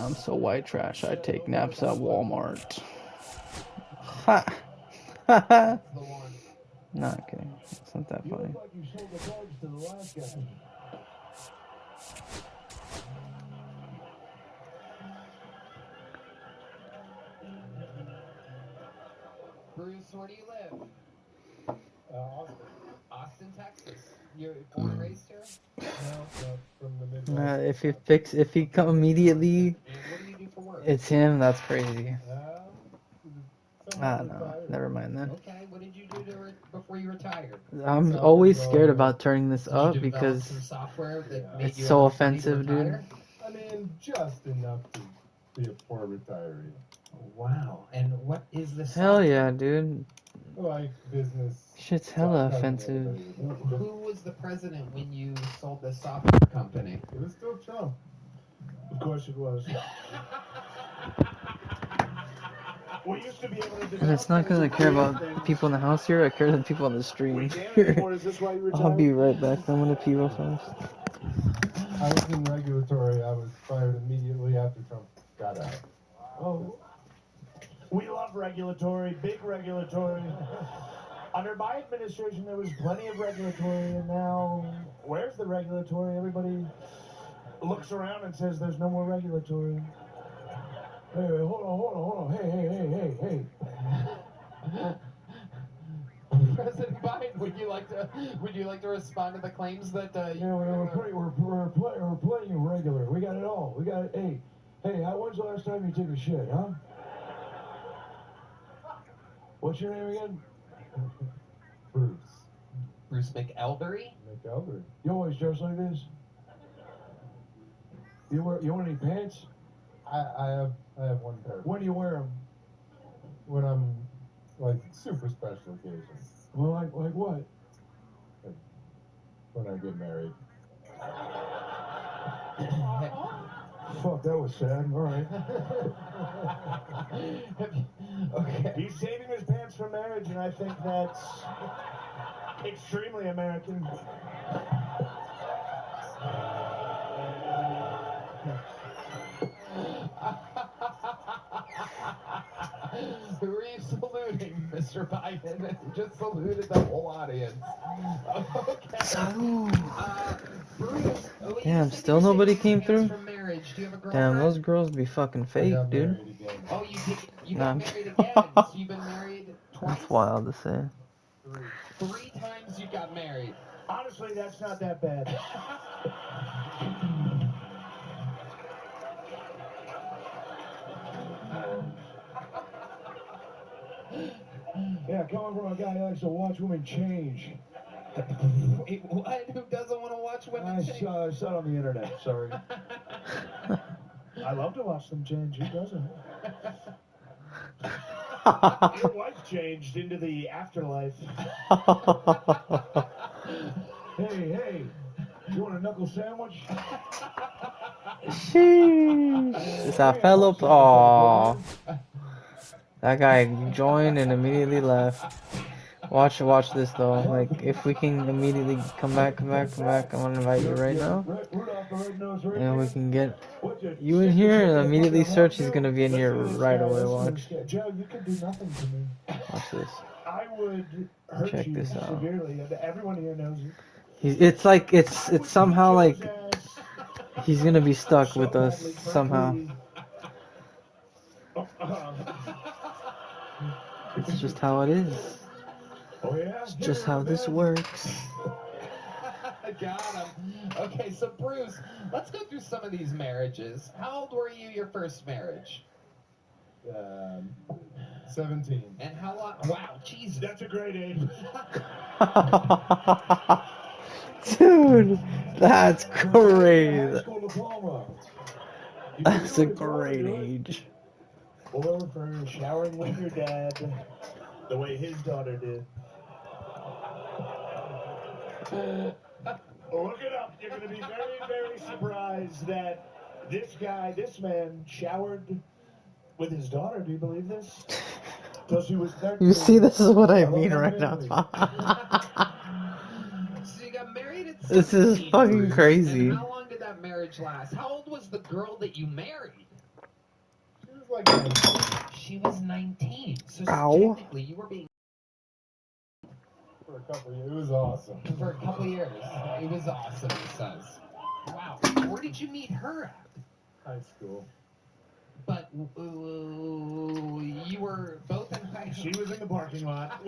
I'm so white trash. I take naps at Walmart. Ha! Ha ha! Not kidding. It's not that funny. Bruce, where do you live? Austin, Texas. You're born and raised here? No, from the Midwest. If he come immediately, And what do you do for work? it's him. That's crazy. No, Never mind then. Okay, what did you do before you retired? I'm always scared about turning this Did up you develop because some software that made it's you so enough money to offensive, dude. retire? I mean, just enough to be a poor retiree. Wow. And what is this? Hell yeah, dude. Like business. Shit's hella offensive. Who was the president when you sold this software company? It was still Trump. Of course it was. We used to be able to And it's not because I care about people in the house here. I care about people on the street here. I'll be right back. I'm gonna pee real fast. I was in regulatory. I was fired immediately after Trump got out. Oh, we love regulatory, big regulatory. Under my administration, there was plenty of regulatory, and now, where's the regulatory? Everybody looks around and says there's no more regulatory. Hey, hold on. Hey. President Biden, would you like to respond to the claims that We're playing regular. We got it all. We got it. Hey, when's the last time you took a shit, huh? What's your name again? Bruce McElberry? McElberry. You always dress like this? You want any pants? I have one pair. When do you wear them? When I'm like super special occasions. Well, like what? When I get married. Fuck, that was sad. All right. Okay. He's saving his pants for marriage, and I think that's extremely American. Who are you saluting, Mr. Biden? Just saluted the whole audience. Okay. Bruce, Damn, still nobody came through? From marriage. Do you have a Damn, girlfriend? those girls be fucking fake, dude. Oh, you Nah. got married again. So you've been married twice? That's wild to say. Three times you got married. Honestly, that's not that bad. Yeah, coming from a guy who likes to watch women change. Wait, what? Who doesn't want to watch women change? I saw it on the internet, sorry. I love to watch them change. Who doesn't? Your wife changed into the afterlife. Hey, you want a knuckle sandwich? Sheesh. It's a fellow. Aww. That guy joined and immediately left. Watch this though. Like, if we can immediately come back. I'm gonna invite you right now. And we can get you in here and immediately search. He's gonna be in here right away. Watch. Joe, you can do nothing to me. Watch this. I would hurt Check you this out. severely, and everyone here knows it. It's like it's somehow like he's gonna be stuck with us somehow. It's just how it is. Oh yeah? It's just how this works. Got him. Okay, so Bruce, let's go through some of these marriages. How old were you your first marriage? 17. And how long? Wow, Jesus. That's a great age. Dude, that's great. High school diploma. That's a great age. Or for showering with your dad the way his daughter did. Look it up. You're going to be very, very surprised that this man showered with his daughter. Do you believe this? Till she was 13. You see, this is what I mean right now. So you got married at 16. This is fucking crazy. And how long did that marriage last? How old was the girl that you married? like 19. She was 19. So Ow. technically, you were being For a couple of years. It was awesome. for a couple years. It was awesome, he says. Wow. Where did you meet her at? High school. But you were both in high She was in the parking lot.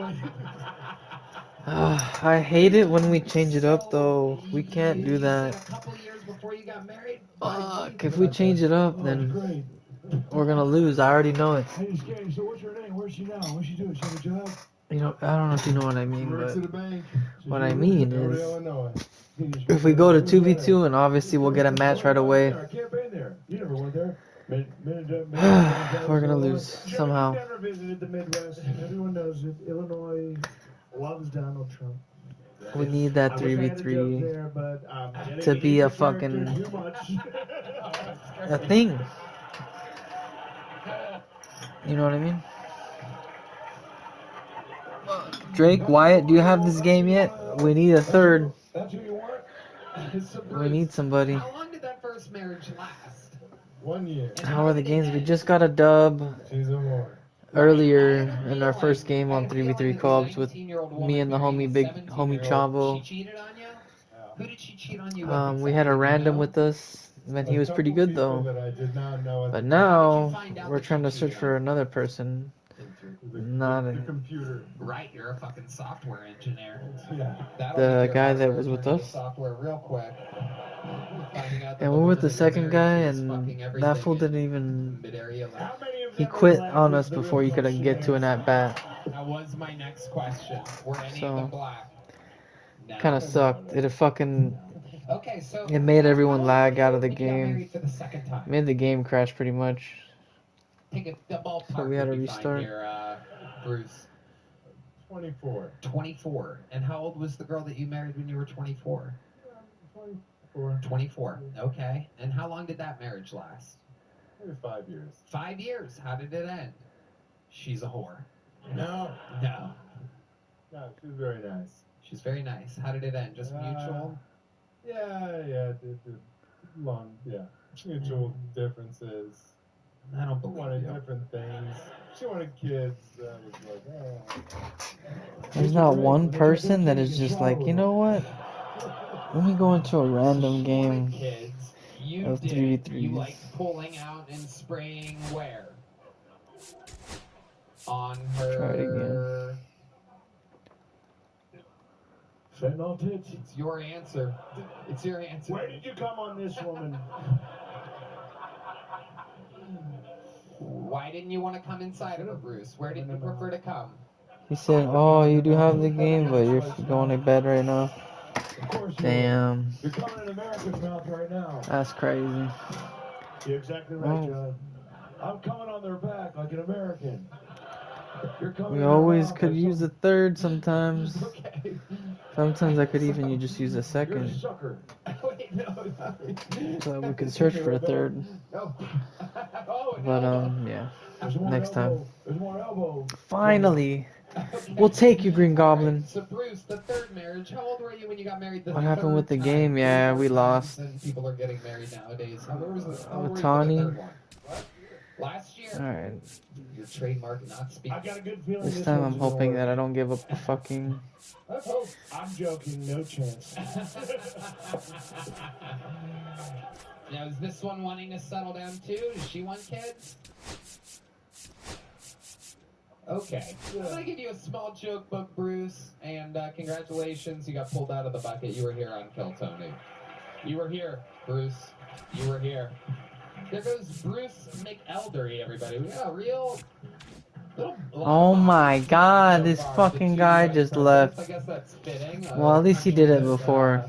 I hate it when we change it up though. We can't do You that. said a couple years before you got married? Fuck, if we change it up, then Great. we're gonna lose. I already know it. Hey, Skanny, so what's her name? Where's she now? What's she doing? She have a job? You know, I don't know if you know what I She mean, works but at a bank. what I mean Dory, is, Illinois. if we go to 2v2, and obviously we'll get a match right away, I campaigned there. You never went there. we're gonna lose somehow. Joe, you never visited the Midwest. Everyone knows it. Illinois loves Donald Trump. We need that I wish I had a joke 3v3 there, but I'm getting to be a into character fucking too much. a thing. You know what I mean? Drake, Wyatt, do you have this game yet? We need a third. That's who you want? So We Bruce, need somebody. how long did that first marriage last? 1 year. And How are the did it games? We end? just got a dub She's a whore. earlier in our first game on 3v3 co-ops with 19-year-old me and the woman homie marrying a BigHomieChavo. She cheated on you? Who did she cheat on you with? We had a exactly? random You know? with us, and he was pretty good though. That I did not know at But the now find out we're that trying you to search cheated for on another person. Not the a, computer. Right, you're a fucking software engineer. Yeah. That'll The make your guy that hardware was with turn into us. software real quick. Finding out that and the we're with woman the that you're second marrying guy, is fucking and that fool everything didn't in even. mid-area left. How many of He them quit in black on was us the before he real could get to an at bat. That was my next question. Were any of So, them black? No. kind of sucked. It fucking. Okay, so It made how everyone old lag were out you of the when you got game. married for the second time? Made the game crash pretty much. Take the ballpark. So we had to would be fine restart. here, Bruce. 24. 24. And how old was the girl that you married when you were 24? 24. 24. Okay. And how long did that marriage last? Maybe 5 years. 5 years. How did it end? She's a whore. No. No. No, she was very nice. She's very nice. How did it end? Just mutual? Yeah. Long, yeah. Mutual differences. I don't believe Wanted you. different things. She wanted kids. I was like, There's not one person that is just like, you know what? Let me go into a random She wanted game kids. You of did. 3v3s. You like pulling out and spraying where? On her. Try it again. Fentanyl tits? It's your answer. It's your answer. Where did you come on this woman? Why didn't you want to come inside of her, Bruce? Where did you prefer to come? He said, "Oh, you do have the game, but you're going to bed right now." Of course you Damn, You're coming in America's mouth right now. that's crazy. You're exactly right, John. I'm coming on their back like an American. You're coming We in their always mouth could like use a third sometimes. Okay. Sometimes I could even just use a You're a second, sucker. Wait, no. so we could search for a third. No. Oh, But no. yeah, There's more next elbow. time. There's more elbow. Finally, Okay. we'll take you, Green Goblin. So Bruce, the third marriage. How old were you when you got married? What happened with the game? Yeah, we lost. And people are getting married nowadays. How old was it? How old were you for the Otani. third one? Last year. All right, Your trademark not speak. I got a good feeling this time one's I'm gonna hoping work. that I don't give up a fucking. Let's hope. I'm joking, no chance. Now, is this one wanting to settle down too? Does she want kids? Okay. I'm going to give you a small joke book, Bruce, and congratulations. You got pulled out of the bucket. You were here on Kill Tony. You were here, Bruce. You were here. There goes Bruce McElderry, everybody. We got a real... Oh my God, this fucking guy just left. I guess that's fitting. Well, at least he did it before.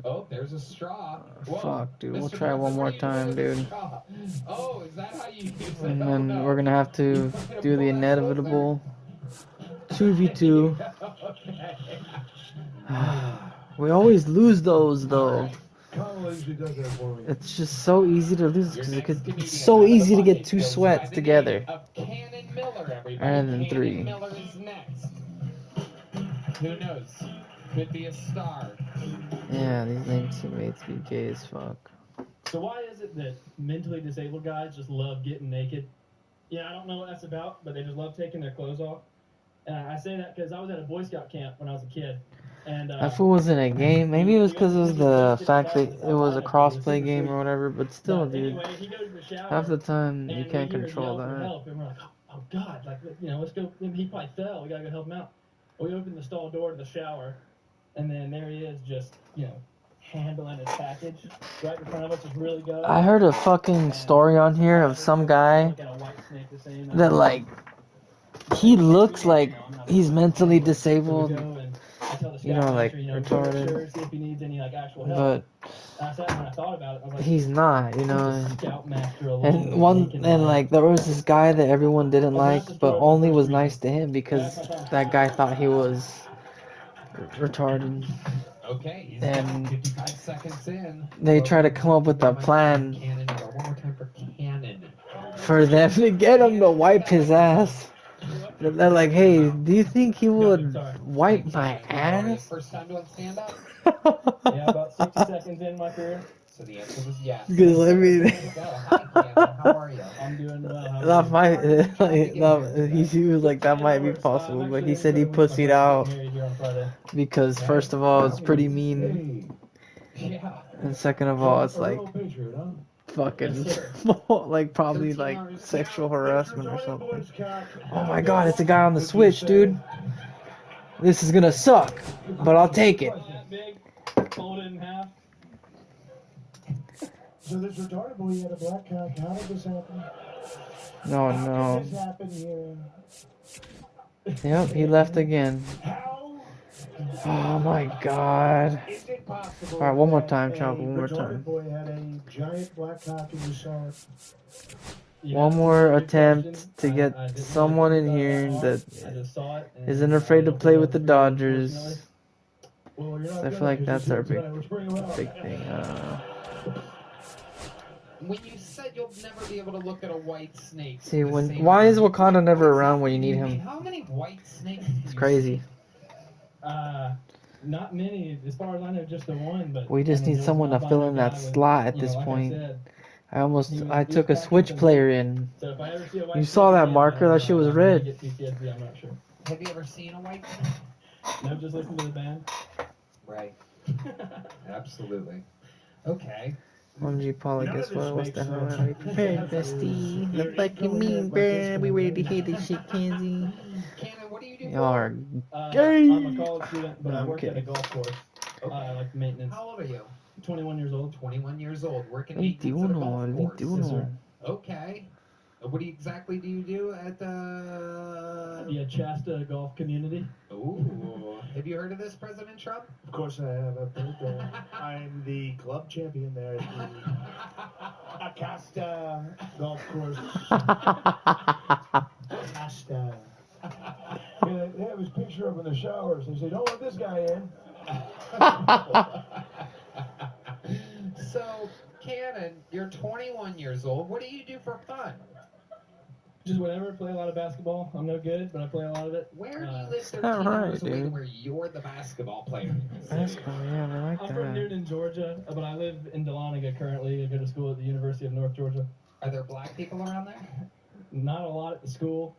Oh, there's a straw. Whoa. Fuck, dude. We'll Mr. try Griffin, one more what are you doing time, with the dude. straw? Oh, is that how you use it? And Oh, then no. we're gonna have to You want me to do the pull that inevitable 2v2. Okay. We always lose those though. Connell usually does that for me. It's just so easy to lose Your because next comedian it's so out of the easy to get bucket two goes sweats by the together. name of Cannon Miller, everybody. And then Cannon three. Miller is next. Who knows? Could be a star. Yeah, these names teammates be gay as fuck. So why is it that mentally disabled guys just love getting naked? Yeah, I don't know what that's about, but they just love taking their clothes off. And I say that because I was at a Boy Scout camp when I was a kid. And That fool was in a game. Maybe it was because it was the fact that it was a crossplay game or whatever. But still, dude. Anyway, he goes to the shower, Half the time you and can't we hear control yell for that. help, and we're like, oh God, like, you know, let's go. He probably fell. We gotta go help him out. We open the stall door to the shower, and then there he is, just, you know, handling his package right in front of us. Just really good. I heard a fucking story on here of some guy that, like, he looks like he's mentally disabled, you know, like retarded, but he's not, you know. And like there was this guy that everyone didn't like, but only was nice to him because that guy thought he was retarded. Okay, he's And 55 seconds in. they try to come up with a plan Cannon, one more time for Cannon. for them to get him to wipe his ass. They're like, hey, do you think he would wipe my ass? First time doing stand up? Yeah, about 60 seconds in my career. So the answer was yes. Because I mean, Hi, Cannon. How are you? I'm doing well. that might, like, he was like, that might be possible, but he said he pussied out because first of all, it's pretty mean, Yeah. and second of all, it's like fucking, like probably like sexual harassment or something. Oh my god, it's a guy on the Switch, dude. This is gonna suck, but I'll take it. Fold it in half. So this retarded boy had a black cock. How did this happen? No, How no. did this happen here? Yep, he left again. How Oh my god. is it possible? Alright, one more that time, a Chomp, one more retarded time. boy had a giant black cock and you saw it? One more attempt to get someone in here that isn't afraid to play with the Dodgers. Well, you're not I good feel like at it. that's our big Let's bring him out. thing. I don't know. When you said you'll never be able to look at a white snake. See, why is Wakanda never around when you need him? How many white snakes? It's crazy. Not many, as far as I know, just the one. But We just need someone to fill in that slot at this point. I took a switch player in. You saw that marker? That shit was red. Have you ever seen a white snake? No, just listen to the band. Right. Absolutely. Okay. OMG Paula, guess what? What's the hell? Are we prepared, bestie? The fuck you mean, bruh? We ready to hit this shit, Kenzie? Cannon, what do you do? Y'all are I'm a college student, but No, I I'm work at a kidding. golf course. Like maintenance. How old are you? 21 years old. 21 years old. Working What do maintenance at a golf you course. Yes, sir. Okay. What exactly do you do at the... The Shasta Golf Community. Ooh. Have you heard of this, President Trump? Of course I have. I've heard that. I'm the club champion there at the Acasta Golf Course. Acasta. Yeah, they have his picture up in the showers. They say, don't let this guy in. So, Cannon, you're 21 years old. What do you do for fun? Just whatever. Play a lot of basketball. I'm no good, but I play a lot of it. Where do you live 13 not right, hours away to dude. where you're the basketball player? Basketball, yeah, I like I'm from that. Newton, Georgia, but I live in Dahlonega currently. I go to school at the University of North Georgia. Are there black people around there? Not a lot at the school,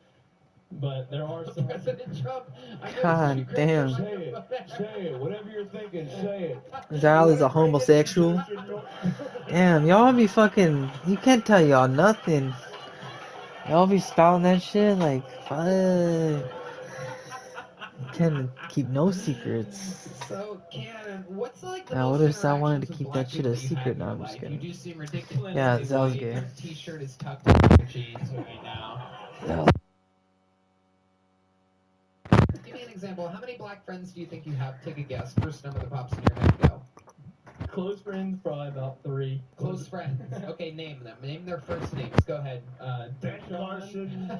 but there are some. President Trump, I know God you damn. Say it. Say it. Whatever you're thinking, say it. Zal is a homosexual. Damn, y'all be fucking. You can't tell y'all nothing. Y'all be spouting that shit like, fuck. Can't keep no secrets. So, Cannon, what's like the Now, most what if Zal wanted to interactions with keep black that shit a people you secret? had in No, your I'm just life? kidding. You do seem ridiculously Yeah, white. Zal's gay. Your t-shirt is tucked into your jeans right now. Zal. Give me an example. How many black friends do you think you have? Take a guess. First number that pops in your head. Go. Close friends, probably about 3. Close friends. Okay, name them. Name their first names. Go ahead. Ben Larson.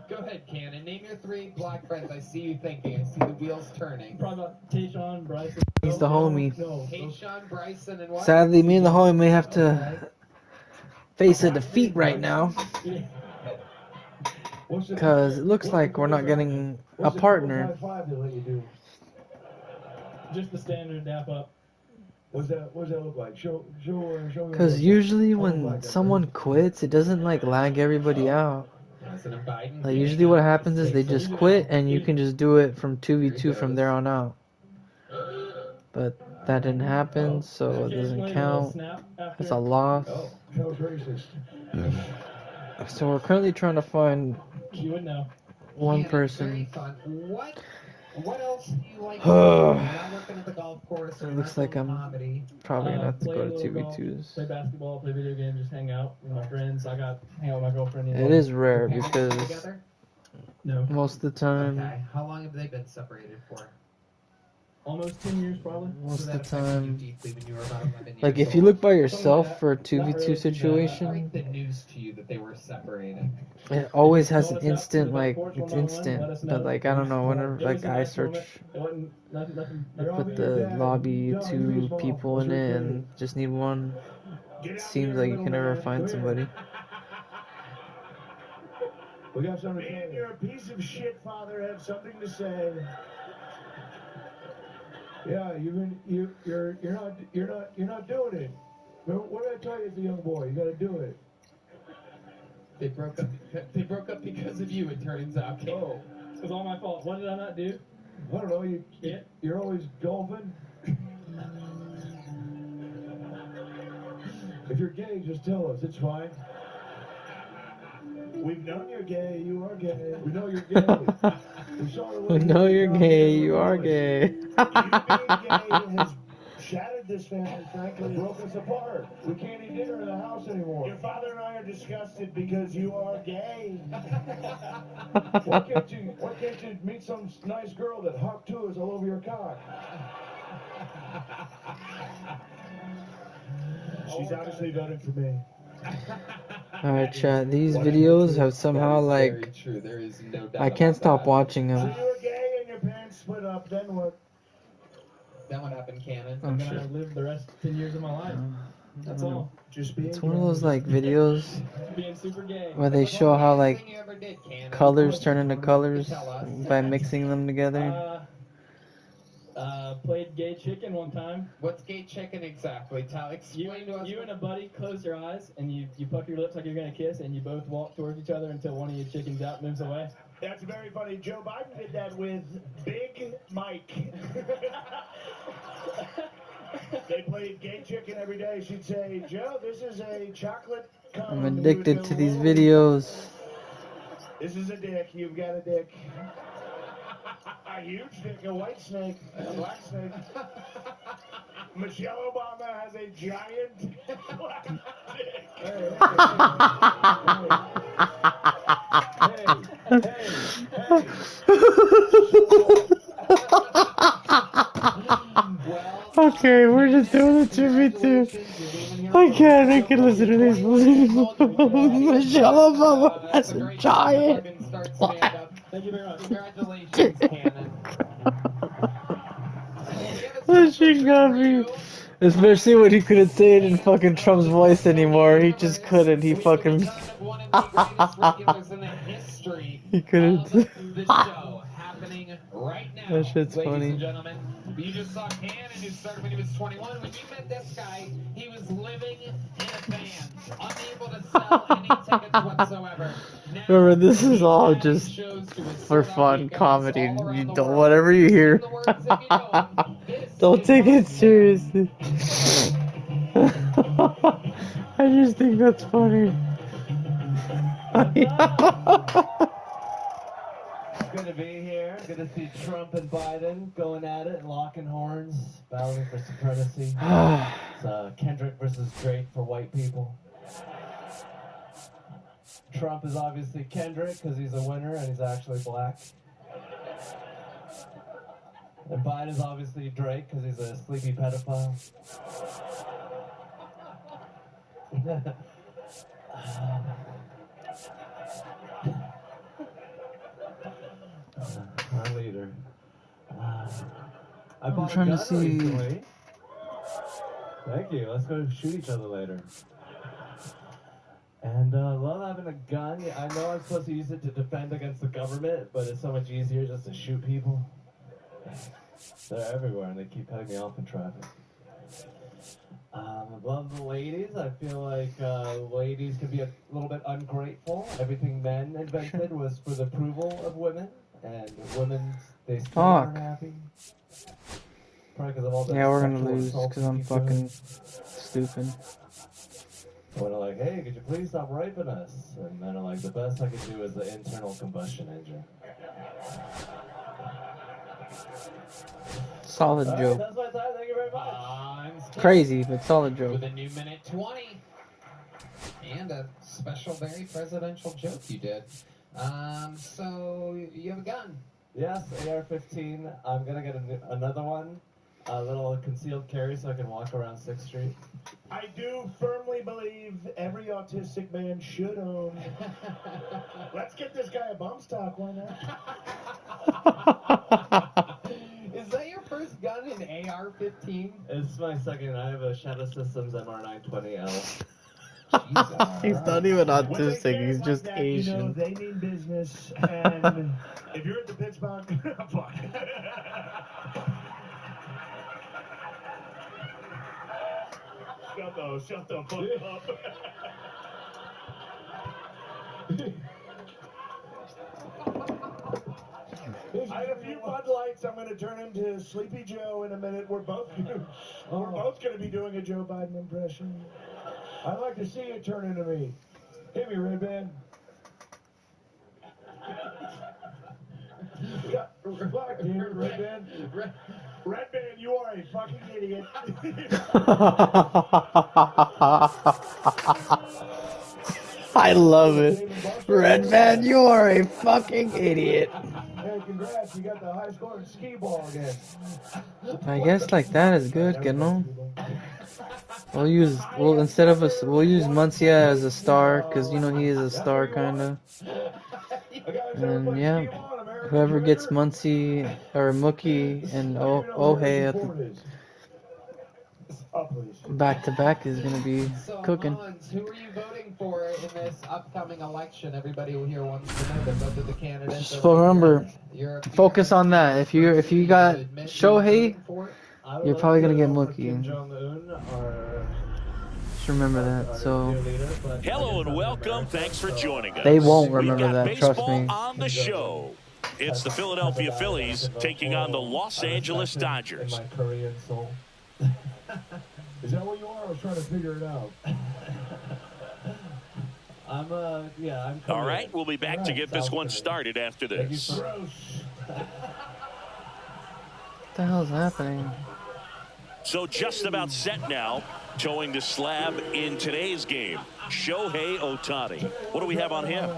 Go ahead, Cannon. Name your 3 black friends. I see you thinking. I see the wheels turning. Probably about Tayshawn, Bryson. He's the homie. Tayshawn, Bryson, and what? Sadly, me and the homie may have to face a defeat right now. Because it looks like we're not getting a partner. Just the standard dap up. What's that look like? Show me. Because usually when someone quits, it doesn't like lag everybody out. President Biden. Like usually what happens is they just quit and you can just do it from 2v2 from there on out. But that didn't happen, so it doesn't count. That's a loss. Sounds racist. So we're currently trying to find You would know. one Cannon, very person. fun. What else do you like to do? You're not working at the golf course. It You're looks not like doing I'm comedy. probably gonna have to Play go a to little golf, 2v2s. play basketball, play video games, just hang out with my friends. I got hang out with my girlfriend. It is rare Your parents still because together? No. most of the time, Okay. How long have they been separated for? Almost 10 years probably. most So of that the affected you time, deeply when you were about 11 years like if you old. look by yourself for a 2v2 How situation, break the news to you that they were separated? it always has an instant, like, it's instant, but like, I don't know, whenever, like, I search, Nothing. I put the lobby 2 people in it and just need one, it seems like you can never find somebody. We got something to say. You're a piece of shit, father. Have something to say. Yeah, you're not doing it. What did I tell you as a young boy? You got to do it. They broke up. They broke up because of you. It turns out. Oh, It was all my fault. What did I not do? I don't know. You're always golfing. If you're gay, just tell us. It's fine. We've known you're gay. You are gay. We know you're gay. We know you're gay, you are gay. You being gay has shattered this family, frankly. Broke us apart. We can't eat dinner in the house anymore. Your father and I are disgusted because you are gay. Why can't you meet some nice girl that Hawk 2 is all over your cock? She's obviously voting for me. Alright, chat, these videos have somehow, Very like, true. There is no doubt I can't about stop that. watching So them. you were gay and your parents split up, then what? Then what happened, Cannon? Oh, I'm gonna shit. live the rest 10 years of my life. That's all. Just being It's one of those, like, videos Being super gay. where they show how, like, Thing you ever did, Cannon? colors turn into colors Tell us. by mixing them together. Played gay chicken one time. What's gay chicken exactly? Explain to us. You and a buddy close your eyes and you pucker your lips like you're gonna kiss and you both walk towards each other until one of your chickens out moves away. That's very funny. Joe Biden did that with Big Mike. They played gay chicken every day. She'd say, Joe, this is a chocolate cone. I'm addicted to these videos. This is a dick. You've got a dick. A huge dick, a white snake, a black snake. Michelle Obama has a giant black dick. Hey. Okay, we're just doing a 2v2. I can listen to this. Michelle Obama has a giant. Thank you very much. Congratulations, Cannon. That shit got me. Especially when he couldn't say it in fucking Trump's voice anymore. He just couldn't. He fucking. He couldn't. The show happening right now. That shit's Ladies funny. and gentlemen, you just saw Cannon, who started when he was 21. When you met this guy, he was living in a van, unable to sell any tickets whatsoever. Now, Remember, this is all he's just adding shows to his for sold-out fun weekends comedy. all around You the don't, world. whatever you hear, In the words, if you know him, this don't is take my it seriously. I just think that's funny. Good to be here. Good to see Trump and Biden going at it and locking horns, battling for supremacy. It's Kendrick versus Drake for white people. Trump is obviously Kendrick because he's a winner and he's actually black. And Biden's obviously Drake because he's a sleepy pedophile. Our leader. I bought trying a to gun see- recently. Thank you. Let's go shoot each other later. And love having a gun. I know I'm supposed to use it to defend against the government, but it's so much easier just to shoot people. They're everywhere, and they keep cutting me off in traffic. Above the ladies, I feel like ladies can be a little bit ungrateful. Everything men invented was for the approval of women, and women, they still aren't happy. Probably because of all the Yeah, we're gonna sexual lose assault because I'm keep doing. fucking stupid. Women are like, hey, could you please stop raping us? And men are like, the best I could do is the internal combustion engine. Solid joke. That's my time. Thank you very much. Crazy, but solid joke. With a new minute 20. And a special, very presidential joke you did. So, you have a gun? Yes, AR-15. I'm going to get another one. A little concealed carry so I can walk around 6th Street. I do firmly believe every autistic man should own. Let's get this guy a bump stock, why not? Is that your first gun in AR-15? It's my second. I have a Shadow Systems MR920L. He's not even autistic, he's just that, Asian. You know, they mean business, and if you're at the Pittsburgh... Fuck. Shut the fuck up. I have a few Bud Lights. I'm going to turn into Sleepy Joe in a minute. We're both going to be doing a Joe Biden impression. I'd like to see you turn into me. Hit me, Red Band. Fuck, dude, Red Band. Red Band, you are a fucking idiot. I love it. Red Man, you are a fucking idiot. Hey, congrats, you got the high score in skee ball again. I guess like that is good, you know. We'll use Muncie as a star, cause you know he is a star kinda. And yeah, whoever gets Muncie or Mookie and Ohei at back to back is gonna be cooking. Hans, who are you voting for in this upcoming election? Everybody here wants to know. They voted the candidates. Just remember, focus on that. If you got Shohei, you're probably gonna get Mookie. Just remember that. So hello and welcome. Thanks for joining us. They won't remember that. Trust me. On the show, it's the Philadelphia Phillies taking on the Los Angeles Dodgers. My Korean soul. Is that what you are? I was trying to figure it out. I'm Korean. All right, we'll be back to get this one started after this. What the hell's happening? So just about set now, towing the slab in today's game, Shohei Ohtani. What do we have on him?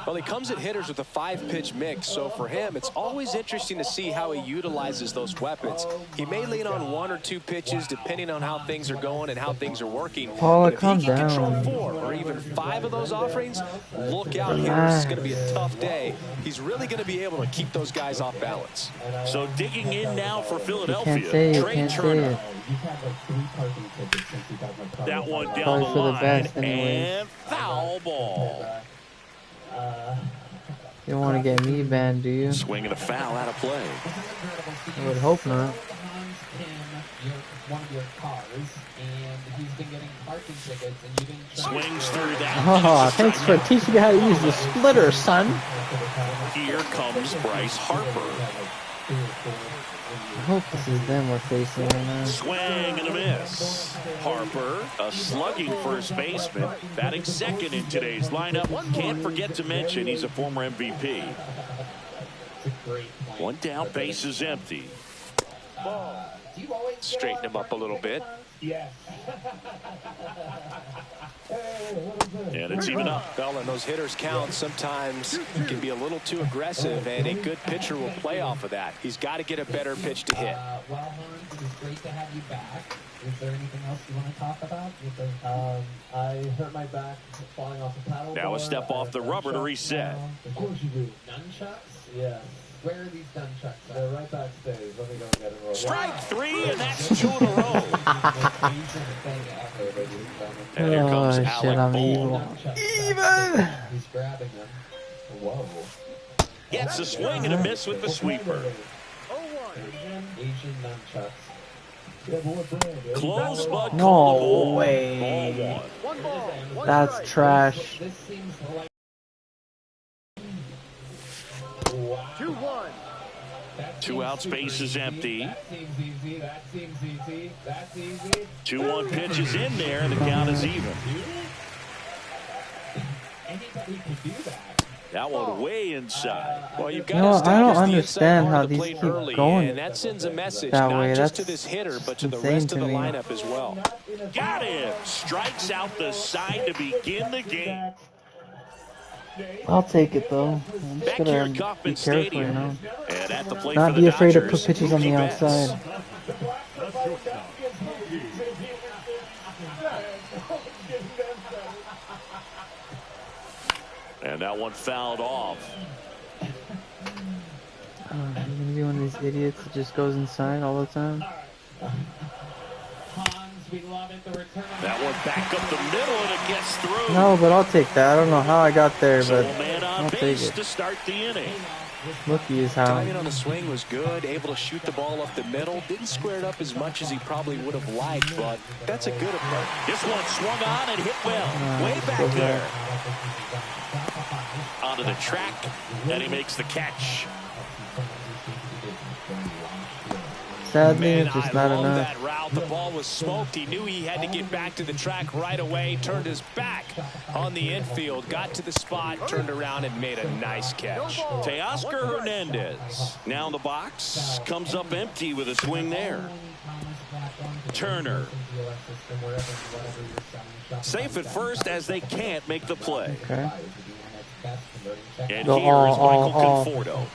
Well, he comes at hitters with a 5-pitch mix, so for him, it's always interesting to see how he utilizes those weapons. He may lean on 1 or 2 pitches depending on how things are going and how things are working. Paula, but if calm he can control down. 4 or even 5 of those offerings, look out here. This is going to be a tough day. He's really going to be able to keep those guys off balance. So digging in now for Can't Philadelphia, say it, Trey can't say Turner. it. That one down Probably the for the line, best anyways. and foul ball. You don't want to get me banned, do you? Swinging a foul out of play. I would hope not. Hans Kim, one of your cars, and he's been getting parking tickets, and you didn't try. Swings through that. Oh, thanks for teaching me how to use the splitter, son. Here comes Bryce Harper. I hope this is them we're facing right now. Swing and a miss. Harper, a slugging first baseman, batting second in today's lineup. Can't forget to mention he's a former MVP. One down, base is empty. Straighten him up a little bit. Yes. And it's even up. Well, and those hitters count sometimes can be a little too aggressive, and a good pitcher will play off of that. He's got to get a better pitch to hit. Well, Hans, it was great to have you back. Is there anything else you want to talk about? I hurt my back falling off the paddle. Now a step off the rubber to reset. Of course you do. Nunchucks? Yeah. Where are these nunchucks? They're right backstage. Let me go get them. Strike 3, and that's 2 in a row. And here comes Oh shit, Alec I'm Bold. evil. He's grabbing them. Whoa. Gets a swing and a miss with the sweeper. Asian nunchucks. Close, but No called a ball. way. Ball one. That's trash. This seems like 2-1. Two outs, base is empty. That seems easy. That seems easy. That's easy. 2-1 pitch is in there, and the count is even. Anybody could do that. That one way inside. Well, you've No, got to I don't establish the understand inside how part of the these plate keep early, going and that sends a message that not way. just That's to this hitter, but to the insane rest to of the me. lineup as well. Got him. Strikes out the side to begin the game. I'll take it though. I'm just Back here gonna at be Kauffman careful, you Stadium. know. And at the plate Not for the be afraid to put Dodgers, pitches on the Mookie Betts. outside. And that one fouled off. You're gonna be one of these idiots that just goes inside all the time. That one back up the middle, and it gets through. No, but I'll take that. I don't know how I got there, So but a man on I'll take base it. to start the inning. Lucky is how. Timing on the swing was good, able to shoot the ball up the middle. Didn't square it up as much as he probably would have liked, but that's a good approach. This one swung on and hit well. Way back there. Onto the track, and he makes the catch. Sadly, Man, it's just I not love enough. that route. The ball was smoked. He knew he had to get back to the track right away. Turned his back on the infield. Got to the spot, turned around, and made a nice catch. Teoscar Hernandez now in the box. Comes up empty with a swing there. Turner. Safe at first as they can't make the play. Okay. And Go here is all. Michael Conforto.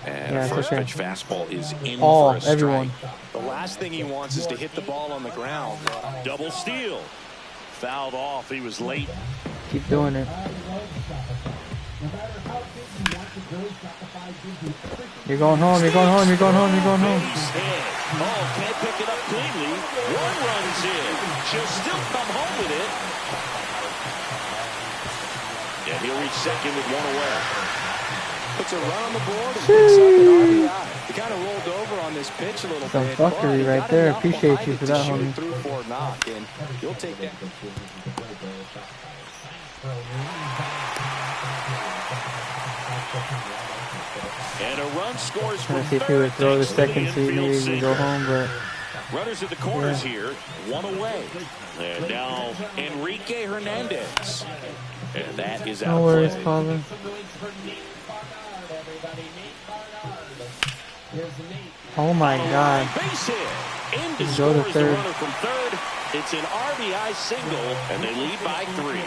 And Yeah, a it's first okay. pitch fastball is in All, for a strike. everyone. The last thing he wants is to hit the ball on the ground. Double steal. Fouled off. He was late. Keep doing it. You're going home, you're going home, you're going home, you're going home. Base hit. Oh, can't pick it up cleanly. One runs in. She'll still come home with it. And he'll reach second with one away. Puts a run on the board and picks up an RBI. He kind of rolled over on this pitch a little Some bit. fuckery but he right got there. enough Appreciate behind you it for to that, shoot homie. it through for a knock, and you'll take that. And a run scores Trying from to see if he would third throw the thanks to second seat, infield maybe we can go single. home, but Runners at the corners here, one away. And now Enrique Hernandez. And that is out no of worries, play. Father. Oh my God. Base hit. In to Go score to is the third. runner from third. It's an RBI single, and they lead by 3.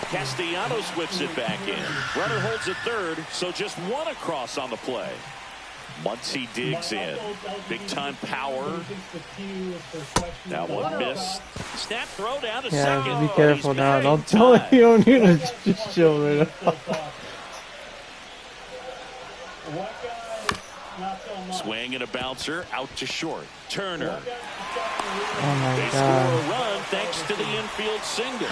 Castellanos whips it back in. Runner holds at third, so just one across on the play. Muncy digs in. Big time power. That one missed. Snap throw down to second. Yeah, be Oh, careful he's now. back in Don't tell time. me you don't need to just chill right now. Swing and a bouncer out to short. Turner. Oh my They score God. a run thanks to the infield single.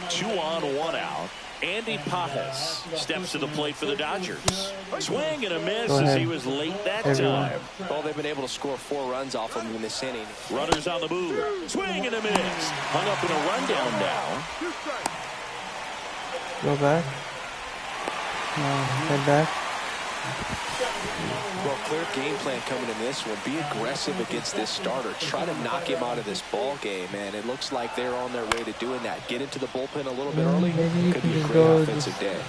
2 on, 1 out. Andy Pajas steps to the plate for the Dodgers. Swing and a miss Go as ahead. he was late that Everyone. time. Well, they've been able to score 4 runs off him in this inning. Runners on the move. Swing and a miss. Hung up in a rundown now. Go back. Head back. Well, clear game plan coming in this one. Be aggressive against this starter. Try to knock him out of this ball game, and it looks like they're on their way to doing that. Get into the bullpen a little bit early. Maybe you Could can be a just great go offensive day.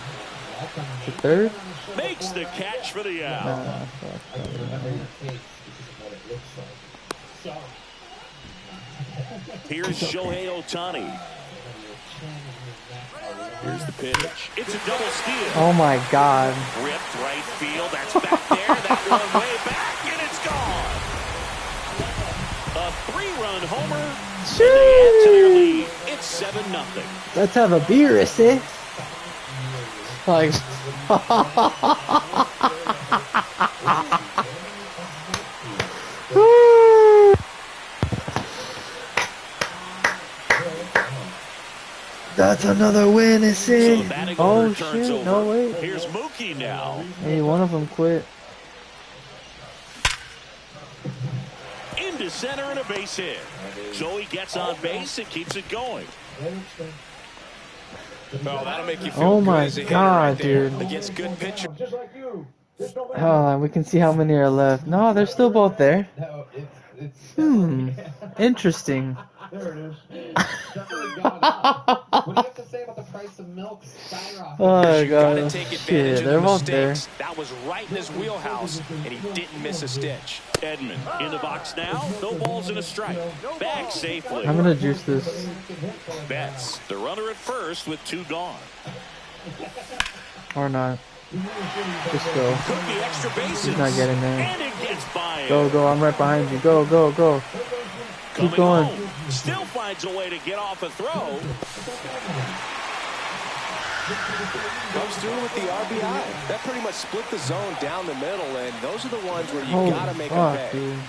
to third. Makes the catch for the out. Here's Shohei Ohtani. Here's the pitch. It's a double steal. Oh my God. Ripped right field. That's back there. That one way back, and it's gone. A 3-run homer. And they add to their lead. It's 7-0. Let's have a beer, is it? Like. That's another win, is So it? the batting Oh order turns shit, over. no way. Here's Mookie now. Hey, one of them quit. Into center and a base hit. Joey gets on base and keeps it going. Oh, that'll make you feel Oh good my as a hitter god, right there. dude. Against good pitchers. Just like you. There's no man. Oh, we can see how many are left. No, they're still both there. No, it's Interesting. There it is. definitely gone up. What do you have to say about the price of milk skyrocketing? Oh You gotta god. take advantage Shit, of they're the both there. mistakes. That was right in his wheelhouse, and he didn't miss a stitch. Edmund in the box now. No balls and a strike. Back safely. I'm gonna juice this. Betts, the runner at first with 2 gone. Or not. Just go. Could be extra bases. He's not getting there. And it gets by him. Go, go, I'm right behind you. Go, go, go. Keep Coming going. home. Still finds a way to get off a throw. Comes through with the RBI. That pretty much split the zone down the middle, and those are the ones where you Holy gotta make a fuck, pay. dude.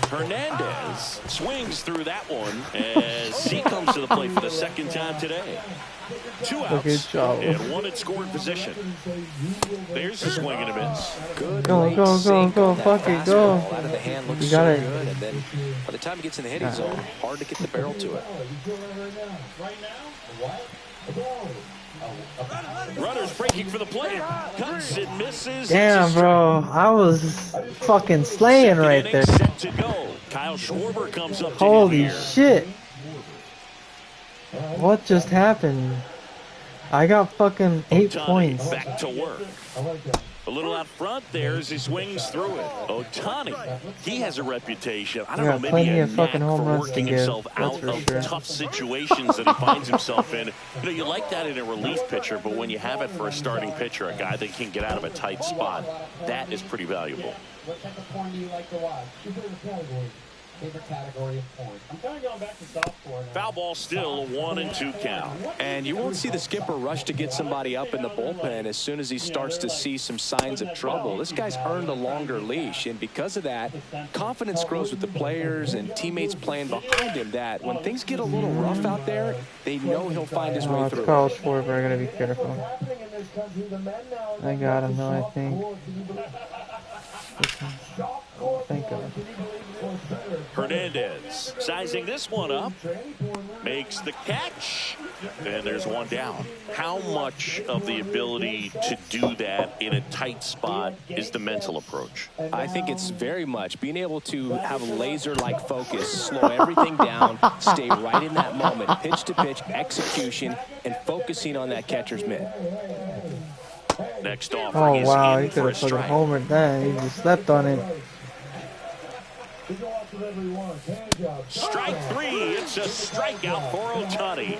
Hernandez swings through that one as he comes to the plate for the second time today. 2 Look outs at Chavo. and 1 in scoring position. There's a swing and a miss. Good Go, late go, go, sink go, on that fuck it, go. fastball. Out of the hand looks You so got it. good, and then by the time he gets in the hitting zone, hard to get the barrel to it. Right now? What? Runners breaking for the plate. Cuts and misses. Damn, It's a bro. I was fucking slaying second right inning there. set to go. Kyle Schwarber comes up to Holy hit here. shit. What just happened? I got fucking 8 Ohtani points. back to work. A little out front there as he swings through it. Ohtani, he has a reputation. I don't Yeah, know, maybe plenty a of fucking knack home for runs to working give, himself that's out for of sure. tough situations that he finds himself in. You know, you like that in a relief pitcher, but when you have it for a starting pitcher, a guy that can get out of a tight spot, that is pretty valuable. What type of porn do you like to watch? Favorite category of porn. I'm kind of going back to softcore now. Foul ball still a 1 and 2 count. And you won't see the skipper rush to get somebody up in the bullpen as soon as he starts to see some signs of trouble. This guy's earned a longer leash, and because of that, confidence grows with the players and teammates playing behind him that when things get a little rough out there, they know he'll find his way Oh, it's through. Carl Schwarber. I gotta be careful. I got him, though, I think. Thank God. Hernandez sizing this one up, makes the catch, and there's one down. How much of the ability to do that in a tight spot is the mental approach? I think it's very much being able to have a laser-like focus, slow everything down, stay right in that moment, pitch to pitch, execution, and focusing on that catcher's mitt. Next offer Oh is wow, in he for could a have fucking strike. homered that. He just slept on it. Strike 3. It's a strikeout for Ohtani.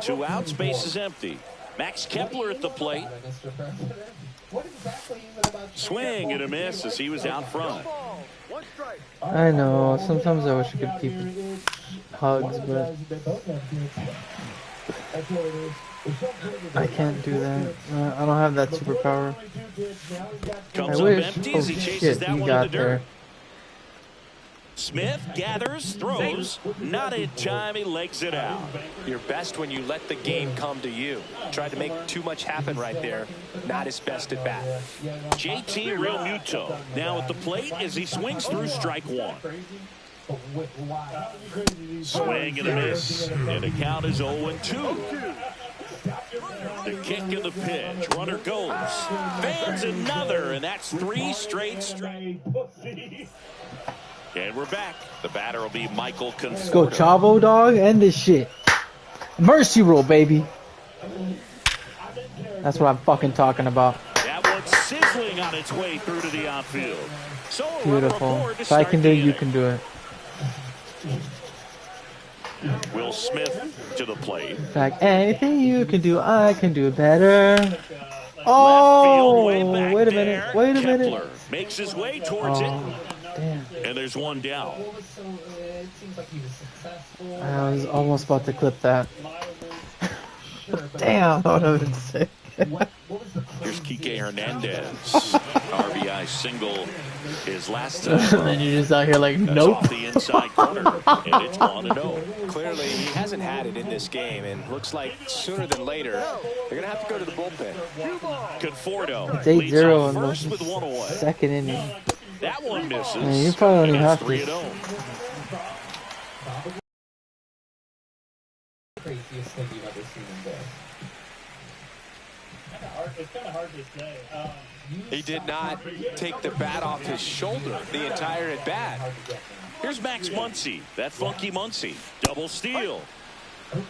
2 outs, base is empty. Max Kepler at the plate. Mr. President. What exactly is it about Swing and a miss as he was out front. I know. Sometimes I wish I could keep hugs, but I can't do that. I don't have that superpower. Comes I up wish. empty Oh as he chases shit, that he one in got the dirt. there. Smith gathers, throws, not in time, he legs it out. You're best when you let the game come to you. Tried to make too much happen right there. Not his best at bat. JT Real Muto now at the plate as he swings through strike 1. Swing and a miss, and the count is 0-2. The kick and the pitch, runner goes, fans another, and that's 3 straight strikes. And we're back. The batter will be Michael Conforto. Let's go, Chavo, dog. End this shit. Mercy rule, baby. That's what I'm fucking talking about. That one's sizzling on its way through to the outfield. So a runner Beautiful. aboard to If I start can the do it, you inning. can do it. Will Smith to the plate. In fact, anything you can do, I can do better. Left field, Oh, way back wait a there. minute. Wait a Kepler minute. makes his way towards Oh, damn. it. And there's one down. What was so? It seems like he was successful. I was almost about to clip that. Sure, but Damn, that would have been sick. Here's Kike Hernandez. RBI single his last time. And then you're just out here like, That's nope. off the inside corner, and it's 1-0. Clearly, he hasn't had it in this game, and looks like sooner than later, they're going to have to go to the bullpen. Conforto It's leads 8-0 off in first with the one away. second inning. That one misses. I mean, you probably only And have it's to. 3-0. Craziest thing you've ever seen in there. It's kind of hard to say. He did not take the bat off his shoulder the entire at bat. Here's Max Muncy, that funky Muncy. Double steal. No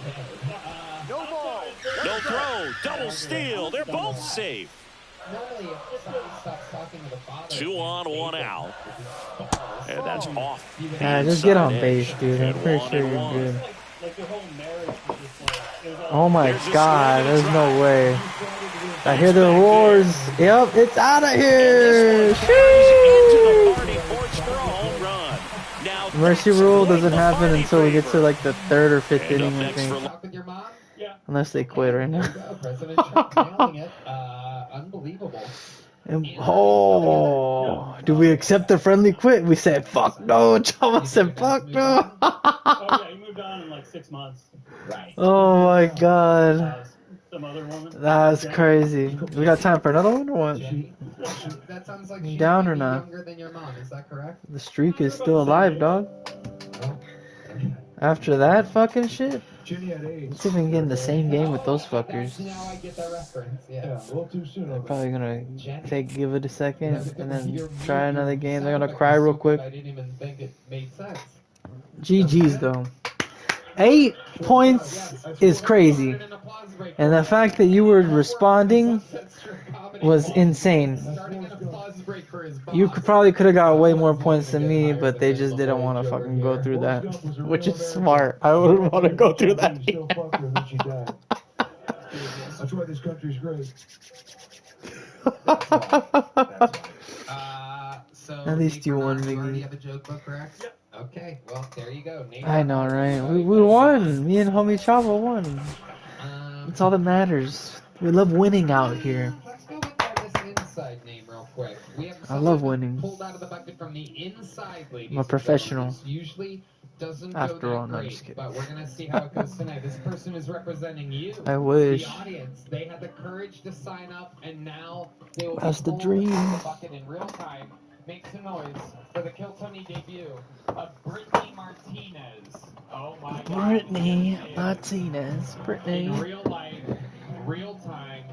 ball. No throw. Double steal. They're both safe. Normally, if son stops talking to the father, 2 on, 1 out. And that's off. Yeah, just get on Inside base, edge. dude. I'm And pretty 1 sure and you're 1. good. Like the whole marriage was just like, it was all Oh my There's a god, swing and there's a no drive. way. I hear the roars. Yep, it's out of here. Into the party porch for a home run. Now Mercy that's rule quite doesn't the happen party until we get to favor. like the third or fifth And up inning, I next think. for talk with your mom? yeah. Unless they quit right There now. you go. President Trump nailing it. Unbelievable. And, oh, do we accept the friendly quit? We said, fuck no. Chama said, fuck no. Oh yeah, he moved on in like 6 months. Right. Oh my god. Some other woman. That's crazy. We got time for another one or what? That sounds like You she down might or be not? younger than your mom. Is that correct? The streak is still alive, dog. After that fucking shit, let's see if we can get in the same game with those fuckers. Now I get that reference. Yeah, Yeah. a little too soon. They're probably gonna give it a second and then Your try another game. They're gonna sound cry effect real was so quick. good, I didn't even think it made sense. GG's though. 8 points is crazy, and the fact that you were responding was insane. You probably could have got way more points than me, but they just didn't want to fucking go through that, which is smart. I wouldn't want to go through that. That's why this country's great. So At least Nate you won, Bernard, you already Miggy. have a joke book, correct? Yep. Okay, well, there you go. Nate I know, Bernard, right? We won. Me and homie Chavo won. Um, That's all that matters. We love winning out here. Let's go with this inside name real quick. We have I love someone winning. pulled out of the bucket from the inside, ladies. I'm a and professional. gentlemen. This usually doesn't After go that all, no, I'm great, just kidding. but we're gonna see how it goes tonight. This person is representing you. I wish. The audience, they had the courage to sign up, and now they will That's be the pulled dream. out of the bucket in real time. Make some noise for the Kill Tony debut of Brittany Martinez. Oh my God. Brittany Yes, Martinez. in Brittany. real life, real time,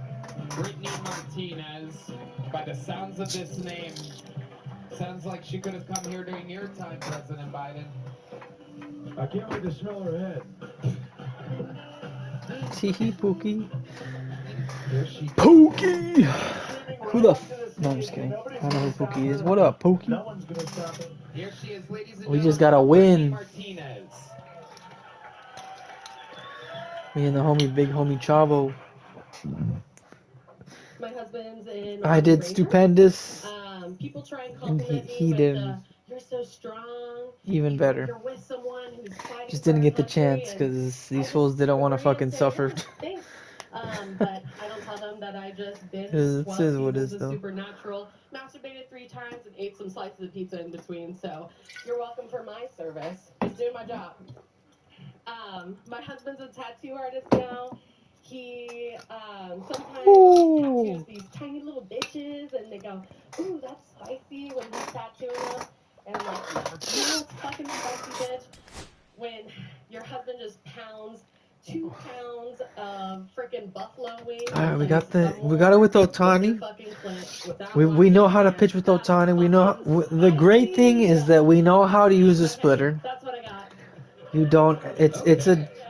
Brittany Martinez. By the sounds of this name, sounds like she could have come here during your time, President Biden. I can't wait to smell her head. Teehee Pookie. Here she Pookie! Who the No, I'm just kidding. I don't know who Pookie is. What up, Pookie? No one's gonna stop it. Here she is, ladies and We just gentlemen, gotta Brittany win. Martinez. Me and the homie, BigHomieChavo. My husband's in. I did Ranger. stupendous. People try and And compliment he me with, did you're so strong. even better. You're with someone who's fighting Just for didn't our get the country, chance and because I these just fools didn't want to agree and fucking say, suffer. "Yeah, thanks." But I don't tell them that I just binged It 12 is what it seasons is, of though. Supernatural, masturbated 3 times, and ate some slices of pizza in between. So you're welcome for my service. Just doing my job. My husband's a tattoo artist now. He sometimes tattoos these tiny little bitches, and they go, "Ooh, that's spicy," when he's tattooing them. And I'm like, "No, you know what's fucking spicy, bitch? When your husband just pounds 2 pounds of freaking buffalo wings." Alright, we and got some it with more Otani. in your fucking clit without We know washing how to your pitch with hands. Otani. We know That's the great thing spicy. is that we know how to use a splitter. That's what I got. You don't.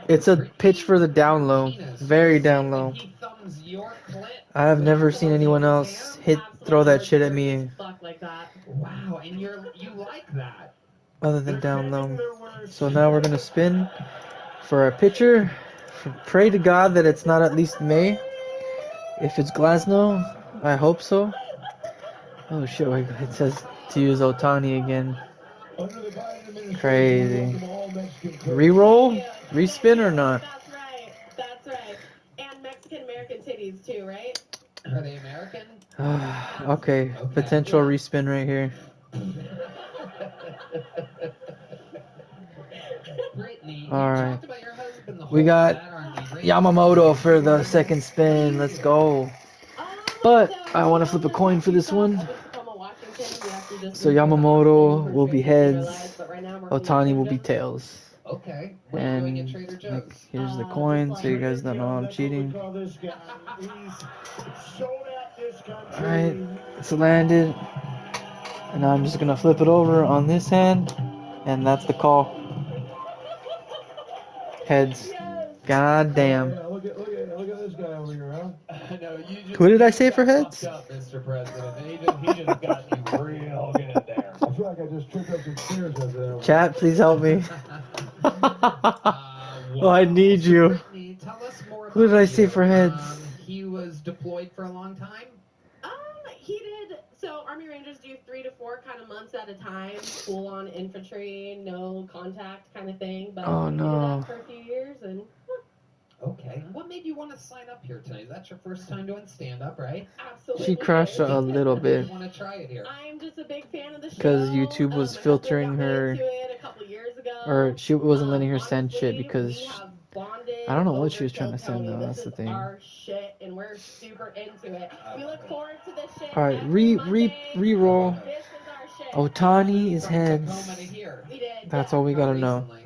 It's a pitch for the down low, very down low. He thumbs your clit. I have never seen anyone else throw that shit at me Fuck like that. Wow, and you like that. other than down low. So now we're gonna spin for our pitcher. Pray to God that it's not at least May. If it's Glasnow, I hope so. Oh shit! Wait, it says to use Otani again. Under the Biden administration, Crazy. welcome all Mexican Reroll, respin or not? That's right. That's right. And Mexican American titties. these too, right? Are they American? Okay, potential respin right here. Brittany, All you right. talked about your husband the We whole got bat on me. Yamamoto for the second spin. Let's go. But So I want to flip a Tacoma coin for this Tattoo one. Shop up in Tacoma, Washington. We actually just So moved here to Austin. Yamamoto will be We're transferring our heads. lives, but right now I'm working at Otani Trader will be Joe's. tails. Okay. What are you doing at And Trader like, Joe's? here's the Just coin, like so you guys don't know I'm That's what we cheating. call this guy. He's sold out this country. Alright, it's landed. And now I'm just gonna flip it over on this hand. And that's the call. Heads. God damn. Yeah, look at this guy over here, huh? No, you just, Who did I you say just for got heads? fucked up, Mr. President. He just got you real good there. I feel like I just tripped up some stairs after that one. Chat, please help me. Oh, I need So, you. Brittany, tell us more Who did about I say you. for heads? He was deployed for a long time? He did. So Army Rangers do 3 to 4 kind of months at a time, full on infantry, no contact kind of thing. But Oh, he did no. that for a few years, and Okay. What made you want to sign up here tonight? Is that your first time doing stand-up, right? absolutely. She crashed a little bit. You want to try it here? I'm just a big fan of the show. Because YouTube was My filtering husband got me her. into it a couple years ago. Or she wasn't letting her send shit Honestly, because we have bonded I don't know what she over was trying to send Kiltony. though. That's This the is thing. our shit, and we're super into it. We look forward to this shit. Alright, every Monday. re-roll. This is our shit. Otani is From heads. Tacoma to here. We did. That's yeah. all we How gotta know. recently?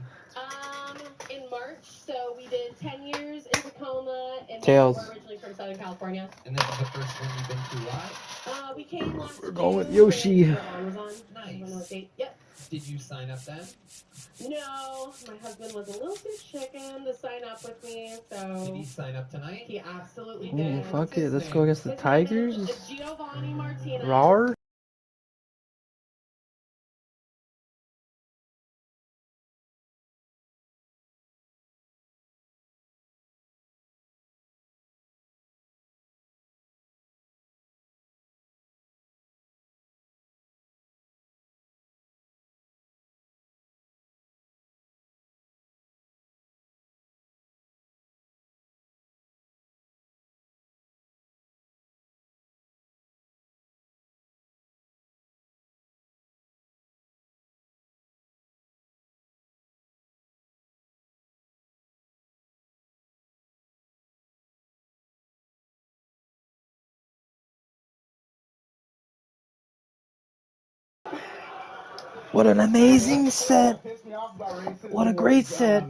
In March, so we did 10 years in Tacoma, and Tails. we're originally from Southern California. And this is the first one you've been to live? We came last We're going with June Yoshi. when Ron was on. Nice. I don't know what date. Yep. Did you sign up then? No, my husband was a little too chicken to sign up with me, so Did he sign up tonight? he absolutely Ooh, did. fuck it. Let's go against the His name Tigers. is Giovanni Martinez. Rawr. What an amazing set. What a great set.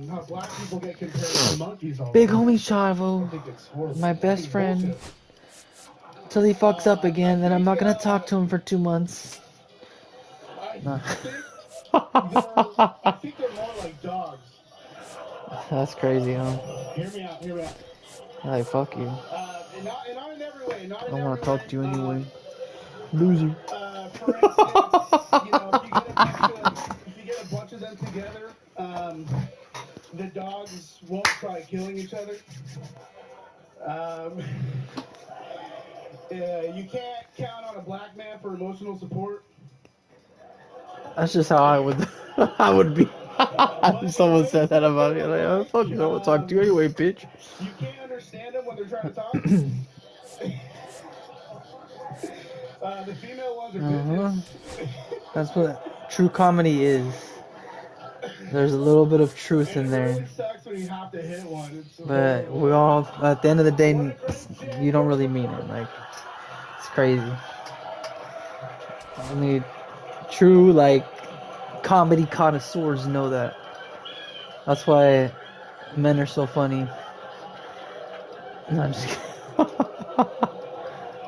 Big homie Chavo, my best friend. Till he fucks up again, then I'm not gonna talk to him for 2 months. No. I think they're more like dogs. That's crazy, huh? Hear me out. Like, fuck you. And not in every way. I don't wanna talk to you anyway. Loser. For instance, if you get a bunch of them together, the dogs won't try killing each other. You can't count on a black man for emotional support. That's just how I would be. If someone said that about me, like, oh, fuck, I don't want to talk to you anyway, bitch. You can't understand them when they're trying to talk. The female ones are bitches. That's what true comedy is. There's a little bit of truth in there. It really sucks when you have to hit one. But we all, at the end of the day, you don't really mean it. Like, it's crazy. Only true, like, comedy connoisseurs know that. That's why men are so funny. No, I'm just kidding.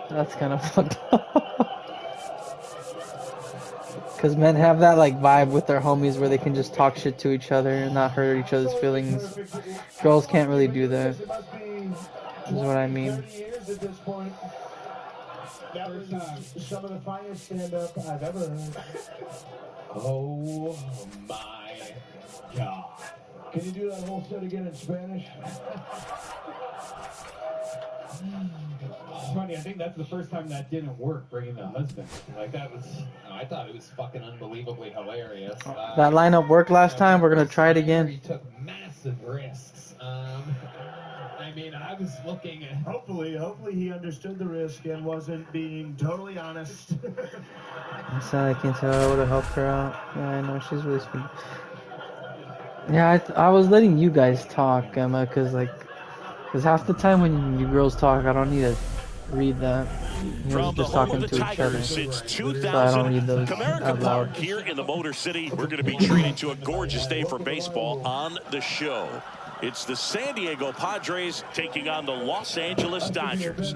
That's kind of fucked up. Because men have that, like, vibe with their homies where they can just talk shit to each other and not hurt each other's feelings. Girls can't really do that. Is what I mean. 30 years at this point. That was some of the finest stand-up I've ever heard. Oh my God. Can you do that whole set again in Spanish? It's funny, I think that's the first time that didn't work, bringing the husband. Like, that was, I thought it was fucking unbelievably hilarious. That lineup worked last time. We're going to try it again. He took massive risks. I mean, I was looking at. Hopefully he understood the risk and wasn't being totally honest. It's not like until I would have helped her out. Yeah, I know she's really sweet. Yeah, I was letting you guys talk, Emma, because half the time when you girls talk, I don't need to read that. You're From the just home talking of the to each other, Tigers since so I don't 2000, read those Comerica out loud. Park here in the Motor City. We're going to be treated to a gorgeous day for baseball on the show. It's the San Diego Padres taking on the Los Angeles Dodgers.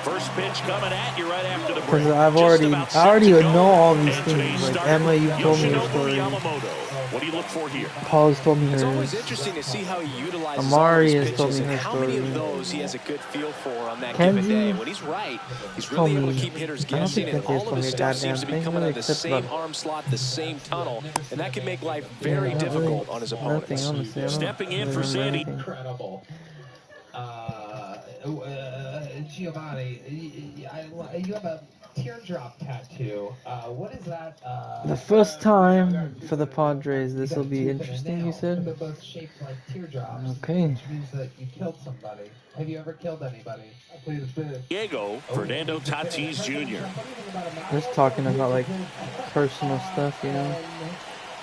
First pitch coming at you right after the break. Because I already know all these things. Like Emma, you told me your story. What do you look for here? Paul has told me It's hers. always interesting to see how he utilizes Amari all has his told pitches me and her how many story. of those he has a good feel for on that Kenzie given day. When he's right, he's told really able to me- keep hitters I don't guessing, think and Kenzie has all of told his me a stuff goddamn seems to be thing, coming out of the except same about- arm slot, the same tunnel, and that can make life very not difficult really. on his Nothing, opponents. honestly. I don't Stepping in really for remember Sandy. anything. Incredible. Giovanni, you have a teardrop tattoo. What is that? The first time for the Padres, this will be interesting, you said? They're both shaped like teardrops. Okay. Which means that you killed somebody. Have you ever killed anybody? I played a fish. Diego Fernando Tatis Jr. Just talking about like personal stuff, you know?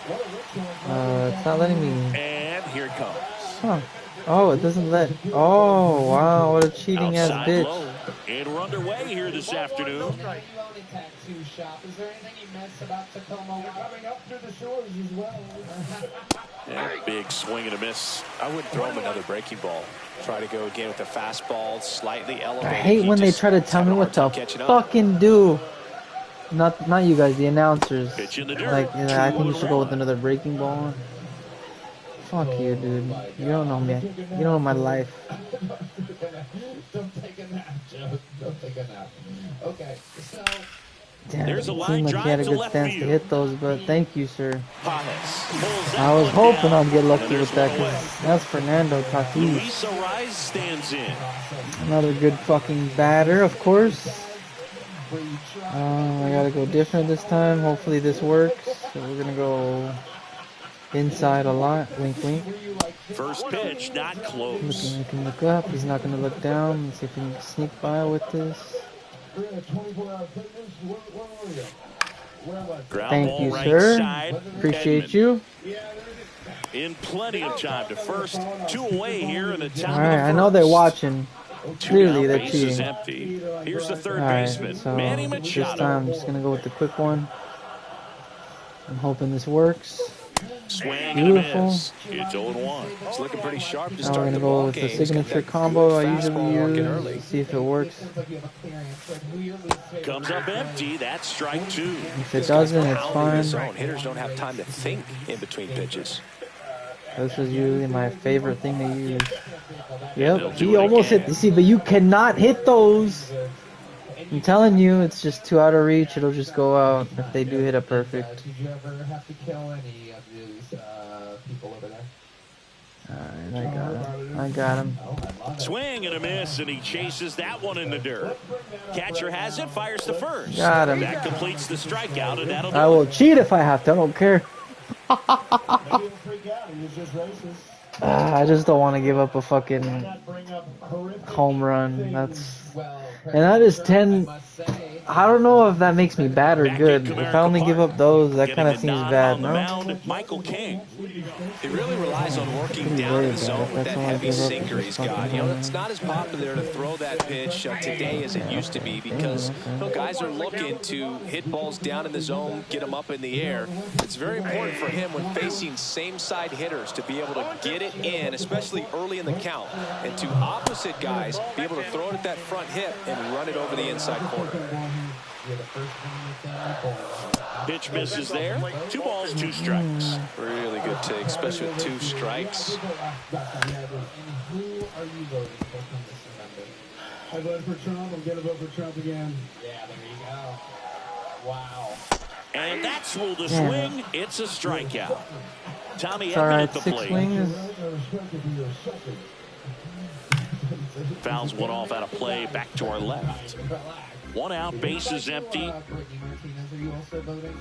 It's not letting me. And here it comes. Huh. Oh, it doesn't let. Oh, wow. What a cheating ass Outside bitch. low. And we're underway here this afternoon. You own a tattoo shop. Is there anything you miss about Tacoma? We're coming up through the shores as well. Yeah, big swing and a miss. I wouldn't throw him another breaking ball. Try to go again with the fastball, slightly elevated. I hate when they try to tell me what to fucking do. Not you guys, the announcers. Pitch in the dirt. Like, you know, I think you should go with another breaking ball. Fuck you, dude. You don't know me. You don't know my life. Don't take a nap, Joe. Don't take a nap. Okay, so. Damn, There's it a line seemed like he had a drive to good left stance to field. hit those, but thank you, sir. Pajes pulls that I was one hoping down, I'd get lucky and with there's that, one away. because that's Fernando Tatis. Luis Ariz stands in. Another good fucking batter, of course. I gotta go different this time. Hopefully this works. So we're gonna go inside a lot. Wink, wink. First pitch, not close. He can look up. He's not gonna look down. Let's see if he can sneak by with this. Ground Thank ball you, right sir. side. Appreciate Edmund you. in plenty of time to first. 2 away here in the top All of right, the I know they're first. watching. Clearly, they're Base is cheating. empty. Here's the third All right, baseman, so Manny this Machado. time I'm just gonna go with the quick one. I'm hoping this works. Swing and a Beautiful. miss. It's 0-1. It's looking pretty sharp to Now start we're the gonna go ball with the game. He's got signature that combo good I usually fastball working early. use. See if it works. Comes up empty. That's strike 2. If it doesn't, it's Pounding the fine. zone. Hitters don't have time to think in between pitches. This is usually my favorite thing to use. They'll Yep, do he it almost again. hit. You see, but you cannot hit those. I'm telling you, it's just too out of reach. It'll just go out if they do hit a perfect. Did you ever have to kill any of these people over there? Alright, I got him. Swing and a miss, and he chases that one in the dirt. Catcher has it, fires to first. Got him. That completes the strikeout, and that'll do I will cheat if I have to. I don't care. I just don't want to give up a fucking home run. And that is 10. I don't know if that makes me bad or good. If I only give up those, that kind of seems bad, no? Michael King. He really relies on working Pretty down in worried the about zone it. with That's that all I heavy give up, sinker is he's just got. fucking You know, home it's not as popular to throw that pitch today as it used to be because guys are looking to hit balls down in the zone, get them up in the air. It's very important for him when facing same-side hitters to be able to get it in, especially early in the count, and to opposite guys be able to throw it at that front hip and run it over the inside corner. Pitch misses there. 2 balls, 2 strikes. Really good take, especially with 2 strikes. Who are you voting for from this November? I voted for Trump. I'm going to vote for Trump again. Yeah, there you go. Wow. And that's ruled a swing. It's a strikeout. Tommy It's Edman alright, at the 6 plate. swings. Fouls one off out of play. Back to our left. 1 out, bases empty. Brittany Martinez, are you also voting?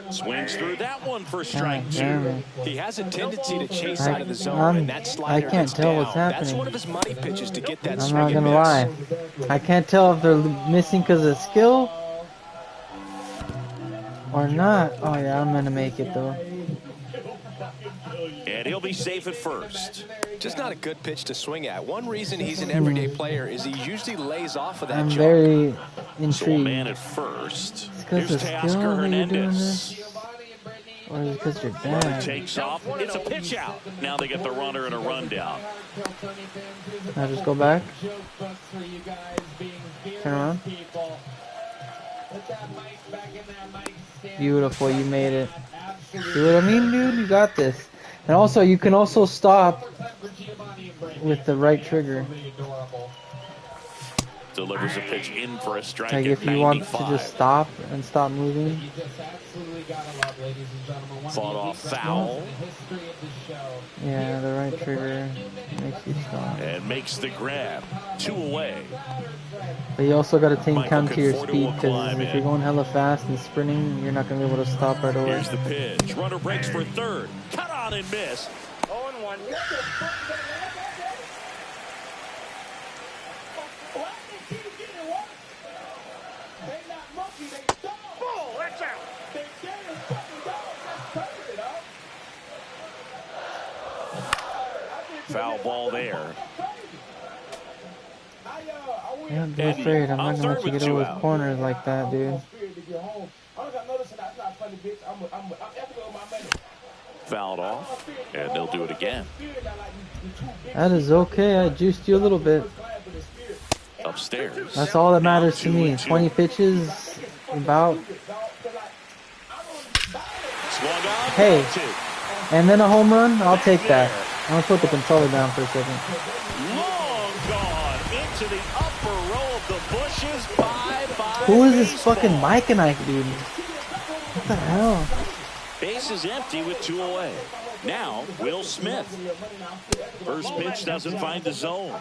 Swings through that one for strike 2. He has a tendency to chase out of the zone, and that slider I can't tell what's down. happening. That's one of his money pitches to get that I'm swing not and gonna miss. lie. I can't tell if they're missing because of skill or not. Oh yeah, I'm gonna make it though. And he'll be safe at first. Just not a good pitch to swing at. One reason he's an everyday player is he usually lays off of that I'm jump. very So a intrigued. man at first. It's because Here's of skill Teoscar that you're doing Hernandez. this? Or is it because you're Runner bad? takes off. It's a pitch out. Now they get the runner and a rundown. Now just go back. Turn around. Beautiful, you made it. See what I mean, dude? You got this. And also, you can also stop with the right trigger. Delivers a pitch in for a strike Like at if you want to 95. just stop and stop moving. Fought off foul. Yeah, the right trigger makes you stop. And makes the grab. 2 away. But you also got to take Michael account to your Conforto speed, will because climb if in. you're going hella fast and sprinting, you're not going to be able to stop right away. Here's the pitch. Runner breaks for third. Cut on and miss. 0-1. Foul ball there. Yeah, be afraid. I'm not going to let you get over with corners like that, dude. Fouled off. And they'll do it again. That is okay. I juiced you a little bit. Upstairs. That's all that matters to Now me. 2-2. 20 pitches, about. Swung on. Hey. 2. And then a home run? I'll take that. I'm going to put the controller down for a second. Long gone into the upper row of the bushes. Bye-bye Who is this baseball. fucking Mike and Ike dude? What the hell? Base is empty with 2 away. Now, Will Smith. First pitch doesn't find the zone.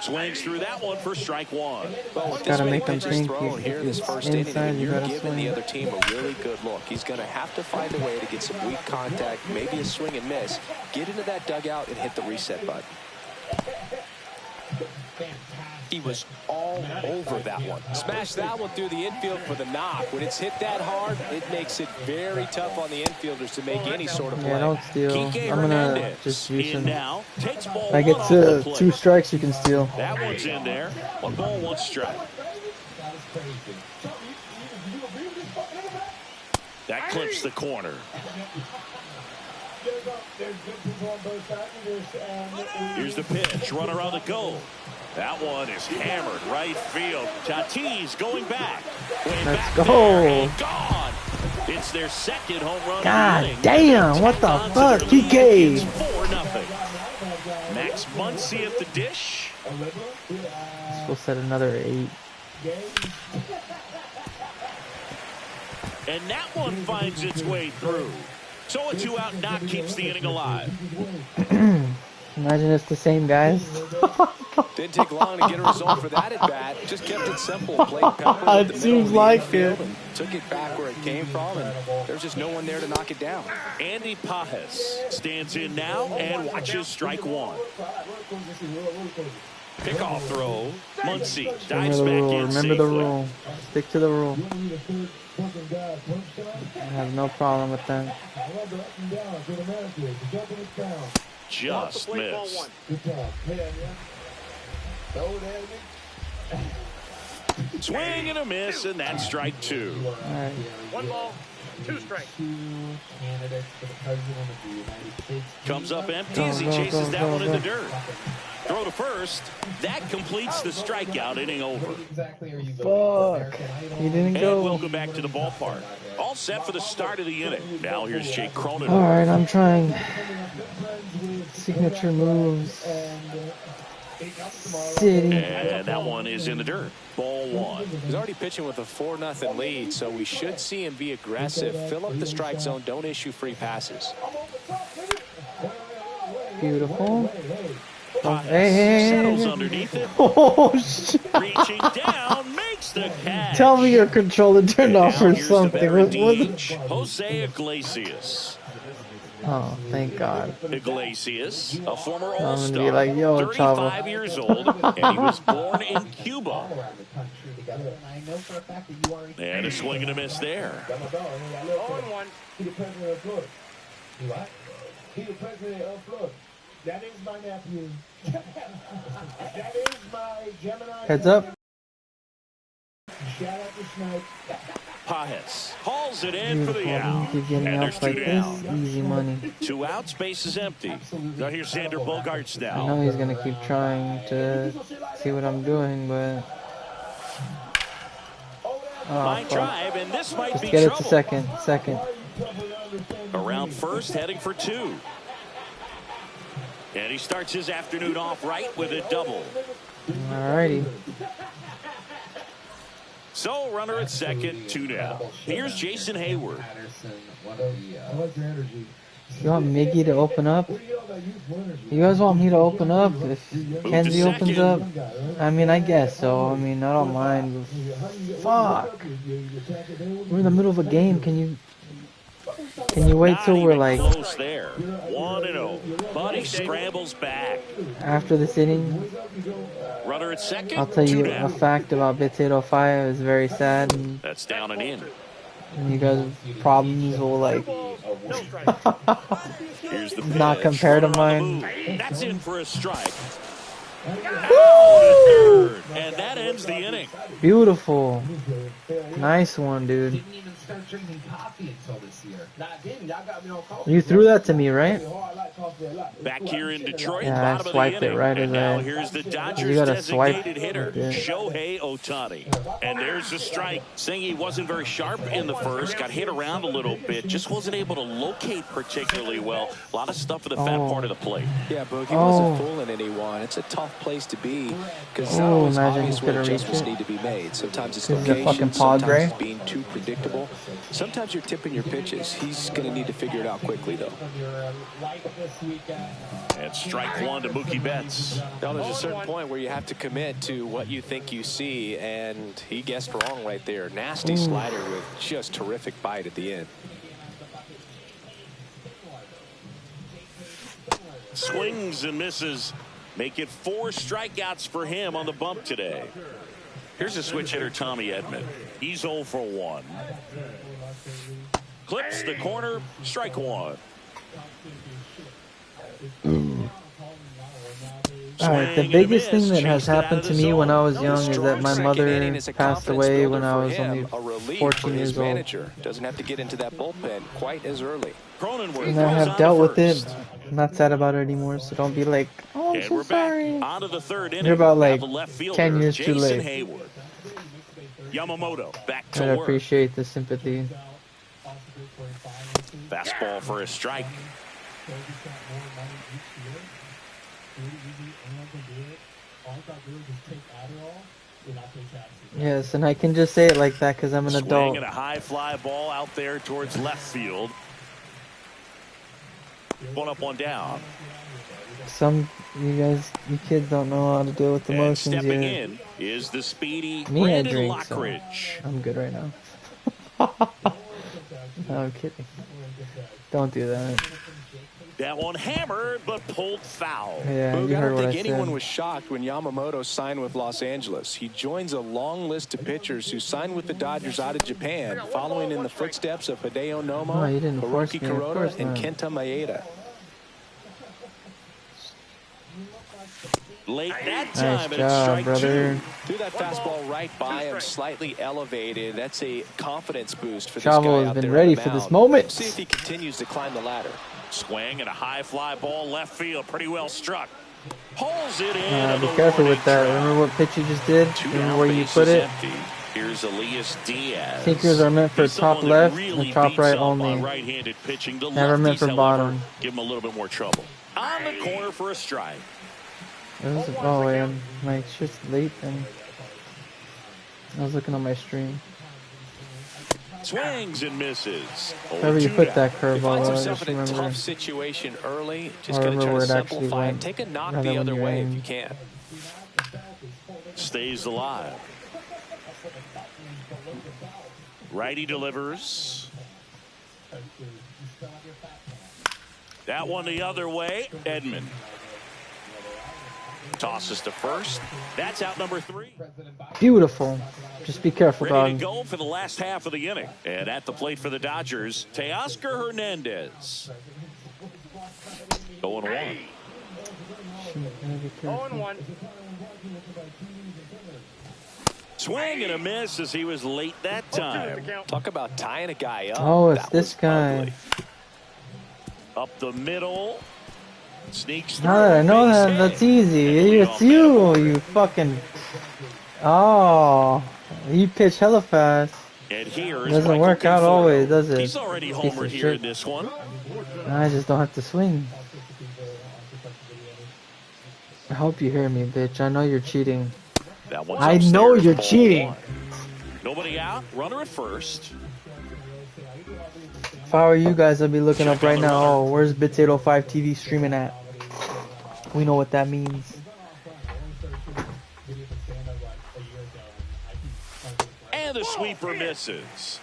Swings through that one for strike 1. Well, with Gotta this many make them pitches think thrown if here in this it's first inning, inside, you you're gotta giving the swing. other team a really good look. He's going to have to find a way to get some weak contact, maybe a swing and miss, get into that dugout and hit the reset button. He was all over that one. Smashed that one through the infield for the knock. When it's hit that hard, it makes it very tough on the infielders to make any sort of play. Yeah, don't steal. Kike I'm gonna Hernandez just use in him. now. Takes ball If I 1 get off the to plate. 2 strikes, you can steal. That one's in there. 1 ball, 1 strike. That clips the corner. Here's the pitch. Runner on the go. That one is hammered right field. Tatis going back. Way Let's back go. there and gone. It's their second home run. God of the inning. damn, what the Tacked on to fuck, their lead. TK? It's 4-0. Max Muncy at the dish. We'll set another 8. And that one finds its way through. So a 2-out knock keeps the inning alive. Imagine it's the same guys. Didn't take long to get a result for that at bat. Just kept it simple. Played power It seems like it. and took it back where it came from, and there's just no one there to knock it down. Andy Pajes stands in now and watches strike 1. Pickoff throw. Muncy Remember dives the back rule. in Remember the safely. rule. Stick to the rule. I have no problem with that. Just missed. Swing and a miss, and that's strike 2. All right. 1 ball, 2 strikes. Comes up empty as he chases that one in the dirt. Throw to first. That completes the strikeout. Inning over. Fuck. He didn't And go. welcome back to the ballpark. All set for the start of the inning. Now here's Jake Cronin. All right, I'm trying signature moves. City. And that one is in the dirt. Ball 1. He's already pitching with a 4-0 lead, so we should see him be aggressive, fill up the strike zone, don't issue free passes. Beautiful. Hey. Settles underneath it. Oh shit! Reaching down, makes the catch. Tell me your controller turned And off now or here's the something. veteran What DH, Jose Iglesias. Oh, thank God. Iglesias, a former I'm gonna All-Star, be like, yo, 35 Chavo. years old, and he was born in Cuba. And a swing and a miss there. 0-1. He the president of Florida. You what? He the president of Florida. That is my nephew. That is my Gemini. Heads up. Shout out to Snipe. Pajes hauls it in for the Beautiful. out. Keep getting And outs there's like two this. down. Easy money. 2 outs, base is empty. Now here's Xander Bogaerts I now. know he's gonna keep trying to see what I'm doing, but Line fuck. drive, and this might Just be get it trouble. to second. Around first, heading for 2. And he starts his afternoon off right with a double. Alrighty. So, runner at second, 2 down. Here's Jason Hayward. I like your energy. You want Miggy to open up? You guys want me to open up? If Kenzie opens up, I mean, I guess so. I mean, I don't mind. Fuck. We're in the middle of a game. Can you wait till we're like close there. 1-0. But he scrambles back. after this inning? Runner at second. I'll tell 2 you down. a fact about Bits 805 is very sad, and That's down and in. you guys' problems will like Here's the not pitch. compare to Runner on the mine. move. That's in for a strike. Third. And that ends the inning. Beautiful. Nice one, dude. Didn't even start drinking coffee until this year. Nah, I didn't. Y'all got me on coffee. You threw that to me, right? Oh, I like coffee a lot. Back here in Detroit, Yeah, I bottom of swiped the it inning. right And as now I- here's the You Dodgers gotta swipe designated hitter, right there. Shohei Ohtani. And there's the strike. Saying he wasn't very sharp in the first, got hit around a little bit, just wasn't able to locate particularly well. A lot of stuff in the fat part of the plate. Yeah, Boog, he wasn't fooling anyone. It's a tough place to be because it's not Oh, always imagine obvious he's where gonna reach adjustments it. need to be made. Sometimes it's This is a location, fucking sometimes Padre. it's being too predictable. Sometimes you're tipping your pitches. He's going to need to figure it out quickly, though. And strike one to Mookie Betts. Now, there's a certain point where you have to commit to what you think you see, and he guessed wrong right there. Nasty slider with just terrific bite at the end. Swings and misses. Make it 4 strikeouts for him on the bump today. Here's a switch hitter, Tommy Edman. He's 0 for 1. Clips the corner, strike 1. Alright, the biggest thing that has happened to me when I was young is that my mother passed away when I was only 14 years old. Manager doesn't have to get into that bullpen quite as early. And I have dealt with it. I'm not sad about it anymore, so don't be like, oh, I'm And so we're back sorry. onto the third inning. You're about like Now the left fielder, 10 years too Jason late. Hayward. Yamamoto back I to work. appreciate the sympathy. Fastball for a strike. Yes, and I can just say it like that because I'm an Swing adult. and a high fly ball out there towards left field. 1 up, 1 down. You kids don't know how to deal with And emotions stepping yet. in is the speedy Me, I Brandon drink, so Lockridge. I'm good right now. No, I'm kidding. Don't do that. That one hammered, but pulled foul. Yeah, Boog, you I heard don't what I think anyone said. was shocked when Yamamoto signed with Los Angeles. He joins a long list of pitchers who signed with the Dodgers out of Japan, following in the footsteps of Hideo Nomo, No, you didn't force Hiroki me, of Kuroda, course and not. Kenta Maeda. Late that Nice time, and it's job, strike brother. 2. Threw that fastball right by him, slightly elevated. That's a confidence boost for this Chavo guy has out been there ready on the for this mound. moment. See if he continues to climb the ladder. Swing and a high fly ball left field. Pretty well struck. Pulls it in. on Be the careful warning with that. track. Remember what pitch you just did? 2 Remember down, where you base put is it? empty. Here's Elias Diaz. Sinkers are meant for He's top someone that left really and top beats right up on only. right-handed pitching. The Never meant lefties, for however, bottom. give him a little bit more trouble. On the corner for a strike. Oh, yeah, my shit's late and I was looking on my stream. Swings and misses. Wherever you put that curveball, Finds though, himself just in a remember, tough situation early. Just or got to remember try where to it actually simplify and went, take a knock rather the when other you're way in. if you can. Stays alive. Righty delivers. That one the other way. Edmund tosses to first. That's out number 3. Beautiful. Just be careful, Ready to dog. go for the last half of the inning. And at the plate for the Dodgers, Teoscar Hernandez. 0-1. 0-1. Swing and a miss as he was late that time. Talk about tying a guy up. Oh, it's That this was guy. ugly. Up the middle. Sneaks through. Now that I know Base that, hit. that's easy. And It's you fucking... Oh, you pitch hella fast. And here is Doesn't Michael work out Conforto. always, does it? He's already Piece homered of here shit. in this one. I just don't have to swing. I hope you hear me, bitch. I know you're cheating. That one's I know upstairs, you're ball cheating. 1. Nobody out. Runner at first. If I were you guys, I'd be looking up right now. Oh, where's Bits 805 TV streaming at? We know what that means. And the sweeper misses.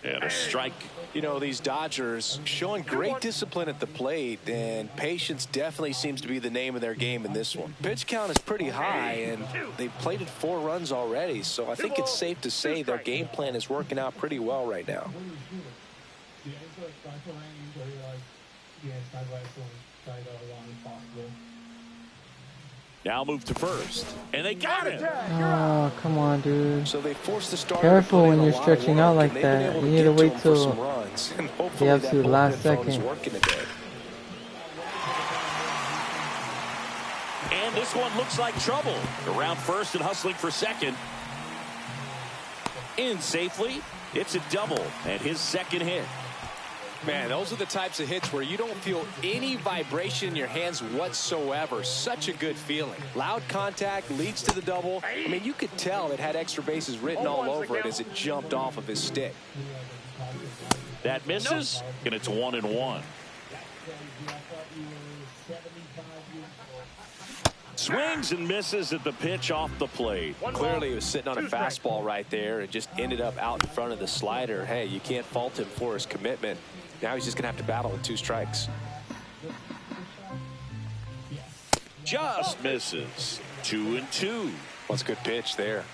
And a strike. You know, these Dodgers showing great discipline at the plate, and patience definitely seems to be the name of their game in this one. Pitch count is pretty high, and they've plated 4 runs already, so I think it's safe to say their game plan is working out pretty well right now. Now move to first. And they got it. Oh, come on, dude. So they forced the starter Careful to put in when a you're lot of stretching work, out like and they've been that. able You need to get wait him for till some runs, and hopefully the that absolute bullpen last phone is second. working today. And this one looks like trouble. Around first and hustling for second. In safely. It's a double. And his second hit. Man, those are the types of hits where you don't feel any vibration in your hands whatsoever. Such a good feeling. Loud contact leads to the double. I mean, you could tell it had extra bases written all over it as it jumped off of his stick. That misses. And it's 1-1. Swings and misses at the pitch off the plate. Clearly, he was sitting on a fastball right there and just ended up out in front of the slider. Hey, you can't fault him for his commitment. Now he's just going to have to battle with 2 strikes. Just misses. 2-2. What's a good pitch there.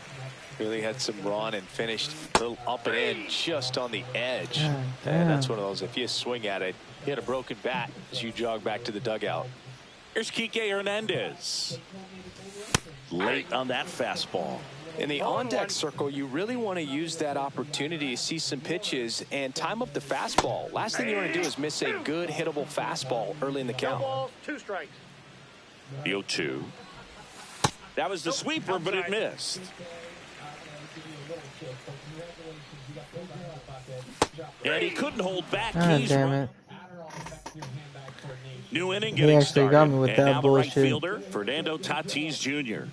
Really had some run and finished a little up and in just on the edge. God, And that's damn. one of those, if you swing at it, hit a broken bat as you jog back to the dugout. Here's Kike Hernandez. Late on that fastball. In the on-deck circle, you really want to use that opportunity to see some pitches and time up the fastball. Last thing you want to do is miss a good hittable fastball early in the count. 2 strikes. The 0-2. That was the sweeper, but it missed. And he couldn't hold back. God He's damn run. it. New inning He getting actually started. got me with And that now the right bullshit. fielder, Fernando Tatis Jr.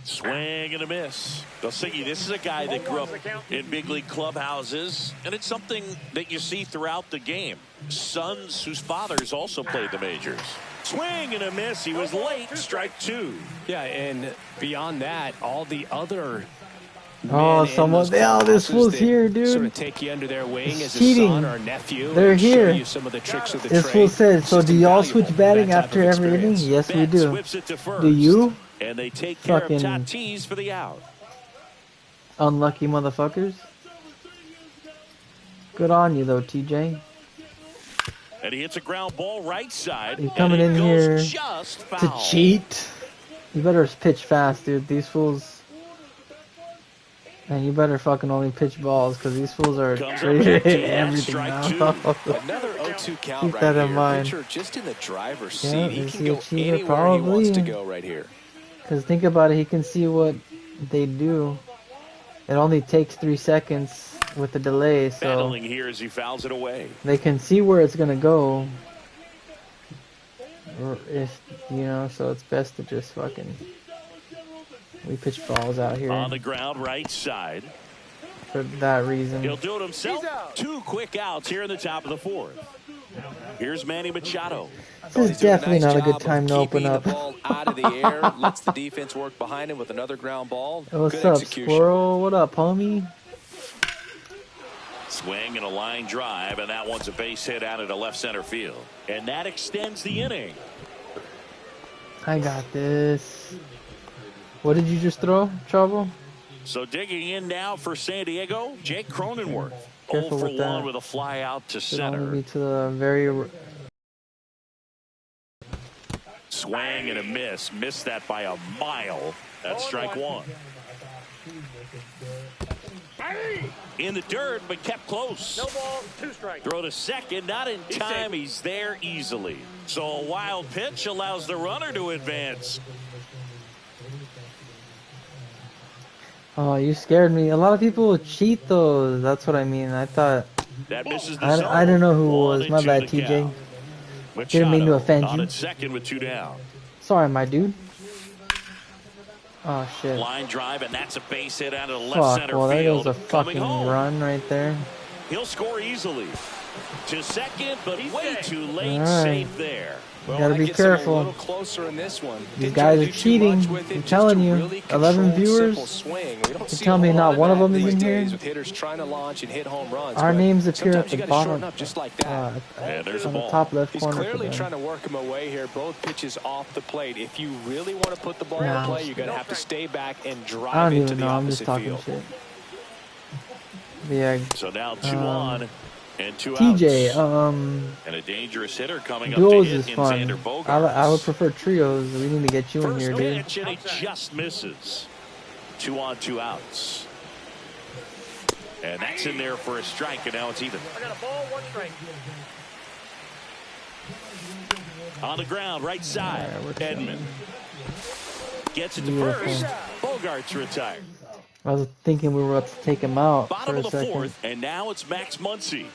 Swing and a miss. Dosigi, this is a guy that grew up in big league clubhouses, and it's something that you see throughout the game. Sons whose fathers also played the majors. Swing and a miss. He was late. Strike 2. Yeah, and beyond that, all the other Oh, men in someone. those Oh, this clubhouses fool's that here, dude. Sort of take you under their wing It's as cheating. a son or a nephew. They're and show here. you some of the tricks of the This trade. fool said, It's so just do y'all invaluable, switch batting that type after of every inning? experience. Yes, we Bet do. whips it to first. Do you? And they take care Fucking of Tatis for the out. unlucky motherfuckers. Good on you, though, TJ. And he hits a ground ball right side. You coming and it in goes here just to foul. cheat? You better pitch fast, dude. These fools. And you better fucking only pitch balls, because these fools are Comes up trading empty. everything Strike now. 2. Another 0-2 count Keep right that in here. mind. Pitcher just in the driver's Yeah, seat. He is can he a go cheater? anywhere he wants to Probably. go right here. Because think about it, he can see what they do. It only takes 3 seconds with the delay, so Battling here as he fouls it away. they can see where it's going to go. if you know, so it's best to just fucking we pitch balls out here On the ground, right side. for that reason. He'll do it himself. 2 quick outs here in the top of the 4th. Here's Manny Machado. This is definitely not a good time to open keeping up. the ball out of the air, lets the defense work behind him with another ground ball. What's Good up, execution. Squirrel? What up, homie? Swing and a line drive, and that one's a base hit out into left center field. And that extends the inning. I got this. What did you just throw, Chavo? So digging in now for San Diego, Jake Cronenworth. Careful 0 for with that. 1 with a fly out to Should only center. be to the very. Swing and a miss. Missed that by a mile. That's strike 1. In the dirt, but kept close. No ball, 2 strikes. Throw to second, not in time. He's there easily. So a wild pitch allows the runner to advance. Oh, you scared me. A lot of people cheat those. That's what I mean. I thought. That misses the zone. I don't know who it was. 1 My and 2 bad, the TJ. count. Didn't mean to Machado offend on you. at second with 2 down. Sorry, my dude. Oh shit. Line drive, and that's a base hit out of the left Fuck. center Well, that field. was a fucking run right there. He'll score easily. To second, but way too late. All right. Safe there. Well, Gotta that be gets him a careful. little closer in this one. These Didn't guys try to are do too cheating. much with it, I'm just telling a you. really 11 controlled, viewers. simple swing. We don't see tell a me whole not lot one of them these is in here? days with hitters trying to launch and hit home runs. Our but names appear at sometimes you the gotta bottom. shorten up just like that. And there's a On the ball. top left He's corner. for clearly them. trying to work him away here. Both pitches off the plate. If you really want to put the ball Nah. in play, you're going to have to stay back and I drive don't into even the know. I'm just opposite talking field. shit. Yeah. So now 2 on and 2 TJ, outs. And a dangerous hitter coming up to duos hit is in fun. Xander Bogaerts. I would prefer trios. We need to get you in First here, dude. pitch, and he just misses. 2 on, 2 outs. And that's in there for a strike, and now it's even. I got a ball, 1 strike. On the ground, right side. Yeah, we're Edman gets it to Beautiful. first. Bogaerts retired. I was thinking we were about to take him out Bottom for of a the second. 4th, and now it's Max Muncy.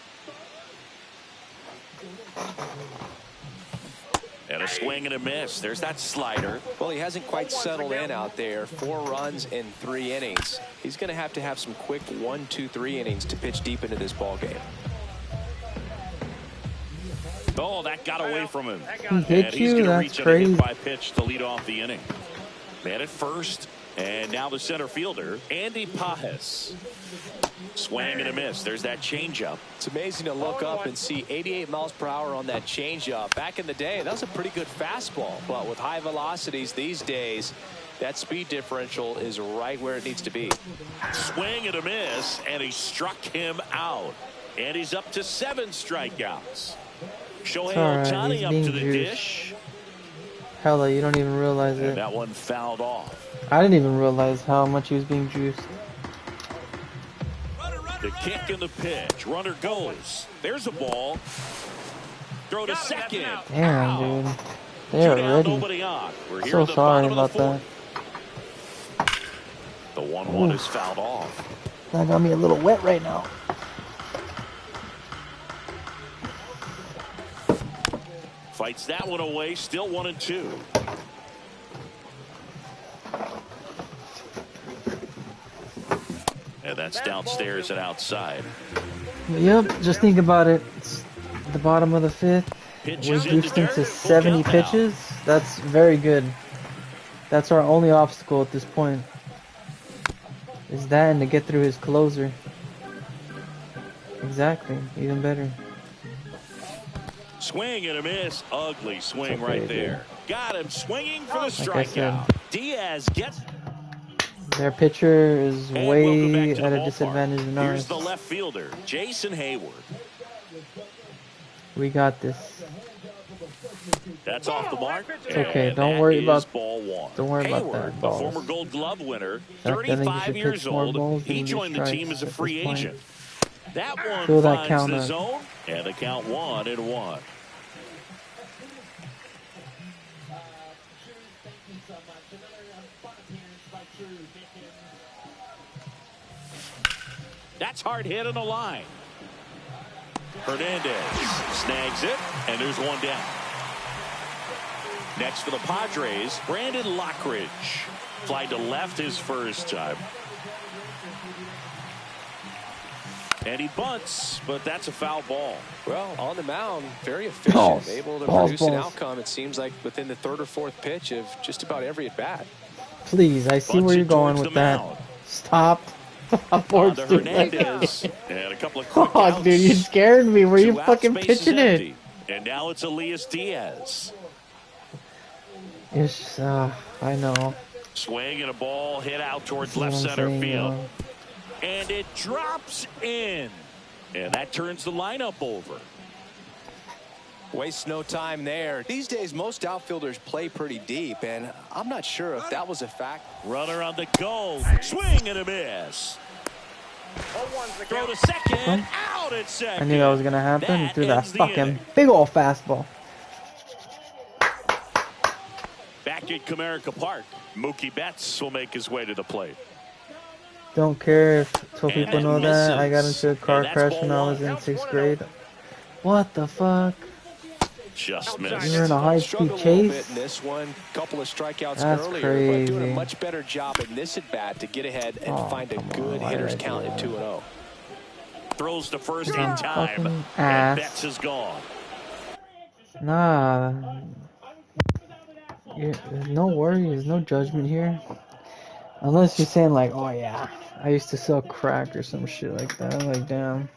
And a swing and a miss. There's that slider. Well, he hasn't quite settled in out there. 4 runs in 3 innings. He's going to have some quick 1, 2, 3 innings to pitch deep into this ball game. Oh, that got away from him. He hit And he's you? going to That's reach on a crazy. hit by pitch to lead off the inning. Man at first, and now the center fielder, Andy Pajes. Swing and a miss. There's that changeup. It's amazing to look up and see 88 miles per hour on that changeup. Back in the day, that was a pretty good fastball. But with high velocities these days, that speed differential is right where it needs to be. Swing and a miss, and he struck him out. And he's up to 7 strikeouts. Shohei alright, Ohtani he's up being to the juiced. dish. Hella, you don't even realize And it. that one fouled off. I didn't even realize how much he was being juiced. The kick and the pitch. Runner goes. There's a ball. Throw to second. Damn, Ow. dude. They're 2 down, ready. nobody on. We're here So at the sorry bottom of about the that. 4th. The 1-1 is fouled off. That got me a little wet right now. Fights that one away. Still 1 and 2. And that's downstairs and outside. Yep, just think about it. It's the bottom of the 5th. We're Pitches into boosting to dirt. 70 Full count now. pitches. That's very good. That's our only obstacle at this point. Is that and to get through his closer. Exactly. Even better. Swing and a miss. Ugly swing It's okay, right dude. there. Got him swinging for the I said. strikeout. Diaz gets. Their pitcher is And welcome way back to at the a ballpark. disadvantage than Here's ours. the left fielder, Jason Hayward. We got this. That's off the mark. It's okay, And don't that worry is about- ball 1. don't worry about Hayward, that, a balls. former Gold Glove winner, I think you 35 should years pitch more old. balls He than do joined the team strikes as a at free this point. agent. That one Fill that finds count the up. zone, and the count 1-1. That's hard hit on the line. Hernandez snags it, and there's 1 down. Next for the Padres, Brandon Lockridge. Fly to left his first time. And he bunts, but that's a foul ball. Well, on the mound, very efficient, able to produce an outcome, it seems like, within the third or fourth pitch of just about every at-bat. Please, I see where you're going with that. Stop. On to Hernandez. And a couple of quick outs. Dude, you scared me. Were you fucking Bases pitching empty. it? And now it's Elias Diaz. It's, I know. Swing and a ball hit out towards left That's what I'm center saying, field. yo. And it drops in. And that turns the lineup over. Waste no time there. These days, most outfielders play pretty deep, and I'm not sure if that was a fact. Runner on the go. Swing and a miss. Throw to second. Out at second. I knew that was going to happen. He threw that ends the fucking inning. big old fastball. Back at Comerica Park, Mookie Betts will make his way to the plate. Don't care if 12 And people it know that. I got misses. into a car And that's crash ball when I was one. in 6th grade. What the fuck? Just You're missed. in a high-speed Struggled a little bit chase? in this one. Couple of strikeouts That's earlier, but doing crazy. a much better job in this at-bat to get ahead and find a come on, good why hitter's did I do count at that? 2-0. Throws to first in Fucking time. And ass. Betts is gone. Nah. There's no worries, no judgment here. Unless you're saying like, oh yeah, I used to sell crack or some shit like that. I'm like, damn.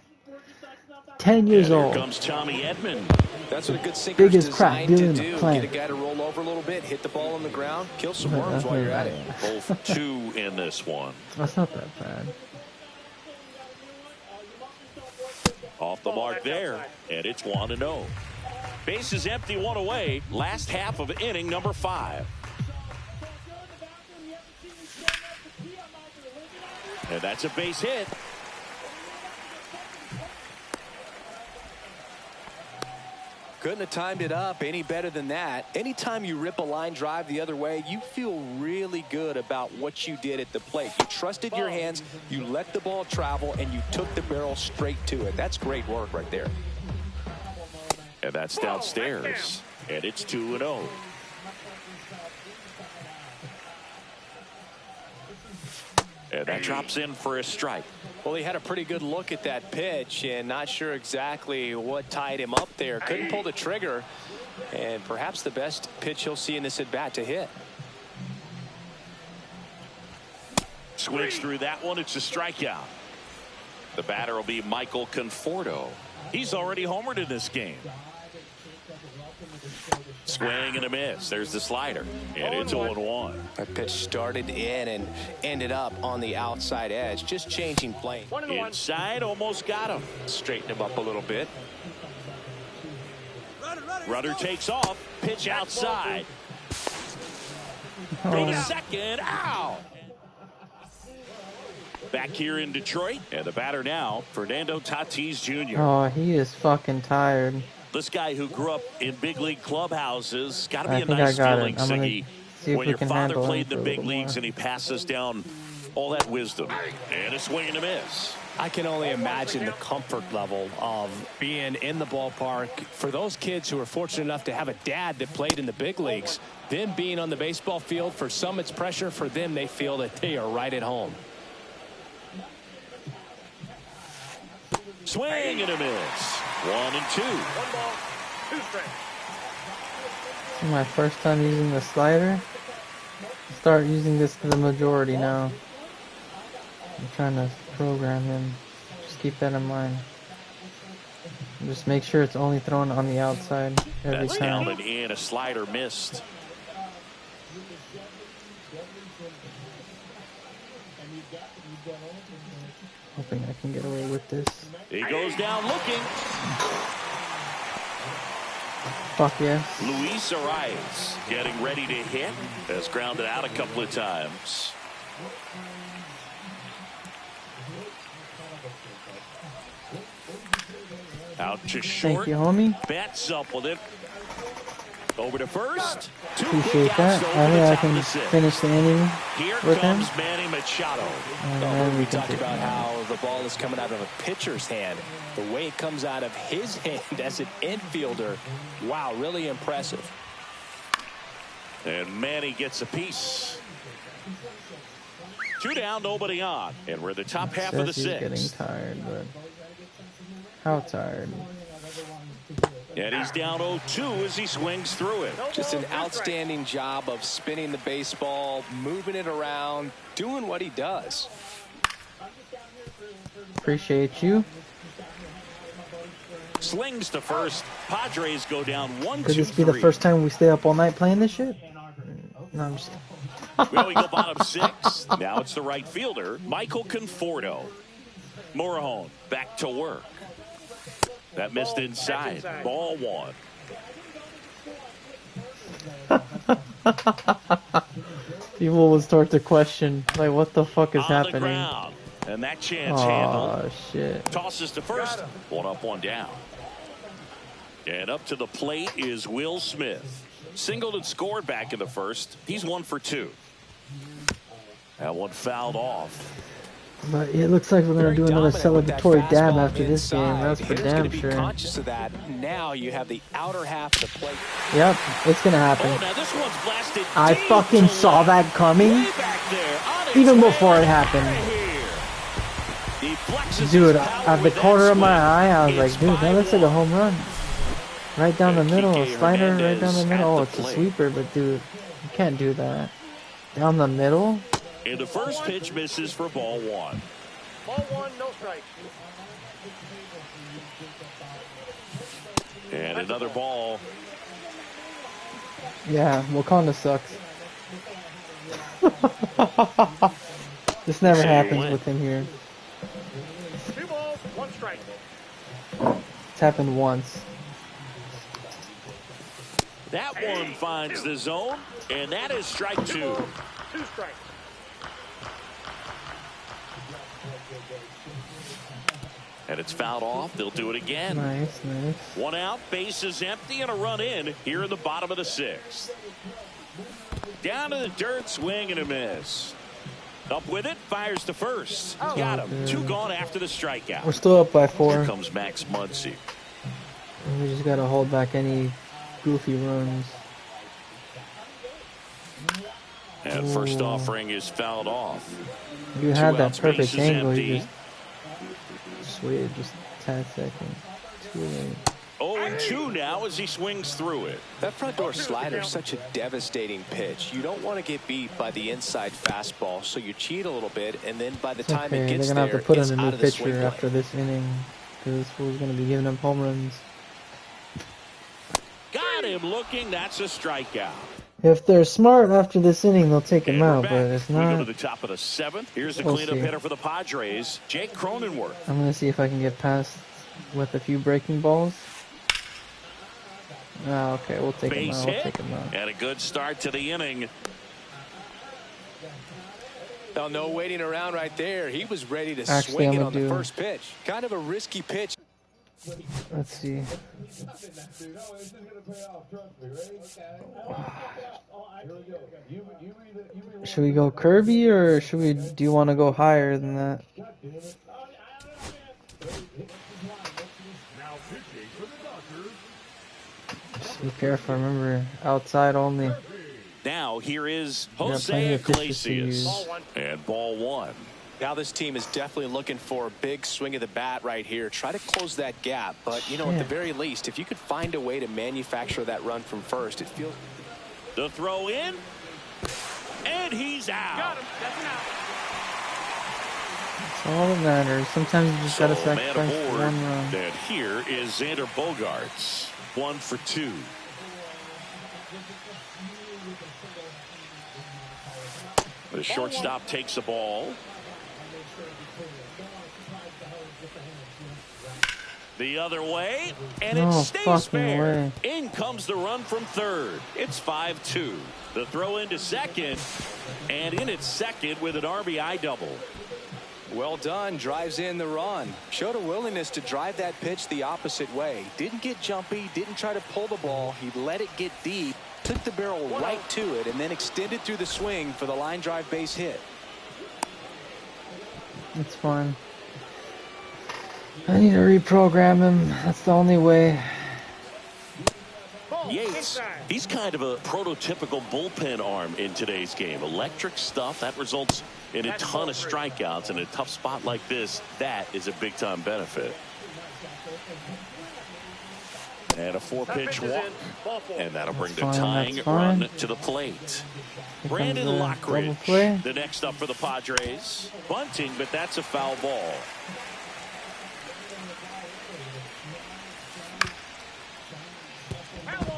10 years And here old. comes Tommy Edman. That's what a good sinker's Biggest crack designed dealer to in the do. Get a planet. guy to roll over a little bit, hit the ball on the ground, kill some worms while you're at it. Both two in this one. That's not that bad. Off the mark there. And it's 1-0. Bases empty, one away. Last half of inning number 5. And that's a base hit. Couldn't have timed it up any better than that. Anytime you rip a line drive the other way, you feel really good about what you did at the plate. You trusted your hands, you let the ball travel, and you took the barrel straight to it. That's great work right there. And that's downstairs. And it's 2-0. And that drops in for a strike. Well, he had a pretty good look at that pitch and not sure exactly what tied him up there. Couldn't pull the trigger, and perhaps the best pitch he'll see in this at-bat to hit. Swings through that one. It's a strikeout. The batter will be Michael Conforto. He's already homered in this game. Swing and a miss. There's the slider. And it's 0-1. That pitch started in and ended up on the outside edge. Just changing plane. Inside, almost got him. Straighten him up a little bit. Runner takes off. Pitch outside. Throw to second. Out. Back here in Detroit. And the batter now, Fernando Tatis Jr. Oh, he is fucking tired. This guy who grew up in big league clubhouses, got to be I a think nice I got feeling, it. I'm gonna Siggy, see if when we your can father handle played him in the for a big little leagues more. and he passes down all that wisdom. And a swing and a miss. I can only imagine the comfort level of being in the ballpark. For those kids who are fortunate enough to have a dad that played in the big leagues, them being on the baseball field, for some it's pressure. For them, they feel that they are right at home. Swing and a miss. 1-2. 1 ball, 2 strikes. This is my first time using the slider. Start using this to the majority now. I'm trying to program him. Just keep that in mind. Just make sure it's only thrown on the outside every That's time. down and in. A slider missed. Hoping I can get away with this. He goes down looking. Fuck yes. Luis Arias getting ready to hit. Has grounded out a couple of times. Out to short. Thank you, homie. Betts up with it. Over to first. Two Appreciate quick outs that. over I the think I top of can the sixth. finish the inning Here with him. comes Manny Machado. And then We can talked take about it. how the ball is coming out of a pitcher's hand. The way it comes out of his hand as an infielder, wow, really impressive. And Manny gets a piece. 2 down, nobody on. And we're the top half of the He's getting sixth. tired, but how tired? And he's down 0-2 as he swings through it. Just an outstanding job of spinning the baseball, moving it around, doing what he does. Appreciate you. Slings to first. Padres go down 1-2-3. Could this be the first time we stay up all night playing this shit? No, I'm just Well, we go bottom 6. Now it's the right fielder, Michael Conforto. Morejon back to work. That missed inside. Ball 1. People will start to question, like, what the fuck is On happening? the ground. And that chance handled. Oh, shit. Tosses to first. 1 up, 1 down. And up to the plate is Will Smith. Singled and scored back in the first. He's 1 for 2. That one fouled off. But it looks like we're going to do another celebratory dab after this game. That's for damn sure. Conscious of that. Now you have the outer half of the plate. Yep, it's going to happen. Oh, now this one's blasted I fucking saw that coming even before it happened. Dude, at the corner of my eye, I was like, dude, that looks like a home run. Right down the middle, a slider right down the middle. Oh, it's a sweeper, but dude, you can't do that. Down the middle? And the first pitch misses for ball 1. Ball 1, no strike. And another ball. Yeah, Wakanda sucks. This never happens with him here. 2 balls, 1 strike. It's happened once. That one finds the zone, and that is strike 2. 2 strikes. And it's fouled off. They'll do it again. Nice, nice. 1 out, bases empty, and a run in here in the bottom of the 6th. Down to the dirt, swing and a miss. Up with it, fires to first. Got him. 2 gone after the strikeout. We're still up by 4. Here comes Max Muncy. We just got to hold back any goofy runs. And first offering is fouled off. You had 2 that outs, perfect bases angle. empty. You just swayed just 10 seconds. Too late. 0-2 now as he swings through it. That front door slider is such a devastating pitch. You don't want to get beat by the inside fastball, so you cheat a little bit, and then by the time it gets they're there, gonna have to put it's in a out new of the swing pitcher lane. after this inning, because this fool's gonna be giving up home runs. Got him looking. That's a strikeout. If they're smart after this inning, they'll take him And we're out, back. but if We go to not, the top of the 7th. Here's the We'll cleanup see. hitter for the Padres, Jake Cronenworth. I'm gonna see if I can get past with a few breaking balls. Ah, okay, we'll take him Base out. We'll hit take him out. and a good start to the inning. Oh, no waiting around right there. He was ready to Actually, swing I'm it gonna on the do- first pitch. Kind of a risky pitch. Let's see. Should we go Kirby or should we? Do you want to go higher than that? Just be careful. Remember, outside only. Now here is got Jose plenty of pitches to Iglesias. use. And ball 1. Now this team is definitely looking for a big swing of the bat right here. Try to close that gap. But, you know, at the very least, if you could find a way to manufacture that run from first, it feels... The throw in. And he's out. Got him. That's an out. That's all that matters. Sometimes you just gotta So, man sacrifice aboard. one run. And here is Xander Bogaerts. 1 for 2. The shortstop takes the ball. The other way, and No it stays fucking fair. way. In comes the run from third. It's 5-2. The throw into second, and in at second with an RBI double. Well done. Drives in the run. Showed a willingness to drive that pitch the opposite way. Didn't get jumpy. Didn't try to pull the ball. He let it get deep. Took the barrel right to it and then extended through the swing for the line drive base hit. It's fine. I need to reprogram him. That's the only way. Ball Yates, he's kind of a prototypical bullpen arm in today's game. Electric stuff that results in a ton of strikeouts. In a tough spot like this, that is a big-time benefit. And a 4-pitch walk. And that'll bring the tying run to the plate. Brandon Lockridge, the next up for the Padres. Bunting, but that's a foul ball.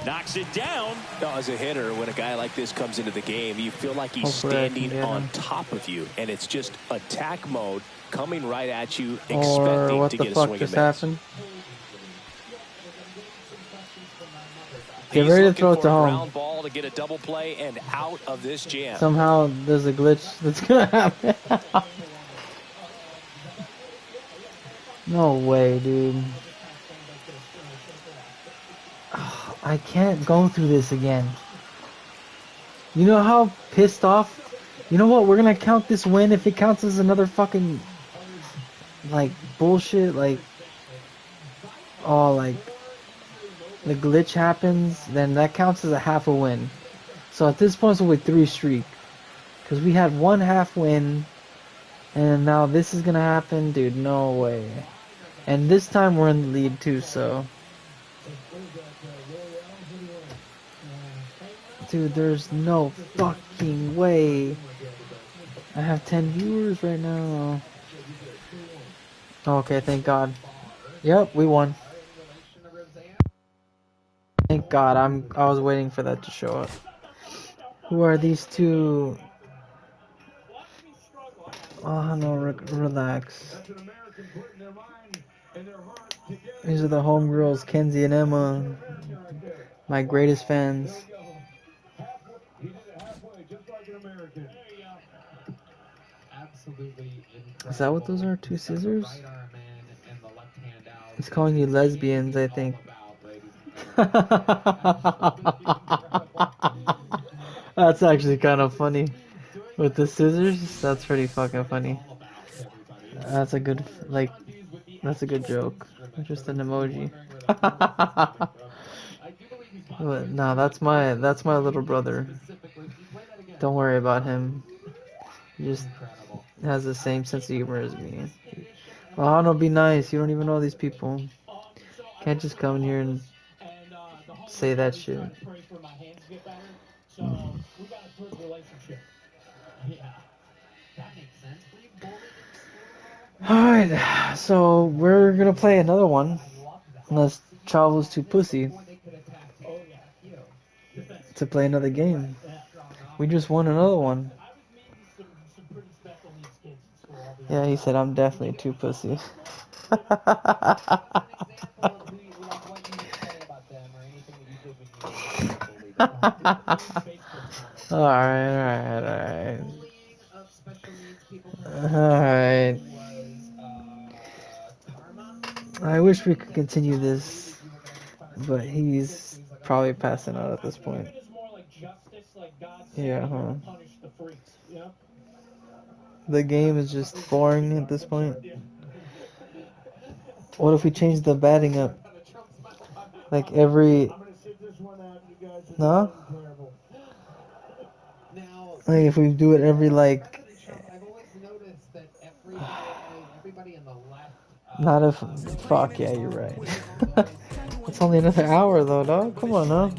Knocks it down. As a hitter, when a guy like this comes into the game, you feel like he's standing on top of you, and it's just attack mode coming right at you, expecting to get a swing and miss. Get ready to throw it to home. Ground ball to get a double play and out of this jam. Somehow there's a glitch that's gonna happen. No way, dude. I can't go through this again. You know how pissed off? You know what? We're gonna count this win if it counts as another fucking like bullshit. Like, oh, like the glitch happens, then that counts as a half a win. So at this point, it's only 3 streak because we had 1 half win, and now this is gonna happen, dude. No way. And this time we're in the lead too, so. Dude, there's no fucking way. I have 10 viewers right now. Okay, thank God. Yep, we won. Thank God. I was waiting for that to show up. Who are these two? Oh no, relax. These are the homegirls, Kenzie and Emma. My greatest fans. Is that what those are? 2 scissors? It's calling you lesbians, I think. That's actually kind of funny. With the scissors, that's pretty fucking funny. That's a good, like, that's a good joke. Just an emoji. But, no, that's my little brother. Don't worry about him. He just has the same sense of humor as me. Oh, no, be nice. You don't even know these people. Can't just come in here and say that shit. Alright, so we're gonna play another one. Unless Chavo's too pussy to play another game. We just won another one. Yeah, he said I'm definitely too pussy. Alright. I wish we could continue this, but he's probably passing out at this point. Yeah, huh? The game is just boring at this point. What if we change the batting up? Like every... No? Like if we do it every like... Not if... Fuck, yeah, you're right. It's only another hour though, dog. Come on, now.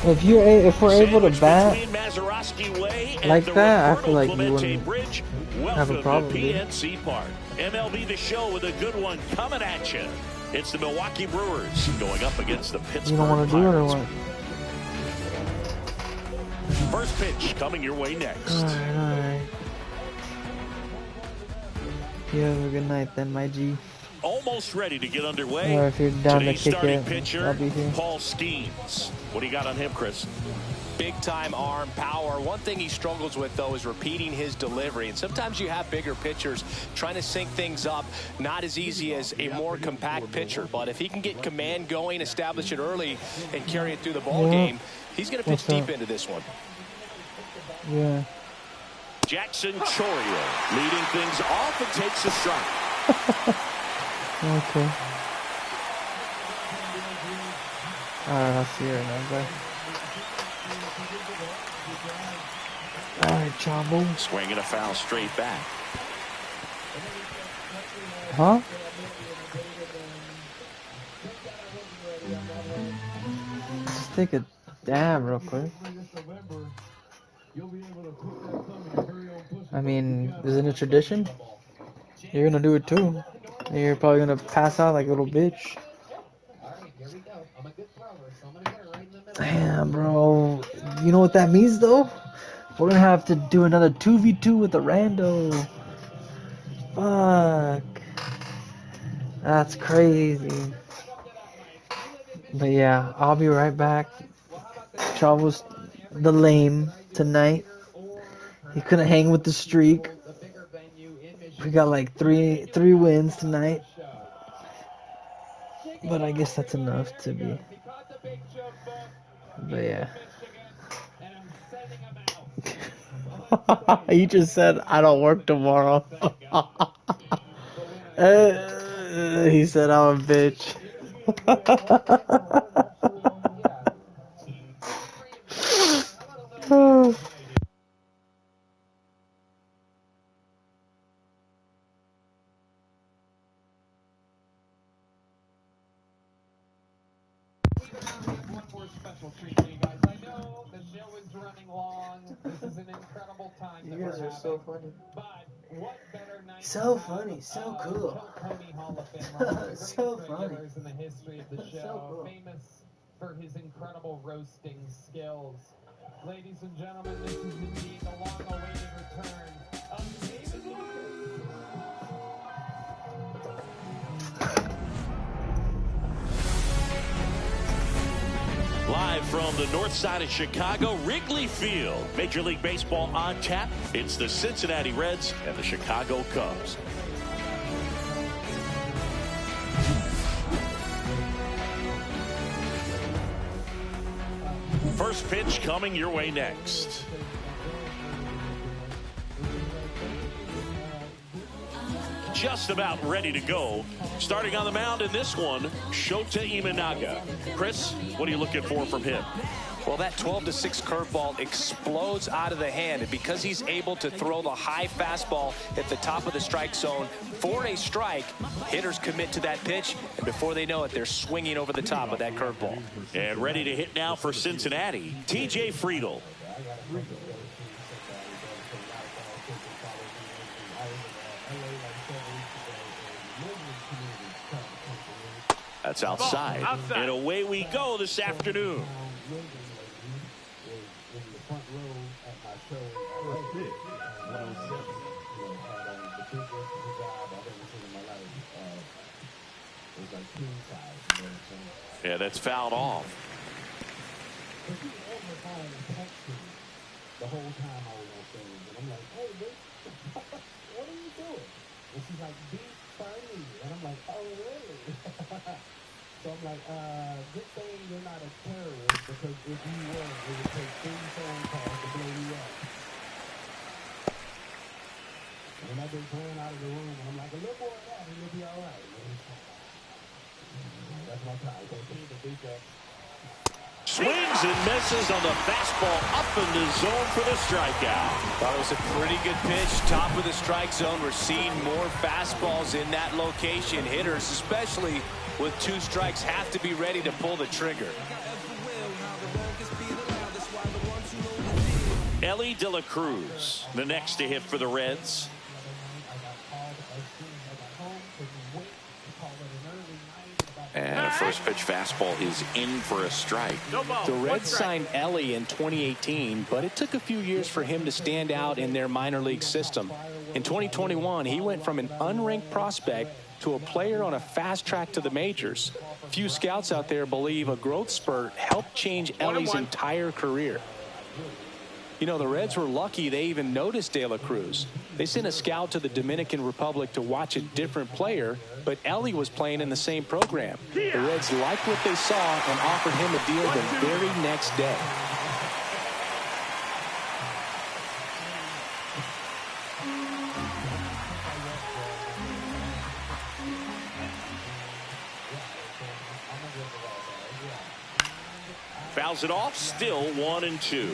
If we're able to bat like that, I feel like you wouldn't have a problem, dude. MLB The Show with a good one coming at you. It's the Milwaukee Brewers going up against the Pittsburgh You don't want to do it or what? First pitch coming your way next. Alright. You have a good night then, my G. Almost ready to get underway. Or if you're down Today's to kick starting it, pitcher, I'll be here. Paul Skeens. What do you got on him, Chris? Big time arm power. One thing he struggles with, though, is repeating his delivery. And sometimes you have bigger pitchers trying to sync things up. Not as easy as a more compact pitcher. But if he can get command going, establish it early, and carry it through the ball game, he's going to pitch deep into this one. Yeah. Jackson Chourio leading things off and takes a strike. Okay. Alright, I'll see you right now, bye. Alright, Chavo. Swinging a foul straight back. Huh? Let's take a dab real quick. I mean, isn't it tradition? You're gonna do it too. And you're probably gonna pass out like a little bitch. Damn, bro. You know what that means, though? We're gonna have to do another 2v2 with the rando. Fuck. That's crazy. But yeah, I'll be right back. Chavo's the lame tonight. He couldn't hang with the streak. We got like three wins tonight. But I guess that's enough to be. But yeah. He just said, I don't work tomorrow. He said, I'm a bitch. One more special treat for you guys. I know the show is running long. This is an incredible time that we're having. So funny. But what better night So to have, funny, so cool. Tony Hall of Fame, one of the So greatest funny. regulars in the history of the show, So cool. famous for his incredible roasting skills. Ladies and gentlemen, this is indeed the long-awaited return of David Lewis. Live from the north side of Chicago, Wrigley Field. Major League Baseball on tap. It's the Cincinnati Reds and the Chicago Cubs. First pitch coming your way next. Just about ready to go. Starting on the mound in this one, Shota Imanaga. Chris, what are you looking for from him? Well, that 12-6 curveball explodes out of the hand, and because he's able to throw the high fastball at the top of the strike zone for a strike, hitters commit to that pitch, and before they know it, they're swinging over the top of that curveball. And ready to hit now for Cincinnati, TJ Friedl. That's outside. And away we go this afternoon. Yeah, that's fouled off. The whole time I was on stage, and I'm like, hey, bitch, what are you doing? And she's like, be funny. And I'm like, oh, really? So I'm like, good thing you're not a terrorist, because if you were, it would take 3 phone calls to blow you up. And I've been playing out of the room, and I'm like, a little more of that, and you'll be all right. That's my time. Continue to beat that. Swings and misses on the fastball up in the zone for the strikeout. Thought it was a pretty good pitch, top of the strike zone. We're seeing more fastballs in that location. Hitters, especially with 2 strikes, have to be ready to pull the trigger. Ellie De La Cruz, the next to hit for the Reds. And a first pitch fastball is in for a strike. The Reds signed Ellie in 2018, but it took a few years for him to stand out in their minor league system. In 2021, he went from an unranked prospect to a player on a fast track to the majors. Few scouts out there believe a growth spurt helped change Ellie's entire career. You know, the Reds were lucky they even noticed De La Cruz. They sent a scout to the Dominican Republic to watch a different player, but Ellie was playing in the same program. The Reds liked what they saw and offered him a deal the very next day. fouls it off. Still 1-2.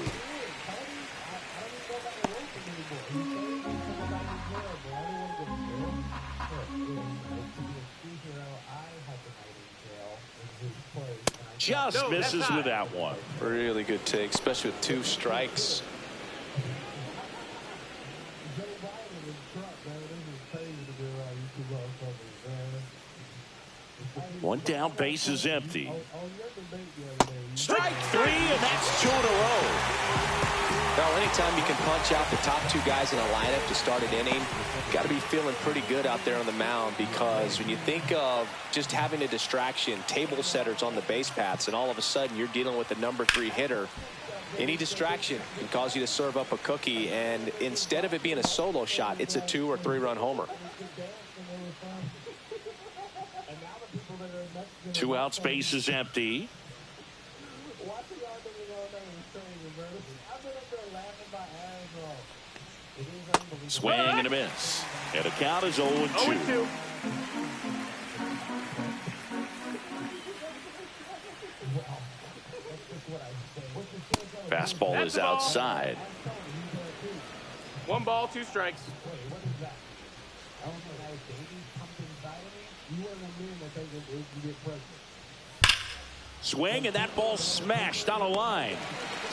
Just misses with that one. Really good take, especially with 2 strikes. One down, base is empty. Strike 3, and that's 2 in a row. Well, anytime you can punch out the top 2 guys in a lineup to start an inning, got to be feeling pretty good out there on the mound, because when you think of just having a distraction, table setters on the base paths, and all of a sudden you're dealing with the number 3 hitter, any distraction can cause you to serve up a cookie, and instead of it being a solo shot, it's a 2 or 3 run homer. 2 outs, base is empty. Swing and a miss. And the count is 0-2. Fastball is outside. 1 ball, 2 strikes. Swing, and that ball smashed on a line.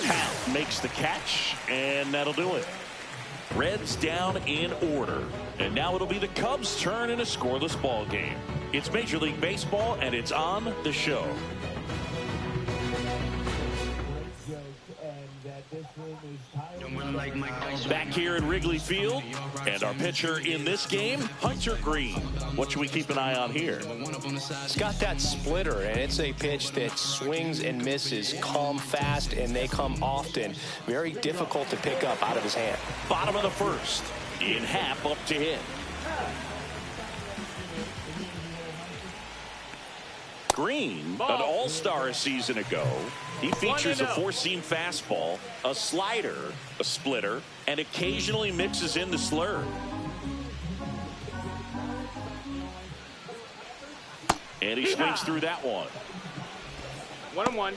Pat makes the catch, and that'll do it. Reds down in order. And now it'll be the Cubs' turn in a scoreless ball game. It's Major League Baseball, and it's on the show. Back here at Wrigley Field, and our pitcher in this game, Hunter Green. What should we keep an eye on here? It's got that splitter, and it's a pitch that swings and misses, come fast, and they come often. Very difficult to pick up out of his hand. Bottom of the first, in half up to hit. Green, an all-star a season ago. He features a 4-seam fastball, a slider, a splitter, and occasionally mixes in the slurve. And he swings through that one. 1-1.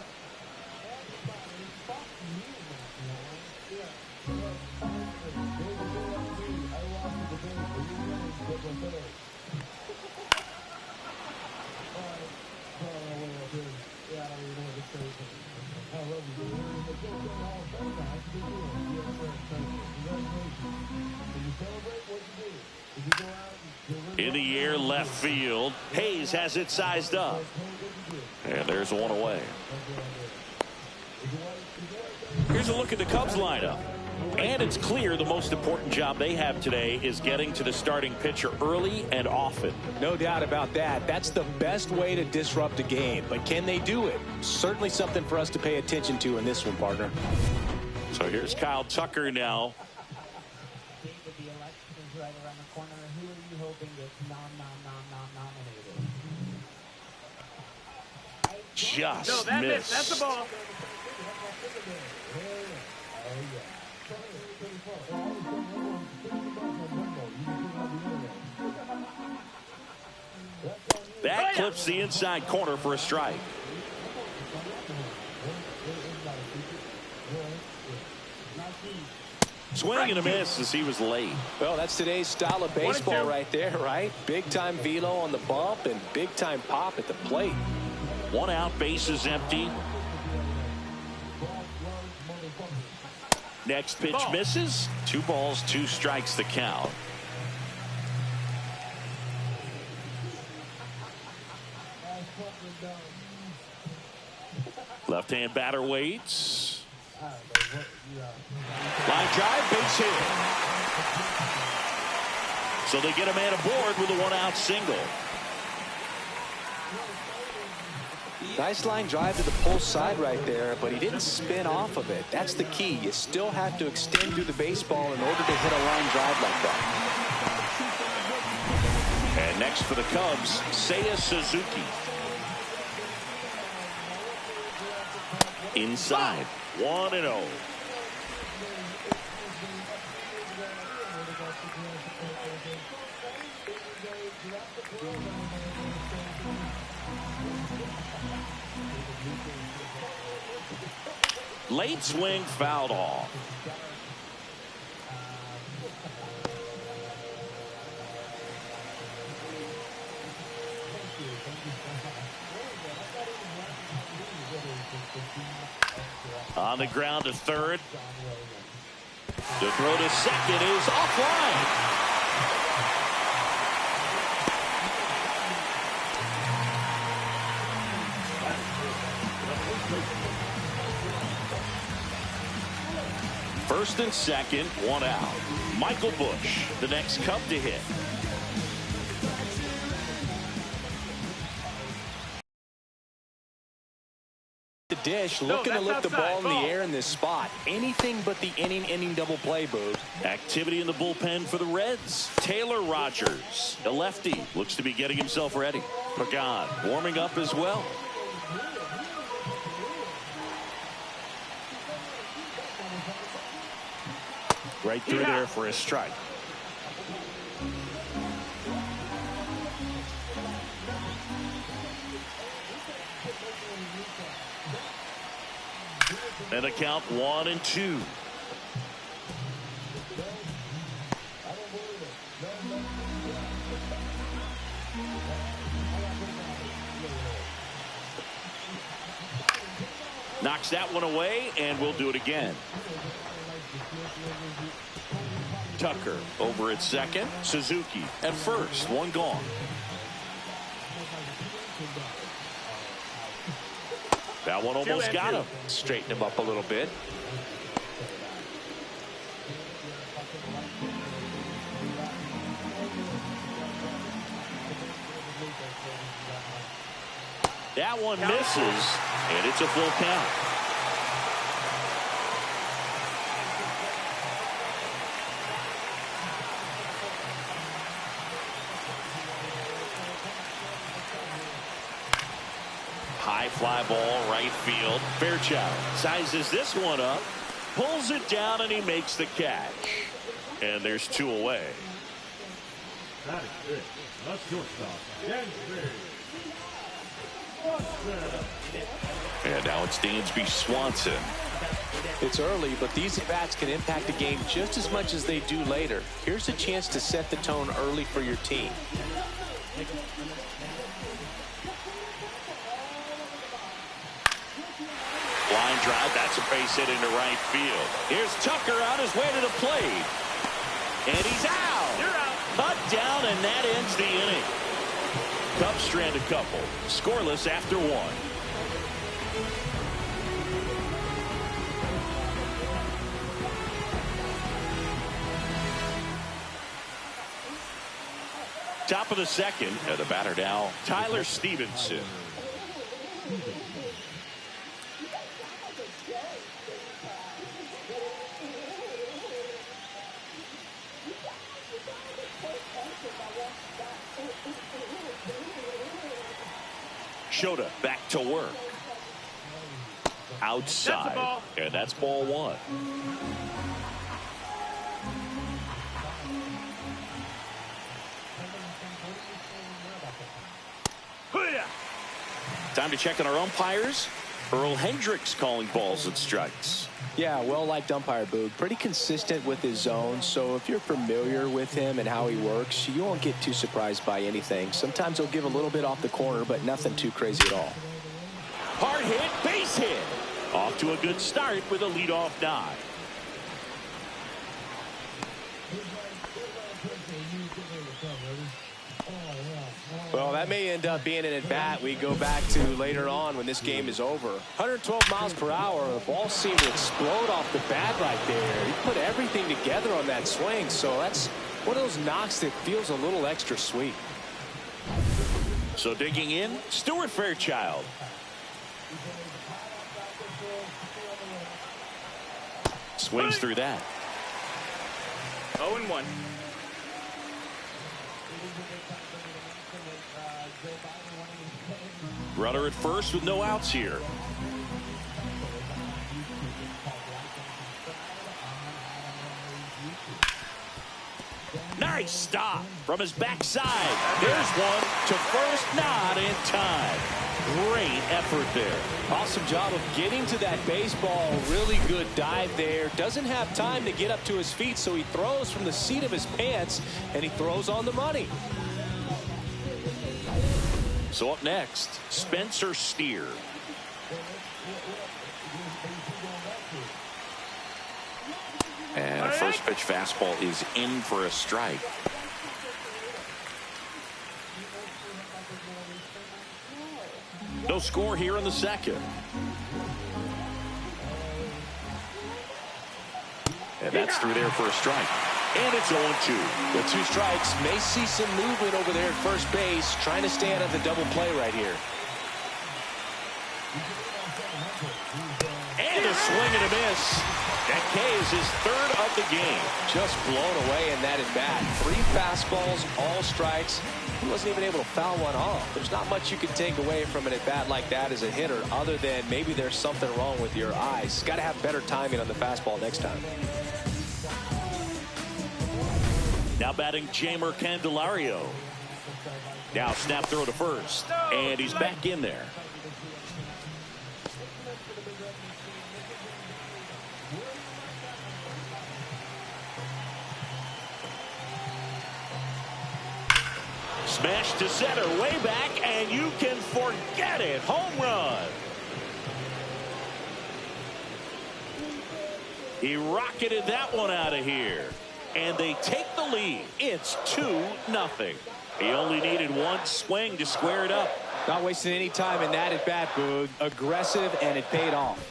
In the air, left field. Hayes has it sized up. And there's one away. Here's a look at the Cubs lineup. And it's clear the most important job they have today is getting to the starting pitcher early and often. No doubt about that. That's the best way to disrupt a game. But can they do it? Certainly something for us to pay attention to in this one, partner. So here's Kyle Tucker now. Just missed. That's the ball. That clips the inside corner for a strike. Swing and a miss as he was late. Well, that's today's style of baseball right there, right? Big time velo on the bump and big time pop at the plate. 1 out, base is empty. Next pitch misses. 2 balls, 2 strikes the count. Left-hand batter waits. Line drive, base hit. So they get a man aboard with a 1-out single. Nice line drive to the pull side right there, but he didn't spin off of it. That's the key. You still have to extend through the baseball in order to hit a line drive like that. And next for the Cubs, Seiya Suzuki. Inside, 1-0. Late swing fouled off. On the ground to third. The throw to second is offline. First and second, one out. Michael Bush, the next Cub to hit. The dish, looking to lift the ball in the air in this spot. Anything but the inning double play, Boog. Activity in the bullpen for the Reds. Taylor Rogers, the lefty, looks to be getting himself ready. Pagan warming up as well. Right through there for a strike. And a count 1-2. Knocks that one away, and we'll do it again. Tucker over at second. Suzuki at first. One gone. That one almost got him. Straighten him up a little bit. That one misses, and it's a full count. High fly ball, right field. Fairchild sizes this one up, pulls it down, and he makes the catch. And there's two away. That is good. That's shortstop. And now it's Dansby Swanson. It's early, but these at-bats can impact the game just as much as they do later. Here's a chance to set the tone early for your team. Line drive, that's a base hit into right field. Here's Tucker on his way to the plate. And he's out. You're out. Cut down, and that ends the inning. Cubs strand a couple. Scoreless after one. Top of the second, and the batter now, Tyler Stevenson. Shota back to work. Outside. And that's ball one. Time to check on our umpires. Earl Hendricks calling balls and strikes. Yeah, well-liked umpire, Boog. Pretty consistent with his zone, so if you're familiar with him and how he works, you won't get too surprised by anything. Sometimes he'll give a little bit off the corner, but nothing too crazy at all. Hard hit, base hit. Off to a good start with a leadoff dive. Well, that may end up being an at-bat we go back to later on when this game is over. 112 miles per hour. The ball seemed to explode off the bat right there. He put everything together on that swing, so that's one of those knocks that feels a little extra sweet. So digging in, Stuart Fairchild. Swings through that. 0-1. Runner at first with no outs here. Nice stop from his backside. There's one to first, not in time. Great effort there. Awesome job of getting to that baseball. Really good dive there. Doesn't have time to get up to his feet, so he throws from the seat of his pants, and he throws on the money. So up next, Spencer Steer. And a first pitch fastball is in for a strike. No score here in the second. And that's through there for a strike. And it's 0-2. With 2 strikes, may see some movement over there at first base, trying to stand at the double play right here. And a swing and a miss. That K is his 3rd of the game. Just blown away in that at bat. 3 fastballs, all strikes. He wasn't even able to foul one off. There's not much you can take away from an at bat like that as a hitter, other than maybe there's something wrong with your eyes. Got to have better timing on the fastball next time. Now batting Jamer Candelario. Now snap throw to first. And he's back in there. Smash to center, way back, and you can forget it. Home run. He rocketed that one out of here. And they take the lead. It's 2-0. He only needed 1 swing to square it up. Not wasting any time in that at bat, Boog. Aggressive, and it paid off.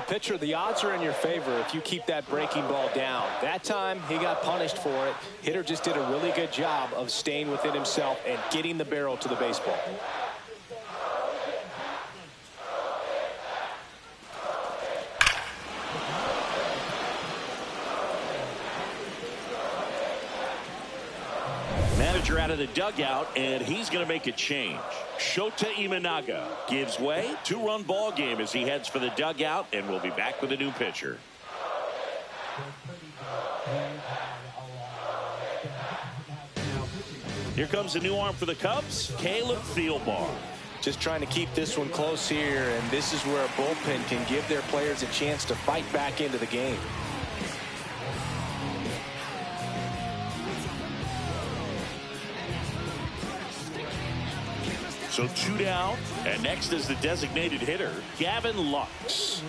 Pitcher, the odds are in your favor if you keep that breaking ball down. That time, he got punished for it. Hitter just did a really good job of staying within himself and getting the barrel to the baseball. Manager out of the dugout, and he's going to make a change. Shota Imanaga gives way. 2-run ball game as he heads for the dugout, and we'll be back with a new pitcher. Here comes a new arm for the Cubs, Caleb Thielbar. Just trying to keep this one close here, and this is where a bullpen can give their players a chance to fight back into the game. So 2 down, and next is the designated hitter, Gavin Lux.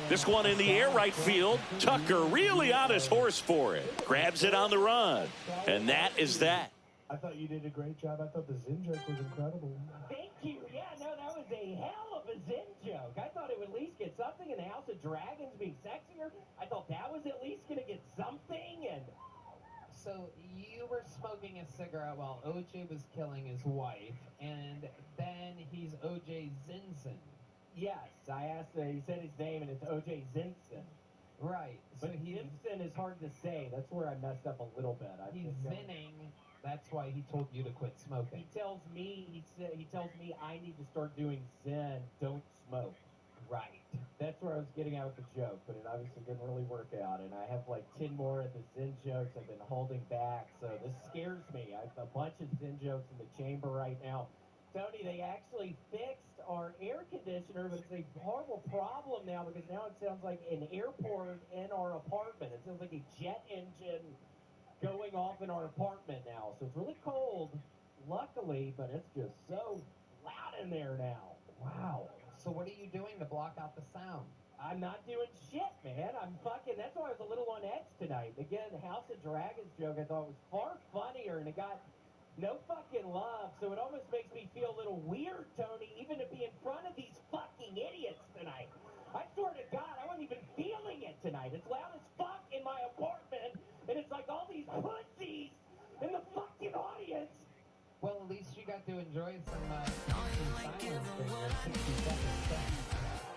This one in the air right field. Tucker really on his horse for it. Grabs it on the run. And that is that. I thought you did a great job. I thought the Zen joke was incredible. Thank you. Yeah, no, that was a hell of a Zen joke. I thought it would at least get something in the House of Dragons being sexier. I thought that was at least going to get something. And so you were smoking a cigarette while OJ was killing his wife, and then he's OJ Simpson. Yes, I asked, he said his name, and it's O.J. Simpson. Right. So but Simpson is hard to say. That's where I messed up a little bit. He's zinning. That's why he told you to quit smoking. He tells me I need to start doing Zen, don't smoke. Right. That's where I was getting out with the joke, but it obviously didn't really work out. And I have like 10 more of the Zen jokes I've been holding back, so this scares me. I have a bunch of Zen jokes in the chamber right now. Tony, they actually fixed our air conditioner, but it's a horrible problem now because now it sounds like an airport in our apartment. It sounds like a jet engine going off in our apartment now. So it's really cold, luckily, but it's just so loud in there now. Wow. So what are you doing to block out the sound? I'm not doing shit, man. That's why I was a little on edge tonight. Again, the House of Dragons joke I thought was far funnier, and it got no fucking love, so it almost makes me feel a little weird, Tony, even to be in front of these fucking idiots tonight. I swear to God, I wasn't even feeling it tonight. It's loud as fuck in my apartment, and it's like all these pussies in the fucking audience. Well, at least you got to enjoy some silence during your 60 seconds.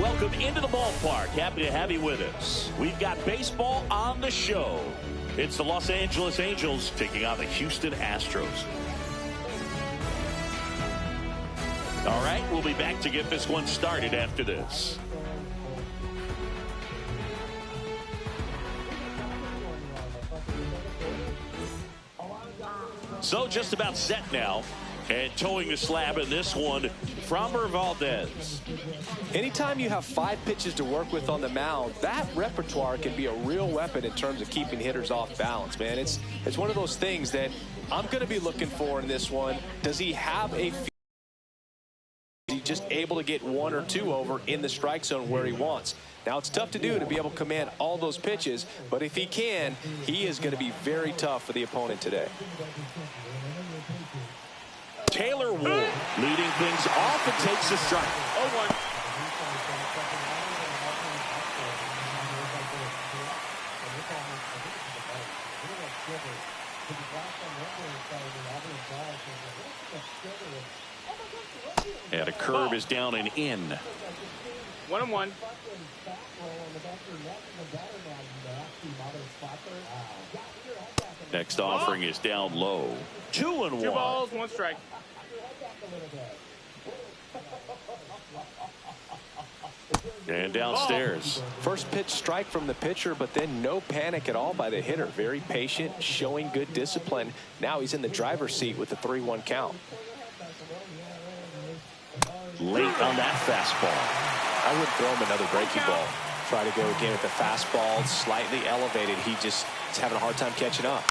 welcome into the ballpark. Happy to have you with us. We've got baseball on the show. It's the Los Angeles Angels taking on the Houston Astros. All right, we'll be back to get this one started after this. So just about set now. And towing the slab in this one, Framber Valdez. Anytime you have 5 pitches to work with on the mound, that repertoire can be a real weapon in terms of keeping hitters off balance, man. It's one of those things that I'm going to be looking for in this one. Does he have a... Is he just able to get 1 or 2 over in the strike zone where he wants? Now, it's tough to do to be able to command all those pitches, but if he can, he is going to be very tough for the opponent today. Taylor Ward leading things off and takes a strike. 0-1. And a curve is down and in. 1-1. Next offering is down low. 2-1. 2 balls, 1 strike. And downstairs. First pitch strike from the pitcher, but then no panic at all by the hitter. Very patient, showing good discipline. Now he's in the driver's seat with the 3-1 count. Late on that fastball. I would throw him another breaking ball. Try to go again with the fastball, slightly elevated. He just is having a hard time catching up.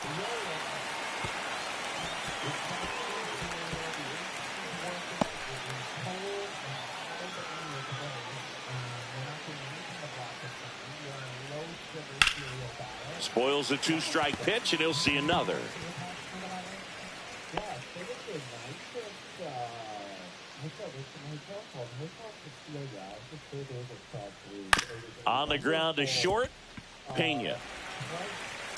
Spoils a 2-strike pitch, and he'll see another. On the ground to short. Pena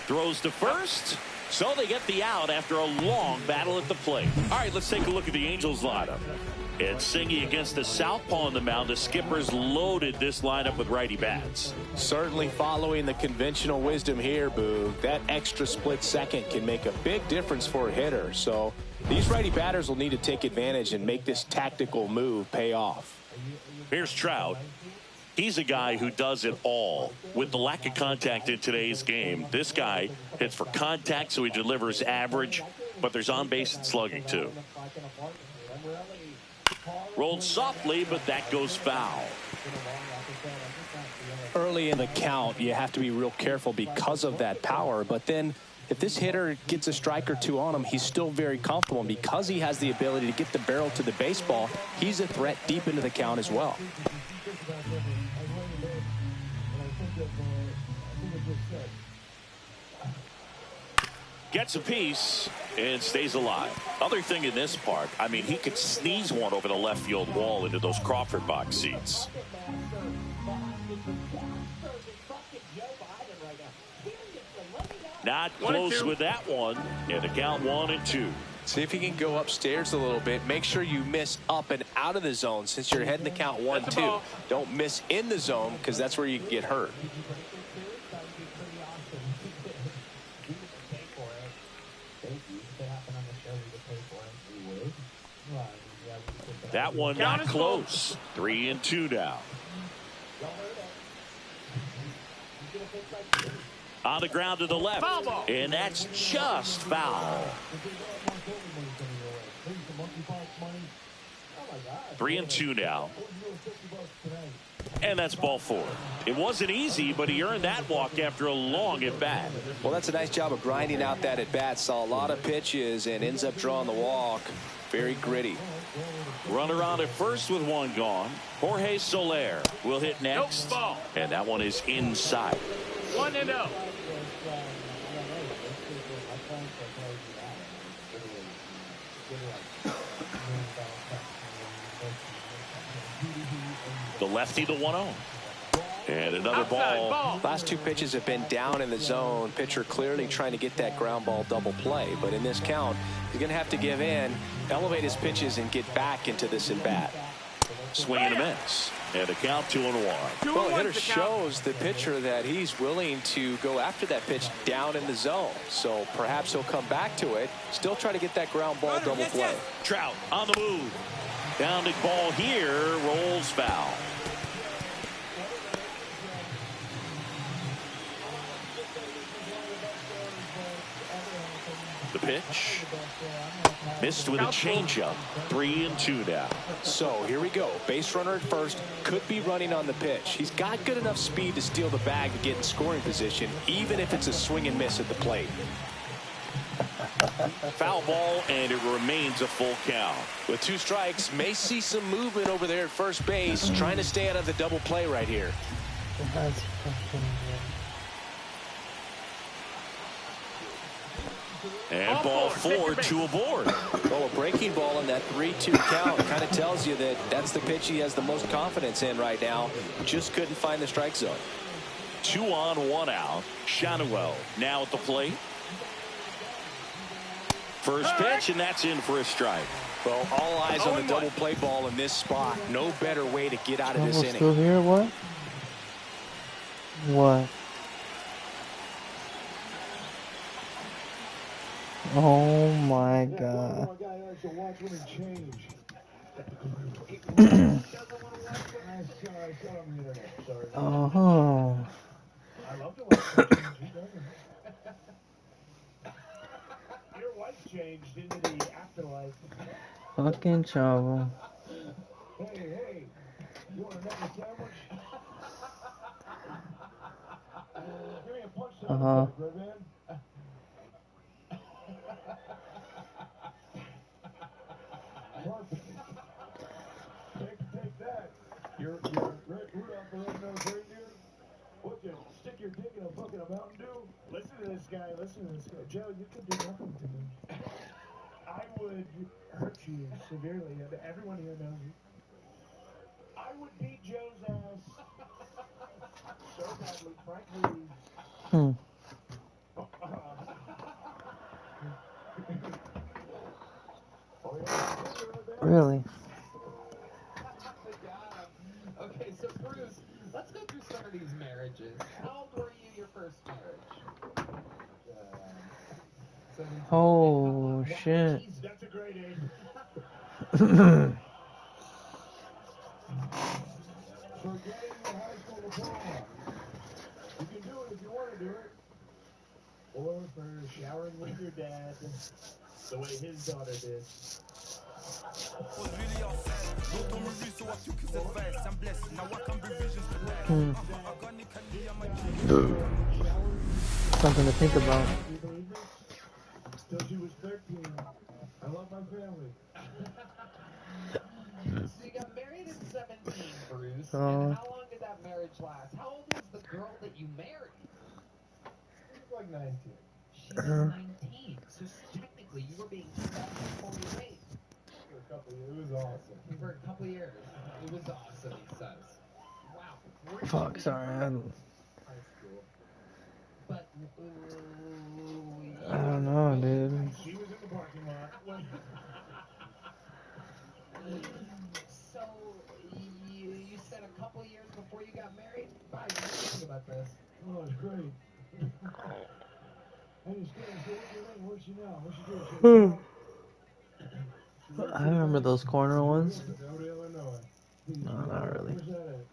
throws to first. So they get the out after a long battle at the plate. All right, let's take a look at the Angels lineup. It's Singy against the southpaw on the mound. The skipper's loaded this lineup with righty bats. Certainly following the conventional wisdom here, Boog. That extra split second can make a big difference for a hitter. So these righty batters will need to take advantage and make this tactical move pay off. Here's Trout. He's a guy who does it all. With the lack of contact in today's game, this guy hits for contact, so he delivers average, but there's on-base and slugging too. Rolled softly, but that goes foul. Early in the count, you have to be real careful because of that power, but then if this hitter gets a strike or 2 on him, he's still very comfortable, and because he has the ability to get the barrel to the baseball, he's a threat deep into the count as well. Gets a piece and stays alive. Other thing in this part, I mean, he could sneeze one over the left field wall into those Crawford box seats. Not close with that one. And the count 1-2. See if he can go upstairs a little bit. Make sure you miss up and out of the zone since you're heading the count 1-2. Don't miss in the zone because that's where you can get hurt. That one not close. 3-2 now. On the ground to the left. And that's just foul. 3-2 now. And that's ball 4. It wasn't easy, but he earned that walk after a long at-bat. Well, that's a nice job of grinding out that at-bat. Saw a lot of pitches and ends up drawing the walk. Very gritty. Runner on at first with 1 gone. Jorge Soler will hit next. And that one is inside. 1-0. The lefty, the 1-0. And another ball. Last 2 pitches have been down in the zone. Pitcher clearly trying to get that ground ball double play. But in this count, he's going to have to give in, elevate his pitches, and get back into this at bat. Swing and a miss. And the count 2-1. Well, the hitter shows the pitcher that he's willing to go after that pitch down in the zone. So perhaps he'll come back to it. Still try to get that ground ball double play. Trout on the move. Downed ball here. Rolls foul. The pitch. Missed with a changeup. 3-2 now. So here we go. Base runner at first. Could be running on the pitch. He's got good enough speed to steal the bag to get in scoring position, even if it's a swing and miss at the plate. Foul ball, and it remains a full count. With 2 strikes, may see some movement over there at first base, trying to stay out of the double play right here. And ball 4, 2 aboard. Well, a breaking ball in that 3-2 count kind of tells you that that's the pitch he has the most confidence in right now. Just couldn't find the strike zone. 2 on, 1 out. Shanuel now at the plate. First pitch, and that's in for a strike. Well, all eyes on the double play ball in this spot. No better way to get out of this inning. Still here? What? What? Oh my God. Oh. Your wife changed into the afterlife. Fucking Chavo. Hey, you want another sandwich? Give me a punch to the good man. Take that. You're Rudolph the Red-Nosed Reindeer. What, you stick your dick in a fucking Mountain Dew? Listen to this guy. Joe, you could do nothing to me. I would hurt you severely. Everyone here knows you. I would beat Joe's ass so badly, frankly. Really? Okay, so Bruce, let's go through some of these marriages. How old were you your first marriage? Oh shit. That's a great age. For getting the high school diploma. You can do it if you want to do it. Or for showering with your dad the way his daughter did. Something to think about. Till she was 13. I love my family. So you got married at 17, Bruce. And how long did that marriage last? How old was the girl that you married? She was like 19. She was 19. So technically, you were being stuck before you made. For a couple of years. It was awesome. For a couple of years. It was awesome, he says. Wow. Fuck, sorry. But, I don't know, dude. She was in the parking lot. So, you said a couple years before you got married? Why did you think about this? Oh, it's great. I understand. So what's your name? What's she now? What's she doing? I remember those corner ones. Illinois. No, not really. Where's that at?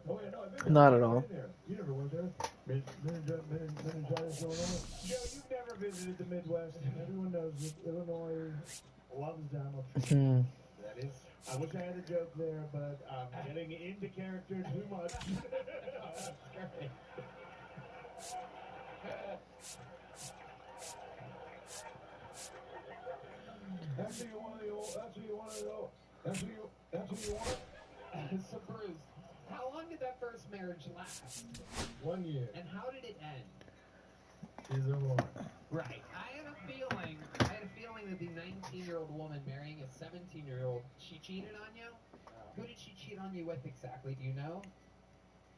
Oh, yeah, no, I've been Not there. at all. You never went there. Meningitis, Illinois. Joe, you've never visited the Midwest. Everyone knows it. Illinois loves Donald Trump. That is. I wish I had a joke there, but I'm getting into character too much. That's who you want to know. That's who you want to know. That's who you want. So, Bruce, how long did that first marriage last? 1 year. And how did it end? Either one. Right. I had a feeling that the 19-year-old woman marrying a 17-year-old, she cheated on you? Who did she cheat on you with exactly? Do you know?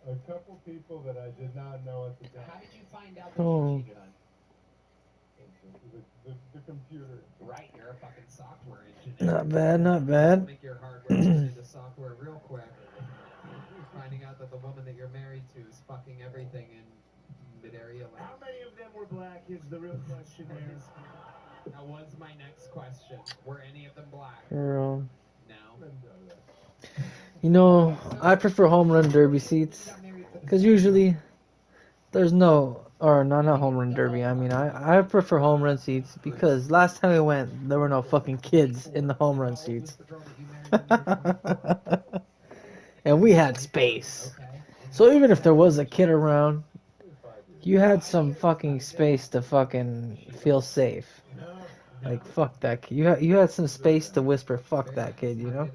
A couple people that I did not know at the time. How did you find out that she cheated on you? The computer. Right, you're a fucking software engineer. Not bad, not bad. Make your hardware into software real quick. that the woman that you're married to is fucking everything in mid-area lane. How many of them were black is the real question here. That was my next question. Were any of them black? Girl. No. You know, I prefer home run derby seats. Because usually, there's no, or no, not home run derby. I mean, I prefer home run seats because last time we went, there were no fucking kids in the home run seats. And we had space. So even if there was a kid around, you had some fucking space to fucking feel safe. Like, fuck that kid. You had some space to whisper, fuck that kid, you know?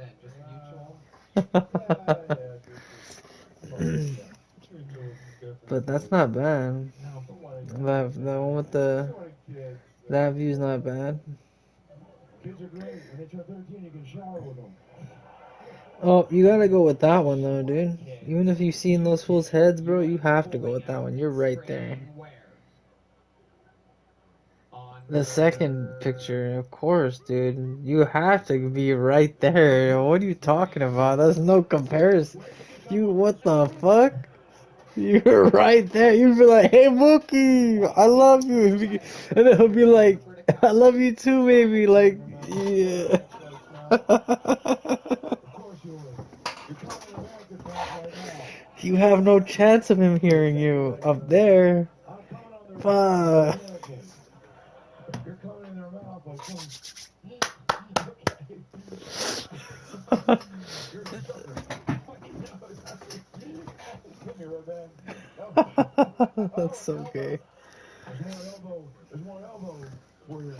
But that's not bad. The one with that view's not bad. Kids are great. When they turn 13, you can shower with them. Oh, you gotta go with that one though, dude. Even if you've seen those fools' heads, bro, you have to go with that one. You're right there. The second picture, of course, dude. You have to be right there. What are you talking about? There's no comparison. You, what the fuck? You're right there. You'd be like, hey, Mookie, I love you. And then he'll be like, I love you too, baby. Like, yeah. You have no chance of him hearing you up there. Fuck. You're coming in their mouth like some... That's so gay. There's more elbow for you.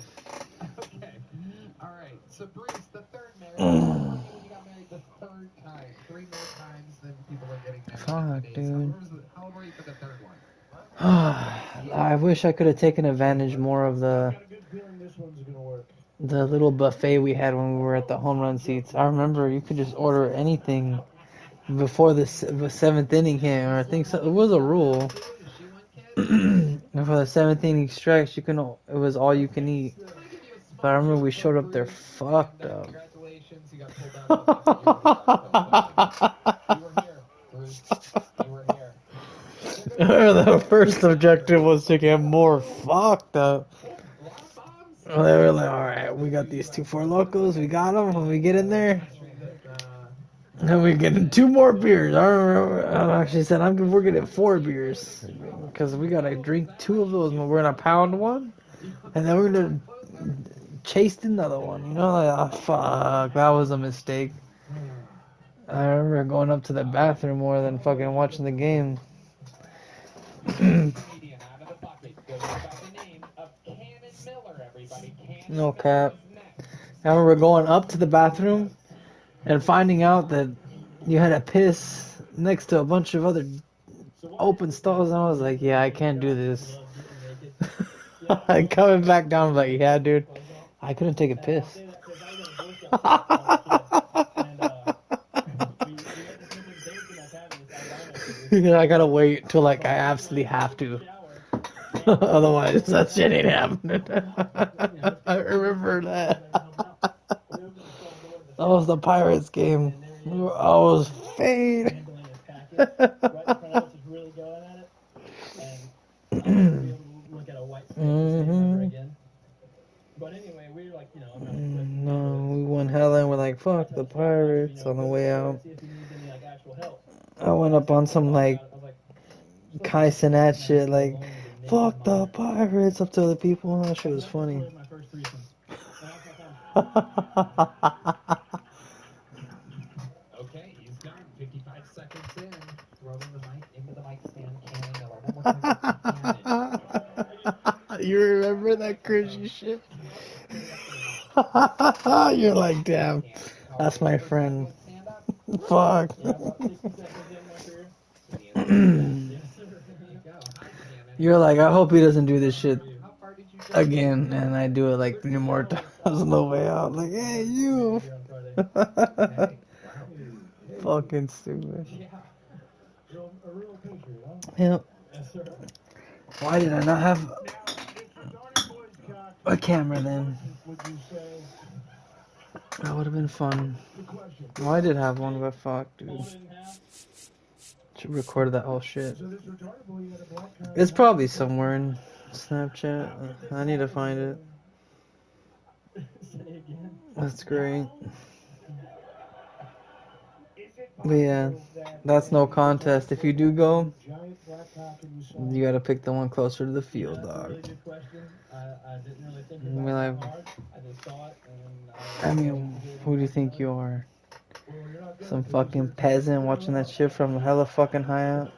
Okay. All right. So, Bruce, the third marriage. When you got married the third time, 3 more times than people are getting married Fuck, nowadays. dude. How old were you for the third one? I wish I could have taken advantage more of I got a good feeling this one's gonna work. the little buffet we had when we were at the home run seats. I remember you could just order anything before the 7th inning hit, or I think so, it was a rule. And for the 7th inning stretch, it was all you can eat. But I remember we showed up there fucked up. Congratulations, you got pulled out of the bucket. You were here, Bruce. You were here. The first objective was to get more fucked up. Well, they were like, alright, we got these 2 Four Locos, we got them. When we get in there, and we're getting 2 more beers. I remember, I actually said, we're getting 4 beers. Because we gotta drink 2 of those, and we're gonna pound one. And then we're gonna chase another one. You know, like, oh, fuck, that was a mistake. I remember going up to the bathroom more than fucking watching the game. No cap. I remember going up to the bathroom and finding out that you had to piss next to a bunch of other open stalls, and I was like, yeah, I can't do this. Coming back down, I'm like, yeah, dude, I couldn't take a piss. I gotta wait till like I absolutely have to. Otherwise, that shit ain't happening. I remember that. That was the Pirates game. I was fade. But anyway, we were like, you know, no, we went hella and we're like, fuck the Pirates on the way out. I went up on some like Kai Cenat shit, like, fuck the Pirates up to other people. That shit was funny. Okay, he's done. 55 seconds in. Throwing the mic into the mic stand. Cannon Miller. One more time. You remember that cringy shit? You're like, damn, that's my friend. Fuck. You're like, I hope he doesn't do this shit again, and I do it like 3 more times on the way out. Like, hey, you. Fucking stupid. Yep. Why did I not have a camera then? That would have been fun. Well, I did have one, but fuck, dude. should record that whole shit. It's probably somewhere in Snapchat. I need to find it. That's great. But yeah, that's no contest. If you do go, you gotta pick the one closer to the field, dog. Really good question. I didn't really think I about mean, it like, hard. I just saw it and I mean, who do you think you are? Some fucking peasant watching that shit from hella fucking high up?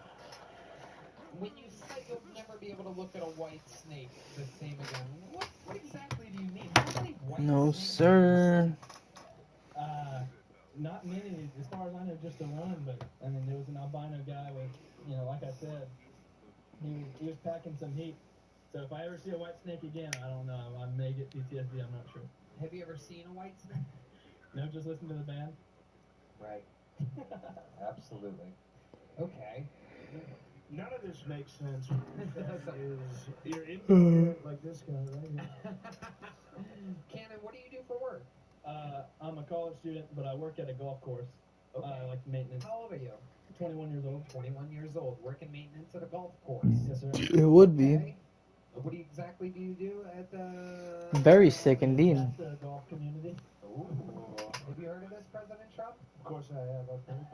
When you said you'll never be able to look at a white snake the same again, what exactly do you mean? How many white No, snakes sir. Not many, as far as I know, just the one. But I mean, there was an albino guy with, like I said, he was packing some heat. So if I ever see a white snake again, I don't know. I may get PTSD. I'm not sure. Have you ever seen a white snake? No, just listen to the band. Right. Absolutely. Okay. None of this makes sense. You're in like this guy, right? Cannon, what do you do for work? I'm a college student, but I work at a golf course. Okay. Like maintenance. How old are you? 21 years old. 21 years old, working maintenance at a golf course. Yes, sir. It would be. Okay. What exactly do you do at the... Very sick indeed. The golf community. Ooh. Have you heard of this, President Trump? Of course I have. I've heard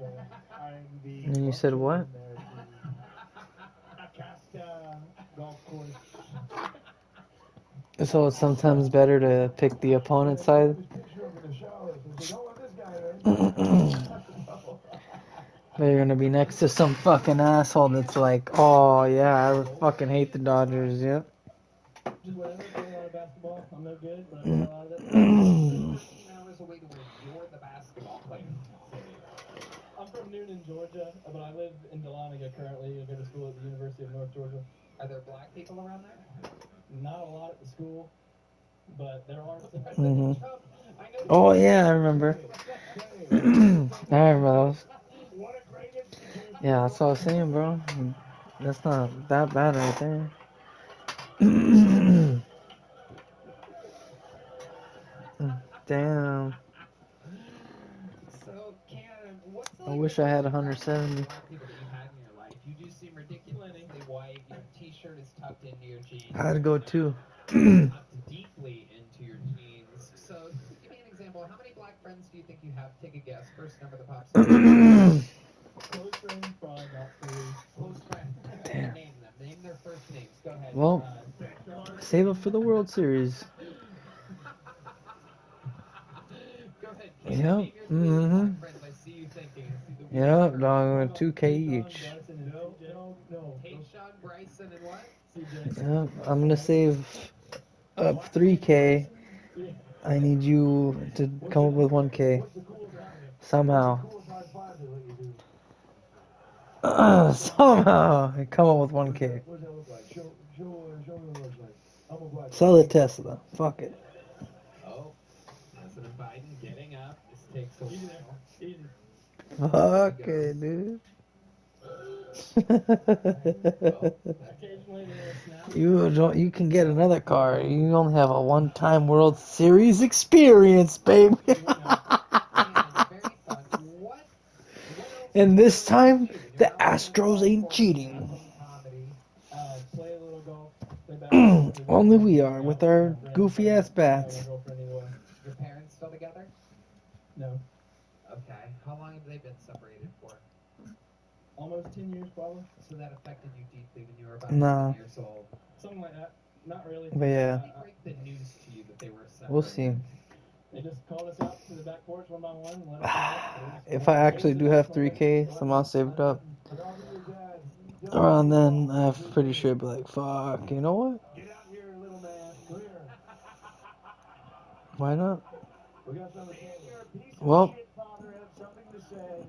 I'm the. And you said what? Acasta golf course. So it's sometimes better to pick the opponent's side. But you're gonna be next to some fucking asshole that's like, oh yeah, I fucking hate the Dodgers, yeah. Just whatever, play a lot of basketball. I'm no good, but I play a lot of it. 13 hours away to where you're the basketball player. I'm from Noonan, Georgia, but I live in Dahlonega currently. I go to school at the University of North Georgia. Are there black people around there? Not a lot at the school, but there are some. Mm-hmm. Oh yeah, I remember. I remember those. Yeah, that's what I was saying, bro. That's not that bad right there. Damn. So, Cannon, what's I wish I had 170. black people that you had in your life? You do seem ridiculously white. Your t-shirt is tucked into your jeans. I'd go too. Tucked deeply into your jeans. So, give me an example. How many black friends do you think you have? Take a guess. First number the pops. Close friends, probably about 3. Close friends. Damn. Name them. Name their first names. Go ahead. Well, save it for the World Series. Go ahead. Yep. Mm-hmm. Friends, I see you thinking. Yep, dog, 2K each. Tayshaun, Bryson, and what? Yep, I'm gonna save up 3K. I need you to come up with 1K. Somehow. Somehow. Come up with 1K. Sell a Tesla. Fuck it. Oh, President Biden getting up. This takes a while. Easy. Fuck it, dude. You can get another car. You only have a one-time World Series experience, baby. And this time, the Astros ain't cheating. Play a little golf. Play basketball. Only we are with our goofy ass bats. Your parents still together? No. Okay. How long have they been separated for? Almost 10 years, probably. So that affected you deeply when you were about Nah. 10 years old. Something like that. Not really. But yeah, Did they break the news to you that they were separated? we'll see. They just called us out to the back porch one by one and let us know. If I actually do have 3K somehow saved up around then, I'm pretty sure I'd be like, fuck, you know what? Get out here, little man. Come here. Why not? We got something. Well, Shit, father, have something to say.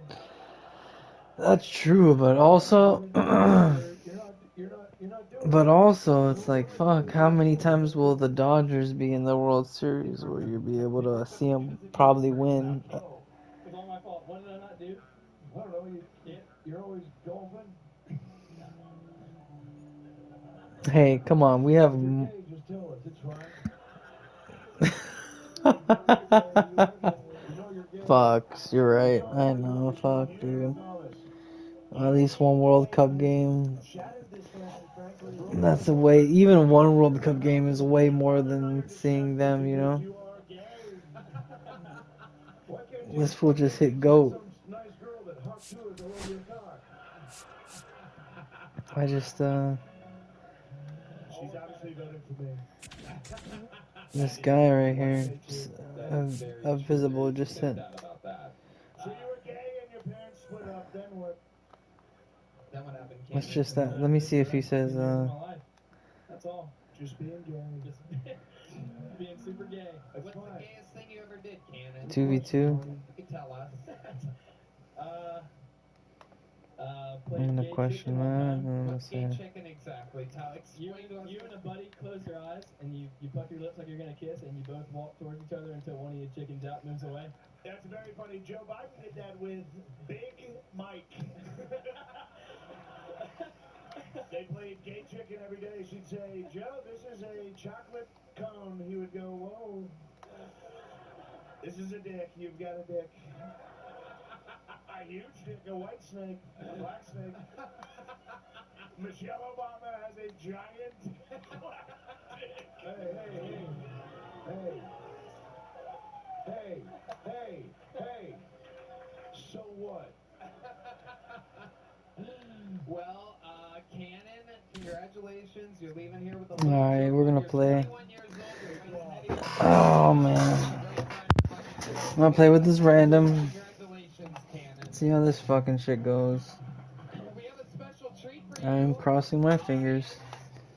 that's true, but also, but also, it's like, fuck, how many times will the Dodgers be in the World Series where you'll be able to see them probably win? It's all my fault. What did I not do? I don't know. You're always golfing. Hey, come on, we have. Just tell us. It's fine. Fuck, you're right. I know, fuck, dude. At least one World Cup game. That's a way. Even one World Cup game is way more than seeing them. You know. This fool just hit GOAT. I just She's obviously voting for me. this guy right here, visible, just hit. So you were gay and your parents split up, then what? Then what happened? It's just that. Let me see if he says That's all. Just being gay. Just being super gay. What's the gayest thing you ever did, Cannon? 2v2. You can tell us. Played I'm gonna gay question chicken one that. time. And What's let's gay see. chicken exactly? You and a buddy close your eyes and you pucker your lips like you're gonna kiss and you both walk towards each other until one of your chickens out moves away. That's very funny. Joe Biden did that with Big Mike. They played gay chicken every day. She'd say, Joe, this is a chocolate cone. He would go, whoa. This is a dick. You've got a dick. A huge dick, a white snake, a black snake. Michelle Obama has a giant dick. Hey. So what? Well, Cannon, congratulations. You're leaving here with a Alright, we're gonna play. 21 years old. You're gonna be heading Oh man. I'm gonna play with this random. Congratulations, Cannon. See how this fucking shit goes. We have a special treat for you. I'm crossing my fingers.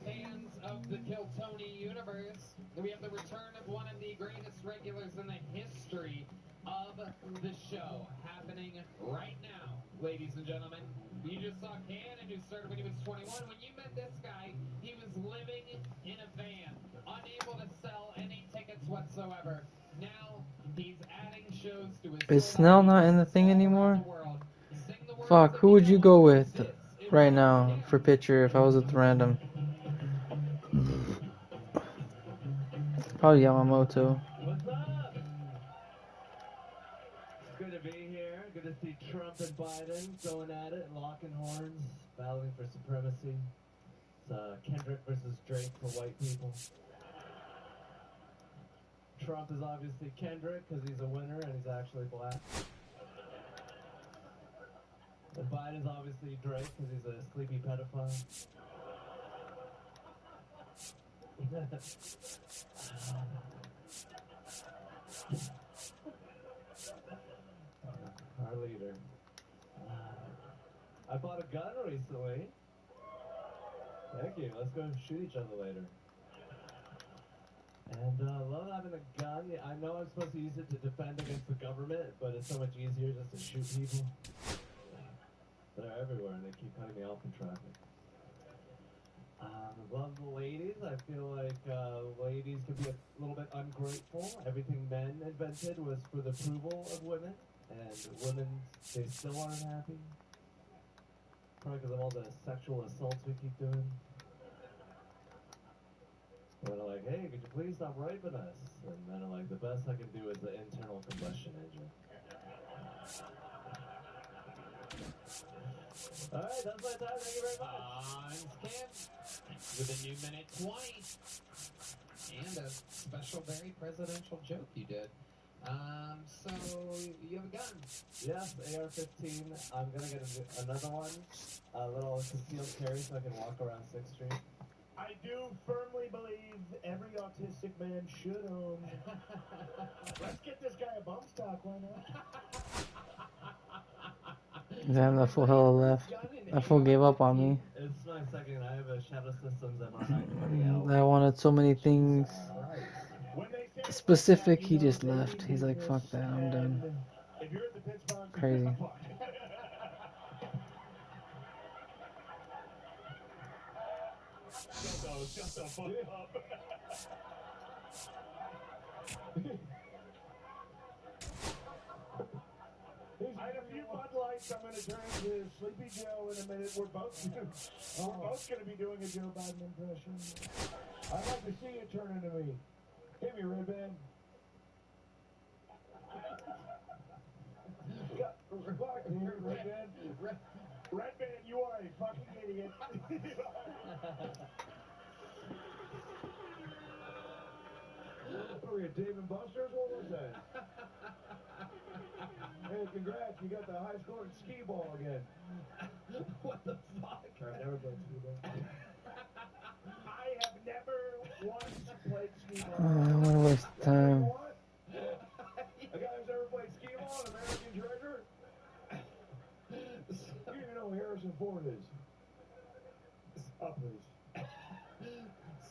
Fans of the Kill Tony universe, we have the return of one of the greatest regulars in the history of the show happening right now, ladies and gentlemen. You just saw Cannon, who started when he was 21. When you met this guy, he was living in a van, unable to sell any tickets whatsoever. Now he's adding shows to his. Is Snell not in the thing anymore? Fuck, who would you go with right now for pitcher if I was with random? Probably Yamamoto. What's up? It's good to be here. Good to see Trump and Biden going at it and locking horns, battling for supremacy. It's Kendrick versus Drake for white people. Trump is obviously Kendrick because he's a winner and he's actually black. And Biden's obviously Drake because he's a sleepy pedophile. Our leader. I bought a gun recently. Thank you. Let's go shoot each other later. And love having a gun. I know I'm supposed to use it to defend against the government, but it's so much easier just to shoot people. They're everywhere and they keep cutting me off in traffic. Love the ladies. I feel like ladies can be a little bit ungrateful. Everything men invented was for the approval of women, and women, they still aren't happy. Probably because of all the sexual assaults we keep doing. They're like, hey, could you please stop raping us? And then I'm like, the best I can do is the internal combustion engine. Alright, that's my time. Thank you very much. Kid with a new minute 20. And a special, very presidential joke you did. So you have a gun. Yes, AR-15. I'm gonna get another one. A little concealed carry so I can walk around 6th Street. I do firmly believe every autistic man should own. Let's get this guy a bump stock, why not? Damn, that fool hella left. That fool gave up on me. It's my second. I have a Shadow Systems MRI. I wanted so many things specific, he just left. He's like, fuck that, I'm done. Crazy. Shut the fuck up. I had a few Bud Lights. I'm going to turn into Sleepy Joe in a minute. We're both going to be doing a Joe Biden impression. I'd like to see you turn into me. Give me a red band. Red You are a fucking idiot. Oh, we had Dave and Buster's? What was that? Hey, congrats. You got the high scoring skee ball again. What the fuck? I've never played skee ball. I have never once played skee ball. I don't want to waste time. What? A guy who's ever played skee ball, an American treasure? You don't even know who Harrison Ford is. Please.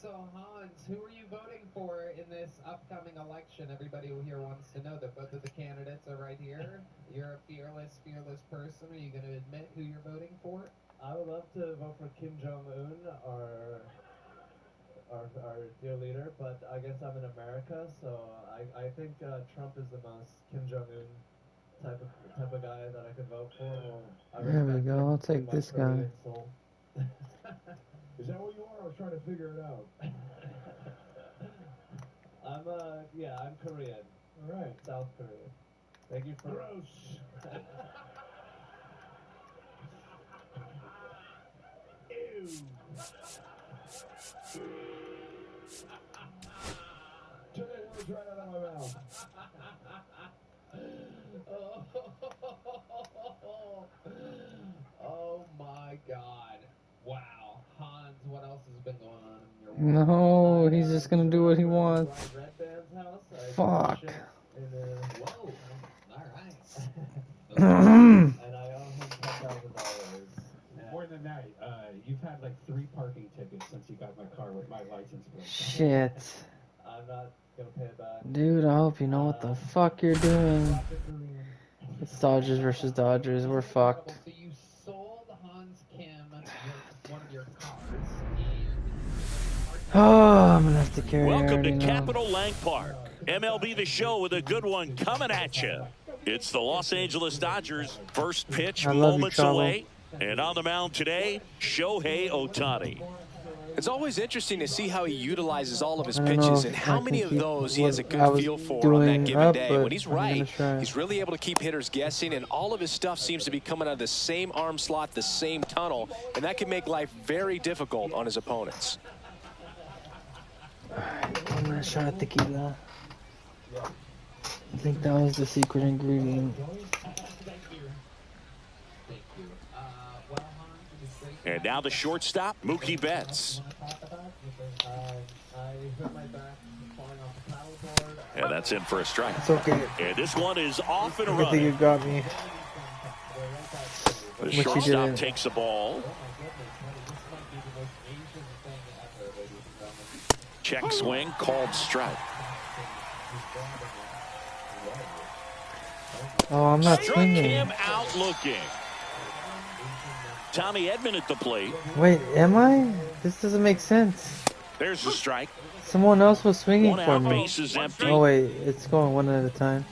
So, Hans, who are you voting for in this upcoming election? Everybody here wants to know that both of the candidates are right here. You're a fearless person. Are you going to admit who you're voting for? I would love to vote for Kim Jong-un, our dear leader, but I guess I'm in America, so I think Trump is the most Kim Jong-un type of guy that I could vote for. There we go. I'll take this guy. Is that what you are? I was trying to figure it out. I'm Korean. All right. South Korean. Thank you for... Gross. Ew. Took the words right out of my mouth. Oh my God. Wow. Hans, what else has been going on in your world? No, he's just gonna do what he wants. Red Band's house. Fuck. Whoa. Alright. And I owe him $10,000. More than that, you've had like 3 parking tickets since you got my car with my license plate. Shit. I'm not gonna pay it back. Dude, I hope you know what the fuck you're doing. It's Dodgers versus Dodgers. We're fucked. So you sold Hans Kim one of your cars. Oh, I'm gonna have to carry Welcome to know. Capitol Lang Park. MLB The Show with a good one coming at you. It's the Los Angeles Dodgers. First pitch moments away. And on the mound today, Shohei Ohtani. It's always interesting to see how he utilizes all of his pitches and how many of those he has a good feel for on that given day. When he's right, he's really able to keep hitters guessing, and all of his stuff seems to be coming out of the same arm slot, the same tunnel, and that can make life very difficult on his opponents. Alright, I'm gonna shot at tequila. I think that was the secret ingredient. And now the shortstop, Mookie Betts. And that's in for a strike. It's okay. And this one is off and I think running. you got me. The shortstop takes the ball. Check swing, called strike. Oh, I'm not Struck swinging. him out looking. Tommy Edman at the plate. Wait, am I? This doesn't make sense. There's the strike. Someone else was swinging One for out, me. base is empty. Oh wait, it's going one at a time.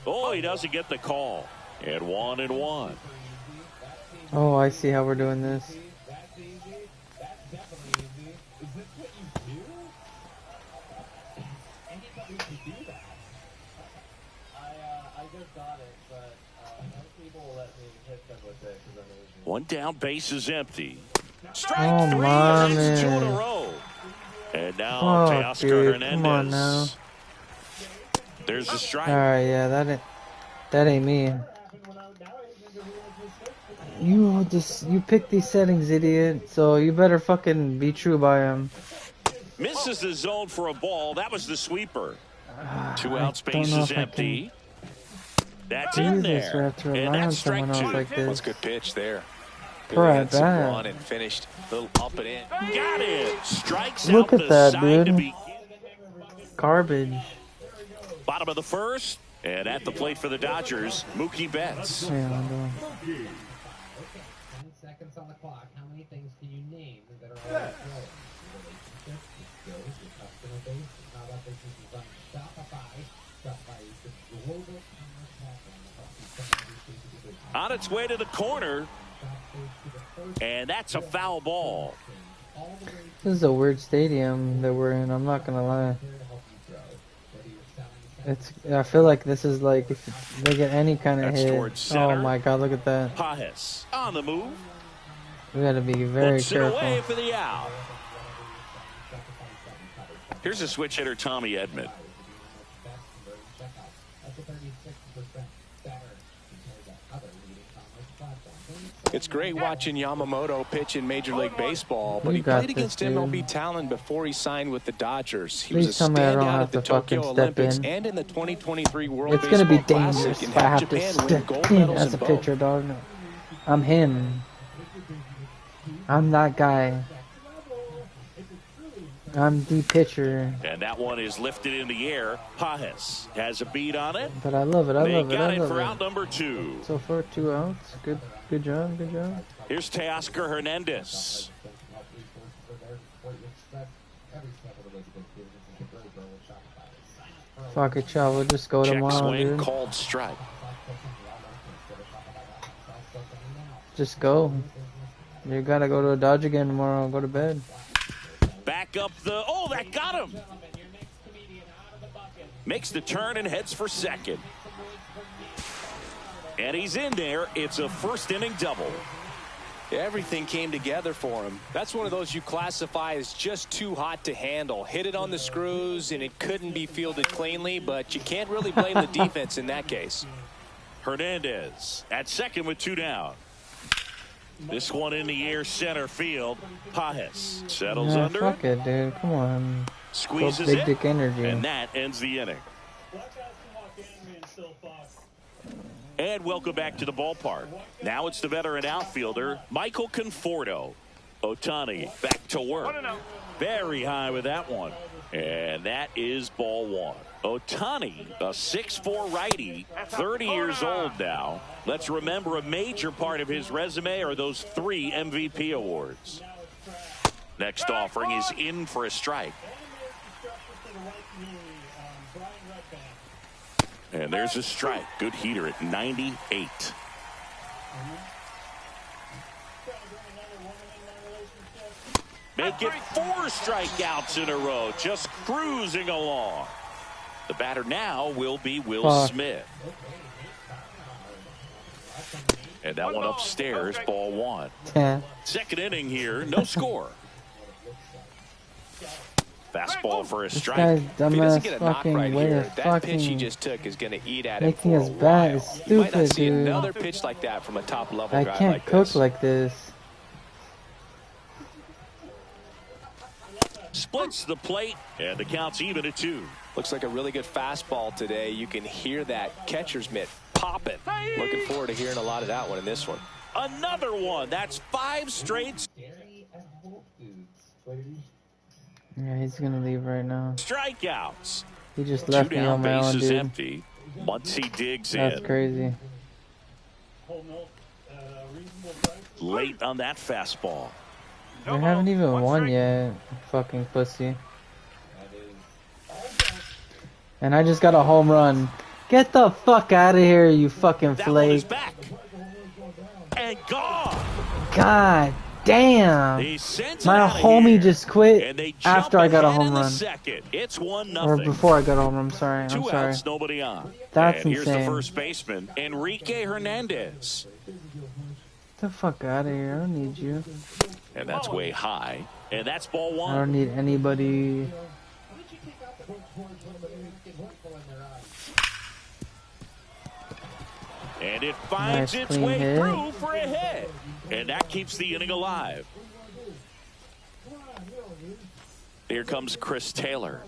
Oh, he doesn't get the call. And 1-1. Oh, I see how we're doing this. One down, base is empty. Oh, Strike 3, and that's 2 in a row. And now Teoscar Hernandez. Come on now. There's the strike. Alright, yeah, that ain't me. You picked these settings, idiot. So you better fucking be true by them. Misses the zone for a ball. That was the sweeper. 2 outs, I don't base know is if I empty. That's Jesus, in we there. have to rely And on that's strike someone else 2. like this. That's a good pitch there. Poor Had some at-bat. run and finished a little up and in. Got it. Strikes Look out at the that, side dude. to be Garbage. bottom of the first. And at the plate for the Dodgers, Mookie Betts. Yeah, I'm doing. 10 seconds on the clock. How many things can you name that are always growing? Your relationship, your skills, your customer base, and how that business is run. Shopify. Shopify is the global commerce platform that helps you sell and do business. On its way to the corner. And that's a foul ball. This is a weird stadium that we're in, I'm not gonna lie. I feel like this is like if they get any kind of That's hit. towards center. Oh my God! Look at that. Pajes on the move. We got to be very Puts it careful. away for the out. Here's a switch hitter, Tommy Edman. It's great watching Yamamoto pitch in Major League Baseball, but You he got played against this, dude. MLB talent before he signed with the Dodgers. He Please was a tell me I don't standout have at the to fucking Tokyo step Olympics in. and in the 2023 World It's Baseball gonna be Classic, dangerous and if I helped have to Japan win step gold in medals as in a both. pitcher, dog. I'm him. I'm that guy. I'm the pitcher. And that one is lifted in the air. Pajes has a beat on it. But I love it. I They love it. got I it love for it. out number 2. So far, 2 outs. Good job. Good job. Here's Teoscar Hernandez. Fuck it, Chavo. Just go Check tomorrow, swing, dude. called strike. Just go. You gotta go to a Dodge again tomorrow. Go to bed. Back up the... Oh, that got him. Makes the turn and heads for second. And he's in there. It's a first inning double. Everything came together for him. That's one of those you classify as just too hot to handle. Hit it on the screws, and it couldn't be fielded cleanly, but you can't really blame the defense in that case. Hernandez at second with 2 down. This one in the air, center field. Pajes settles Yeah, under fuck it. it, dude. Come on. Squeezes Go big it. dick energy. And that ends the inning. And welcome back to the ballpark. Now it's the veteran outfielder, Michael Conforto. Ohtani back to work. Very high with that one. And that is ball 1. Ohtani, a 6'4" righty, 30 years old now. Let's remember a major part of his resume are those 3 MVP awards. Next offering is in for a strike. And there's a strike. Good heater at 98. Make it 4 strikeouts in a row. Just cruising along. The batter now will be Will Smith. And that one upstairs, ball 1. Yeah. Second inning here, no score. Fastball for a This strike. guy's If he doesn't get dumbass a knock fucking right way here, of that pitch he fucking just took is going to eat at him making for a his bat while. is You might not stupid, see dude. another pitch like that from a top-level I guy can't like cook this. like this. Splits the plate, and the count's even at 2. Looks like a really good fastball today. You can hear that catcher's mitt popping. Looking forward to hearing a lot of that one in this one. Another one. That's 5 straight Yeah, he's gonna leave right now. strikeouts. He just 2 left me down, on my own, bases dude. empty. Once he digs That's in. crazy. Late on that fastball. They haven't even won yet, fucking pussy. And I just got a home run. Get the fuck out of here, you fucking That one is flake. back. And gone. God damn. He sends it My out of homie here. just quit And they jump after I got a ahead in home the run. second. It's 1-0. Or before I got a home run, I'm sorry. I'm 2 sorry. outs, nobody on. That's and here's insane. the first baseman, Enrique Hernandez. Get the fuck out of here. I don't need you. And that's way high. And that's ball 1. I don't need anybody. And it finds Nice its clean way hit. through for a hit. And that keeps the inning alive. Here comes Chris Taylor.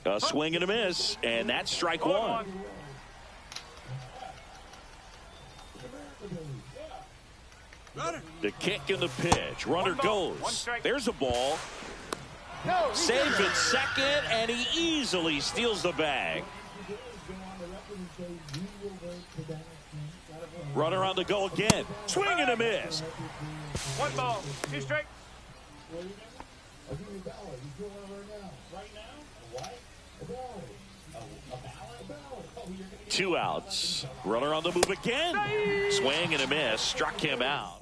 A swing and a miss, and that's strike 1. The kick and the pitch. Runner goes. There's a ball. Safe at second, and he easily steals the bag. Runner on the go again. Swing and a miss. 1 ball, 2 strike. 2 outs. Runner on the move again. Swing and a miss. Struck him out.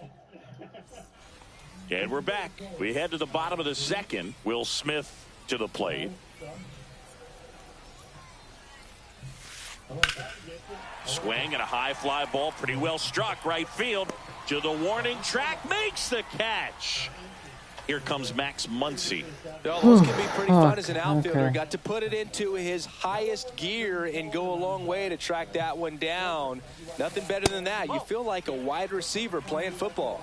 And we're back. We head to the bottom of the second. Will Smith to the plate. Swing and a high fly ball, pretty well struck right field to the warning track, makes the catch. Here comes Max Muncy. Those can be pretty fun as an outfielder. Okay. Got to put it into his highest gear and go a long way to track that one down. Nothing better than that. You feel like a wide receiver playing football.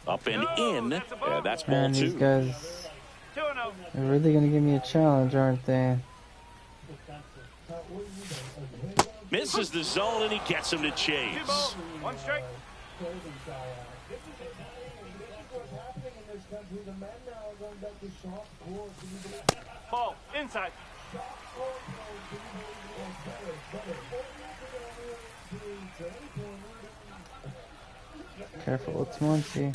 Up and in. Yeah, that's ball Man, two. These guys are really going to give me a challenge, aren't they? Misses the zone, and he gets him to chase. One strike. Ball, inside. Careful, it's Muncy.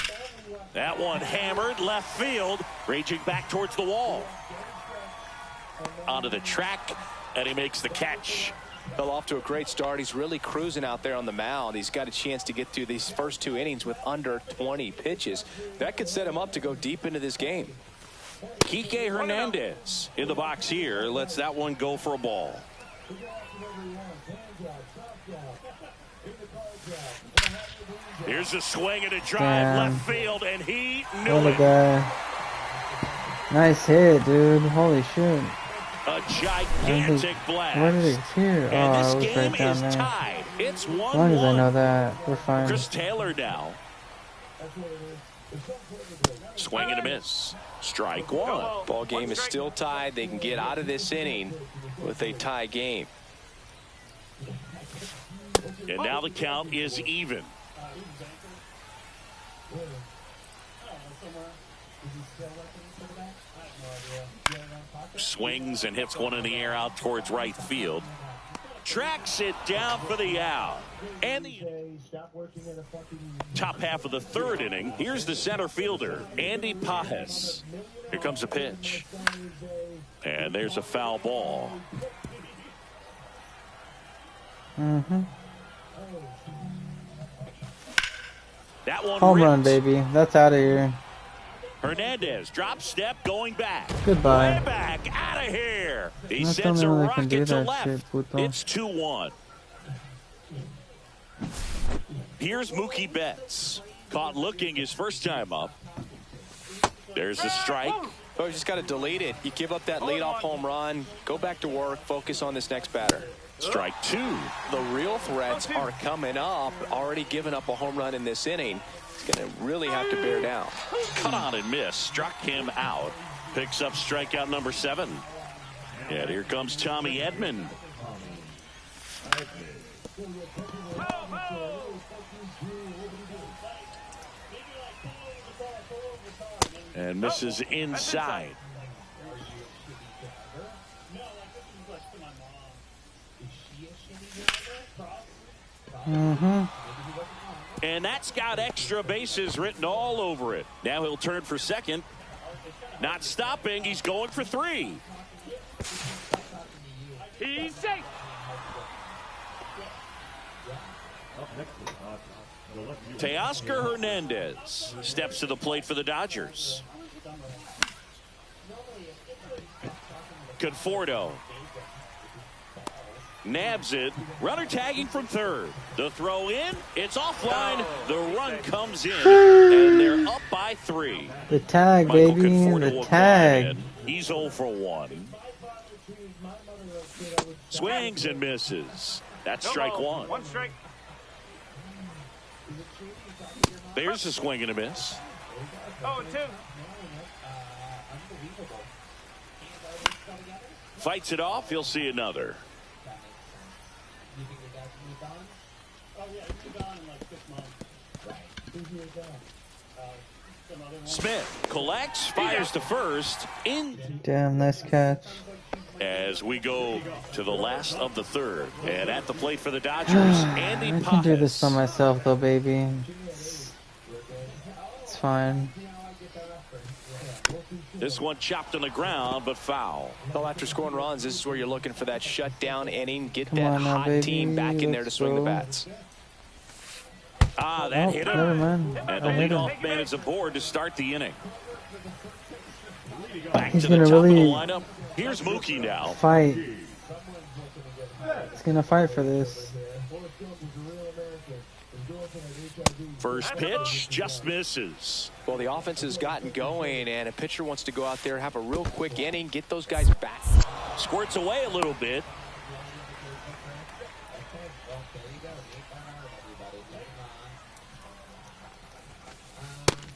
That one hammered left field, raging back towards the wall. Onto the track, and he makes the catch. Fell off to a great start. He's really cruising out there on the mound. He's got a chance to get through these first 2 innings with under 20 pitches. That could set him up to go deep into this game. Kike Hernandez in the box here. Lets that one go for a ball. Here's a swing and a drive left field, and he knew it. Guy. Nice hit, dude. Holy shit. A gigantic blast. Where did it appear? And oh, this it was game right down is there. tied. It's 1-1. As long as I know that, we're fine. Chris Taylor now. Swing and a miss. Strike one. Ball game is still tied. They can get out of this inning with a tie game. And now the count is even. Swings and hits one in the air out towards right field. Tracks it down for the out. And the top half of the third inning. Here's the center fielder, Andy Pajes. Here comes a pitch. And there's a foul ball. That one home run, baby. That's out of here. Hernandez drop step going back. Goodbye. Way back out of here. He Not sends a really can do rocket to that left. shit, puto. It's 2-1. Here's Mookie Betts. Caught looking his first time up. There's the strike. Oh, you just got to delete it. You give up that leadoff home run. Go back to work. Focus on this next batter. Strike two. The real threats are coming up. Already given up a home run in this inning. He's going to really have to bear down. Cut on and miss. Struck him out. Picks up strikeout number 7. And here comes Tommy Edman. And misses inside. And that's got extra bases written all over it. Now he'll turn for second. Not stopping. He's going for 3. He's safe. Teoscar Hernandez steps to the plate for the Dodgers. Conforto nabs it. Runner tagging from third. The throw in. It's offline. The run comes in. And they're up by 3. The tag, Michael baby. Conforto The tag. He's 0 for 1. Swings and misses. That's strike 1. One strike. There's a swing and a miss. 0-2. Fights it off. He'll see another. Smith collects, fires to first. Damn, nice catch. As we go to the last of the third. And at the plate for the Dodgers, Andy I can do this Pajes. by myself, though, baby. It's fine. This one chopped on the ground, but foul. Well, after scoring runs, this is where you're looking for that shutdown inning. Get Come that on now, hot baby. team back in there to Let's swing the go. bats. Ah, that hit him. Never mind. And the I hit him. leadoff man is aboard to start the inning. Back He's to the gonna top really of the lineup. Here's Mookie now. Fight. He's gonna fight for this. First pitch just misses. Well, the offense has gotten going, and a pitcher wants to go out there, have a real quick inning, get those guys back. Squirts away a little bit.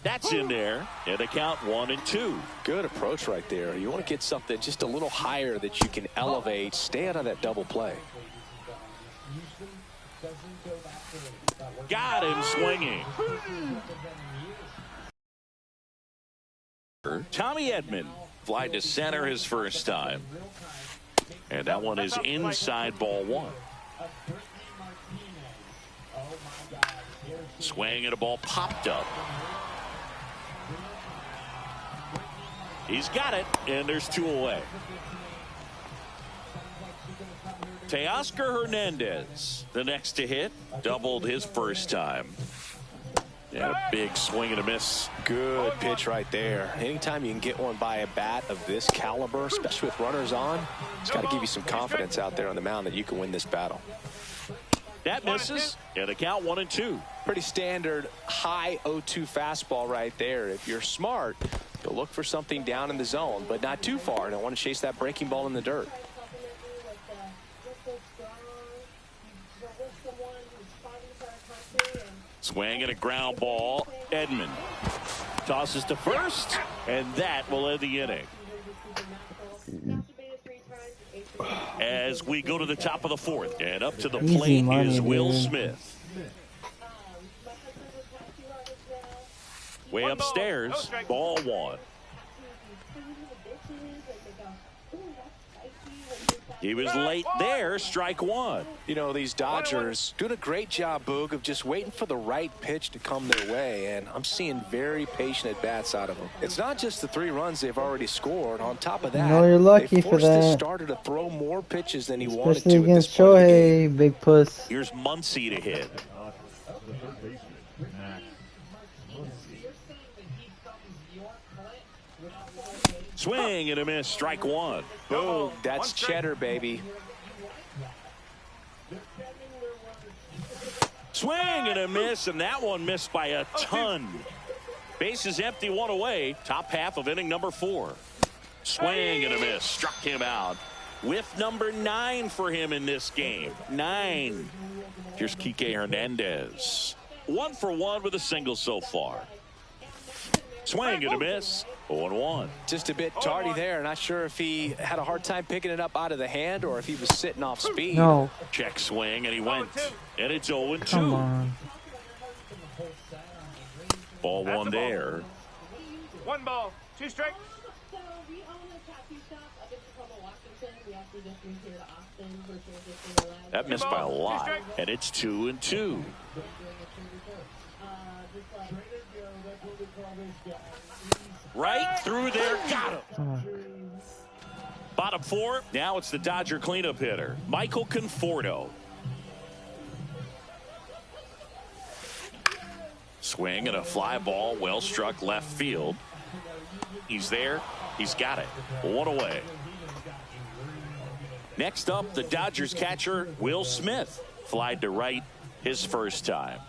That's in there, and the count 1-2. Good approach right there. You want to get something just a little higher that you can elevate. Stay out of that double play. Got him swinging. Tommy Edman flied to center his first time. And that one is inside ball one. Swing and a ball popped up. He's got it, and there's 2 away. Teoscar Hernandez, the next to hit, doubled his first time. And a big swing and a miss. Good pitch right there. Anytime you can get one by a bat of this caliber, especially with runners on, it's got to give you some confidence out there on the mound that you can win this battle. That misses, and the count 1-2. Pretty standard high 0-2 fastball right there. If you're smart, you'll look for something down in the zone, but not too far. Don't want to chase that breaking ball in the dirt. Swing and a ground ball. Edman tosses to first, and that will end the inning. As we go to the top of the 4th, and up to the plate is Will Smith. Way upstairs, ball one. He was late there, strike one. You know, these Dodgers doing a great job, Boog, of just waiting for the right pitch to come their way, and I'm seeing very patient at-bats out of them. It's not just the 3 runs they've already scored. On top of that, No, you're lucky they for forced this that. starter to throw more pitches than he wanted Especially to against at this point of the game. Shohei, big puss. Here's Muncy to hit. Swing and a miss, strike one. Boom, that's cheddar, baby. Swing and a miss, and that one missed by a ton. Bases empty, 1 away. Top half of inning number 4. Swing and a miss, struck him out. Whiff number 9 for him in this game. 9. Here's Kike Hernandez. 1 for 1 with a single so far. Swing and a miss. 0-1. Just a bit tardy there. Not sure if he had a hard time picking it up out of the hand or if he was sitting off speed. No. Check swing, and he went. And it's 0-2. Come on. Ball one there. 1 ball, 2 strikes. So we own a tattoo shop up in Tacoma, Washington. We actually just moved here to Austin, which is just in the lab. That missed by a lot. And it's 2-2. Right through there, got him. Bottom 4, now it's the Dodger cleanup hitter, Michael Conforto. Swing and a fly ball, well struck left field. He's there, he's got it. 1 away. Next up, the Dodgers catcher, Will Smith, flied to right his first time.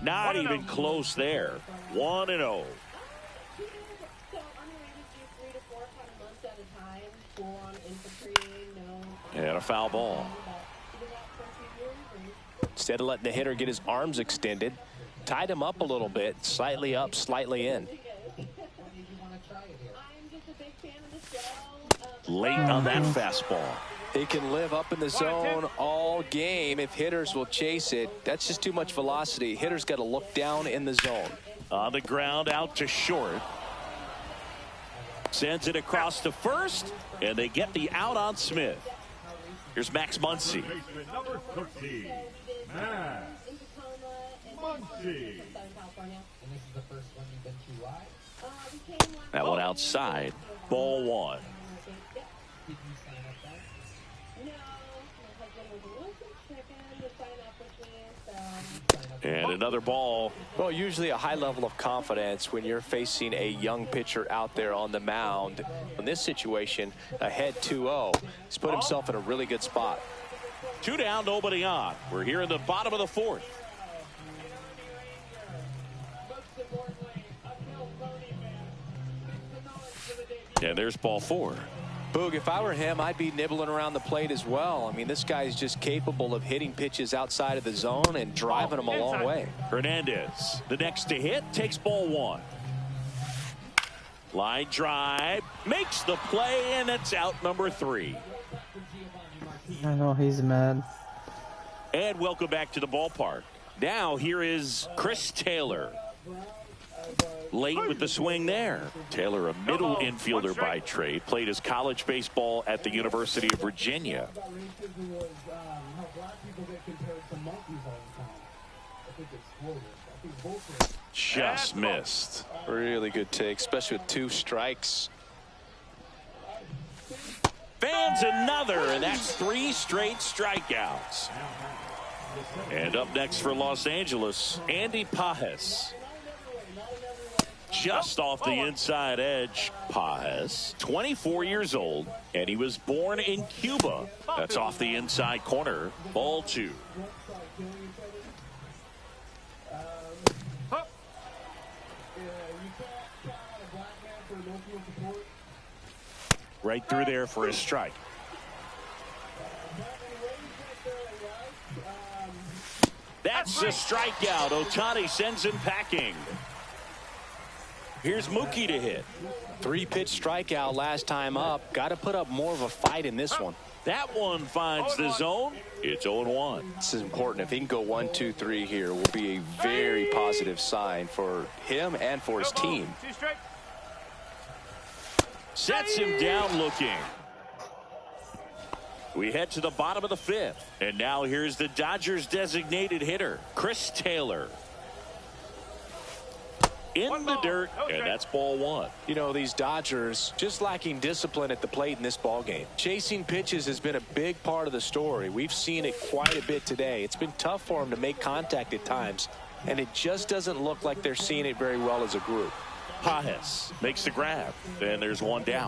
Not even close there. 1-0. And a foul ball. Instead of letting the hitter get his arms extended, tied him up a little bit, slightly up, slightly in. Late on that fastball. He can live up in the zone all game if hitters will chase it. That's just too much velocity. Hitters got to look down in the zone. On the ground, out to short. Sends it across to first, and they get the out on Smith. Here's Max Muncy. Muncie. And this is the first one you've been to live? That one outside. Ball one. Did you sign up then? No. My husband was a little chicken to sign up with me, so. And another ball. Well, usually a high level of confidence when you're facing a young pitcher out there on the mound. In this situation, ahead 2-0. He's put himself in a really good spot. 2 down, nobody on. We're here in the bottom of the fourth. And there's ball 4. Boog, if I were him, I'd be nibbling around the plate as well. I mean, this guy is just capable of hitting pitches outside of the zone and driving them a long way. Hernandez, the next to hit, takes ball 1. Line drive, makes the play, and it's out number 3. I know he's mad. And welcome back to the ballpark. Now here is Chris Taylor. Late with the swing there. Taylor, a middle infielder by trade, played his college baseball at the University of Virginia. Just missed. Really good take, especially with 2 strikes. Fans another, and that's 3 straight strikeouts. And up next for Los Angeles, Andy Pages. Just off the inside edge. Pages, 24 years old, and he was born in Cuba. That's off the inside corner. Ball 2. Right through there for a strike. That's a strikeout. Ohtani sends him packing. Here's Mookie to hit. 3-pitch strikeout last time up. Got to put up more of a fight in this one. That one finds the zone. It's 0-1. This is important. If he can go 1-2-3 here, will be a very positive sign for him and for his team. Sets him down looking. We head to the bottom of the 5th. And now here's the Dodgers designated hitter, Chris Taylor. In the dirt, and that's ball 1. You know, these Dodgers just lacking discipline at the plate in this ball game. Chasing pitches has been a big part of the story. We've seen it quite a bit today. It's been tough for them to make contact at times, and it just doesn't look like they're seeing it very well as a group. Pages makes the grab, and there's 1 down.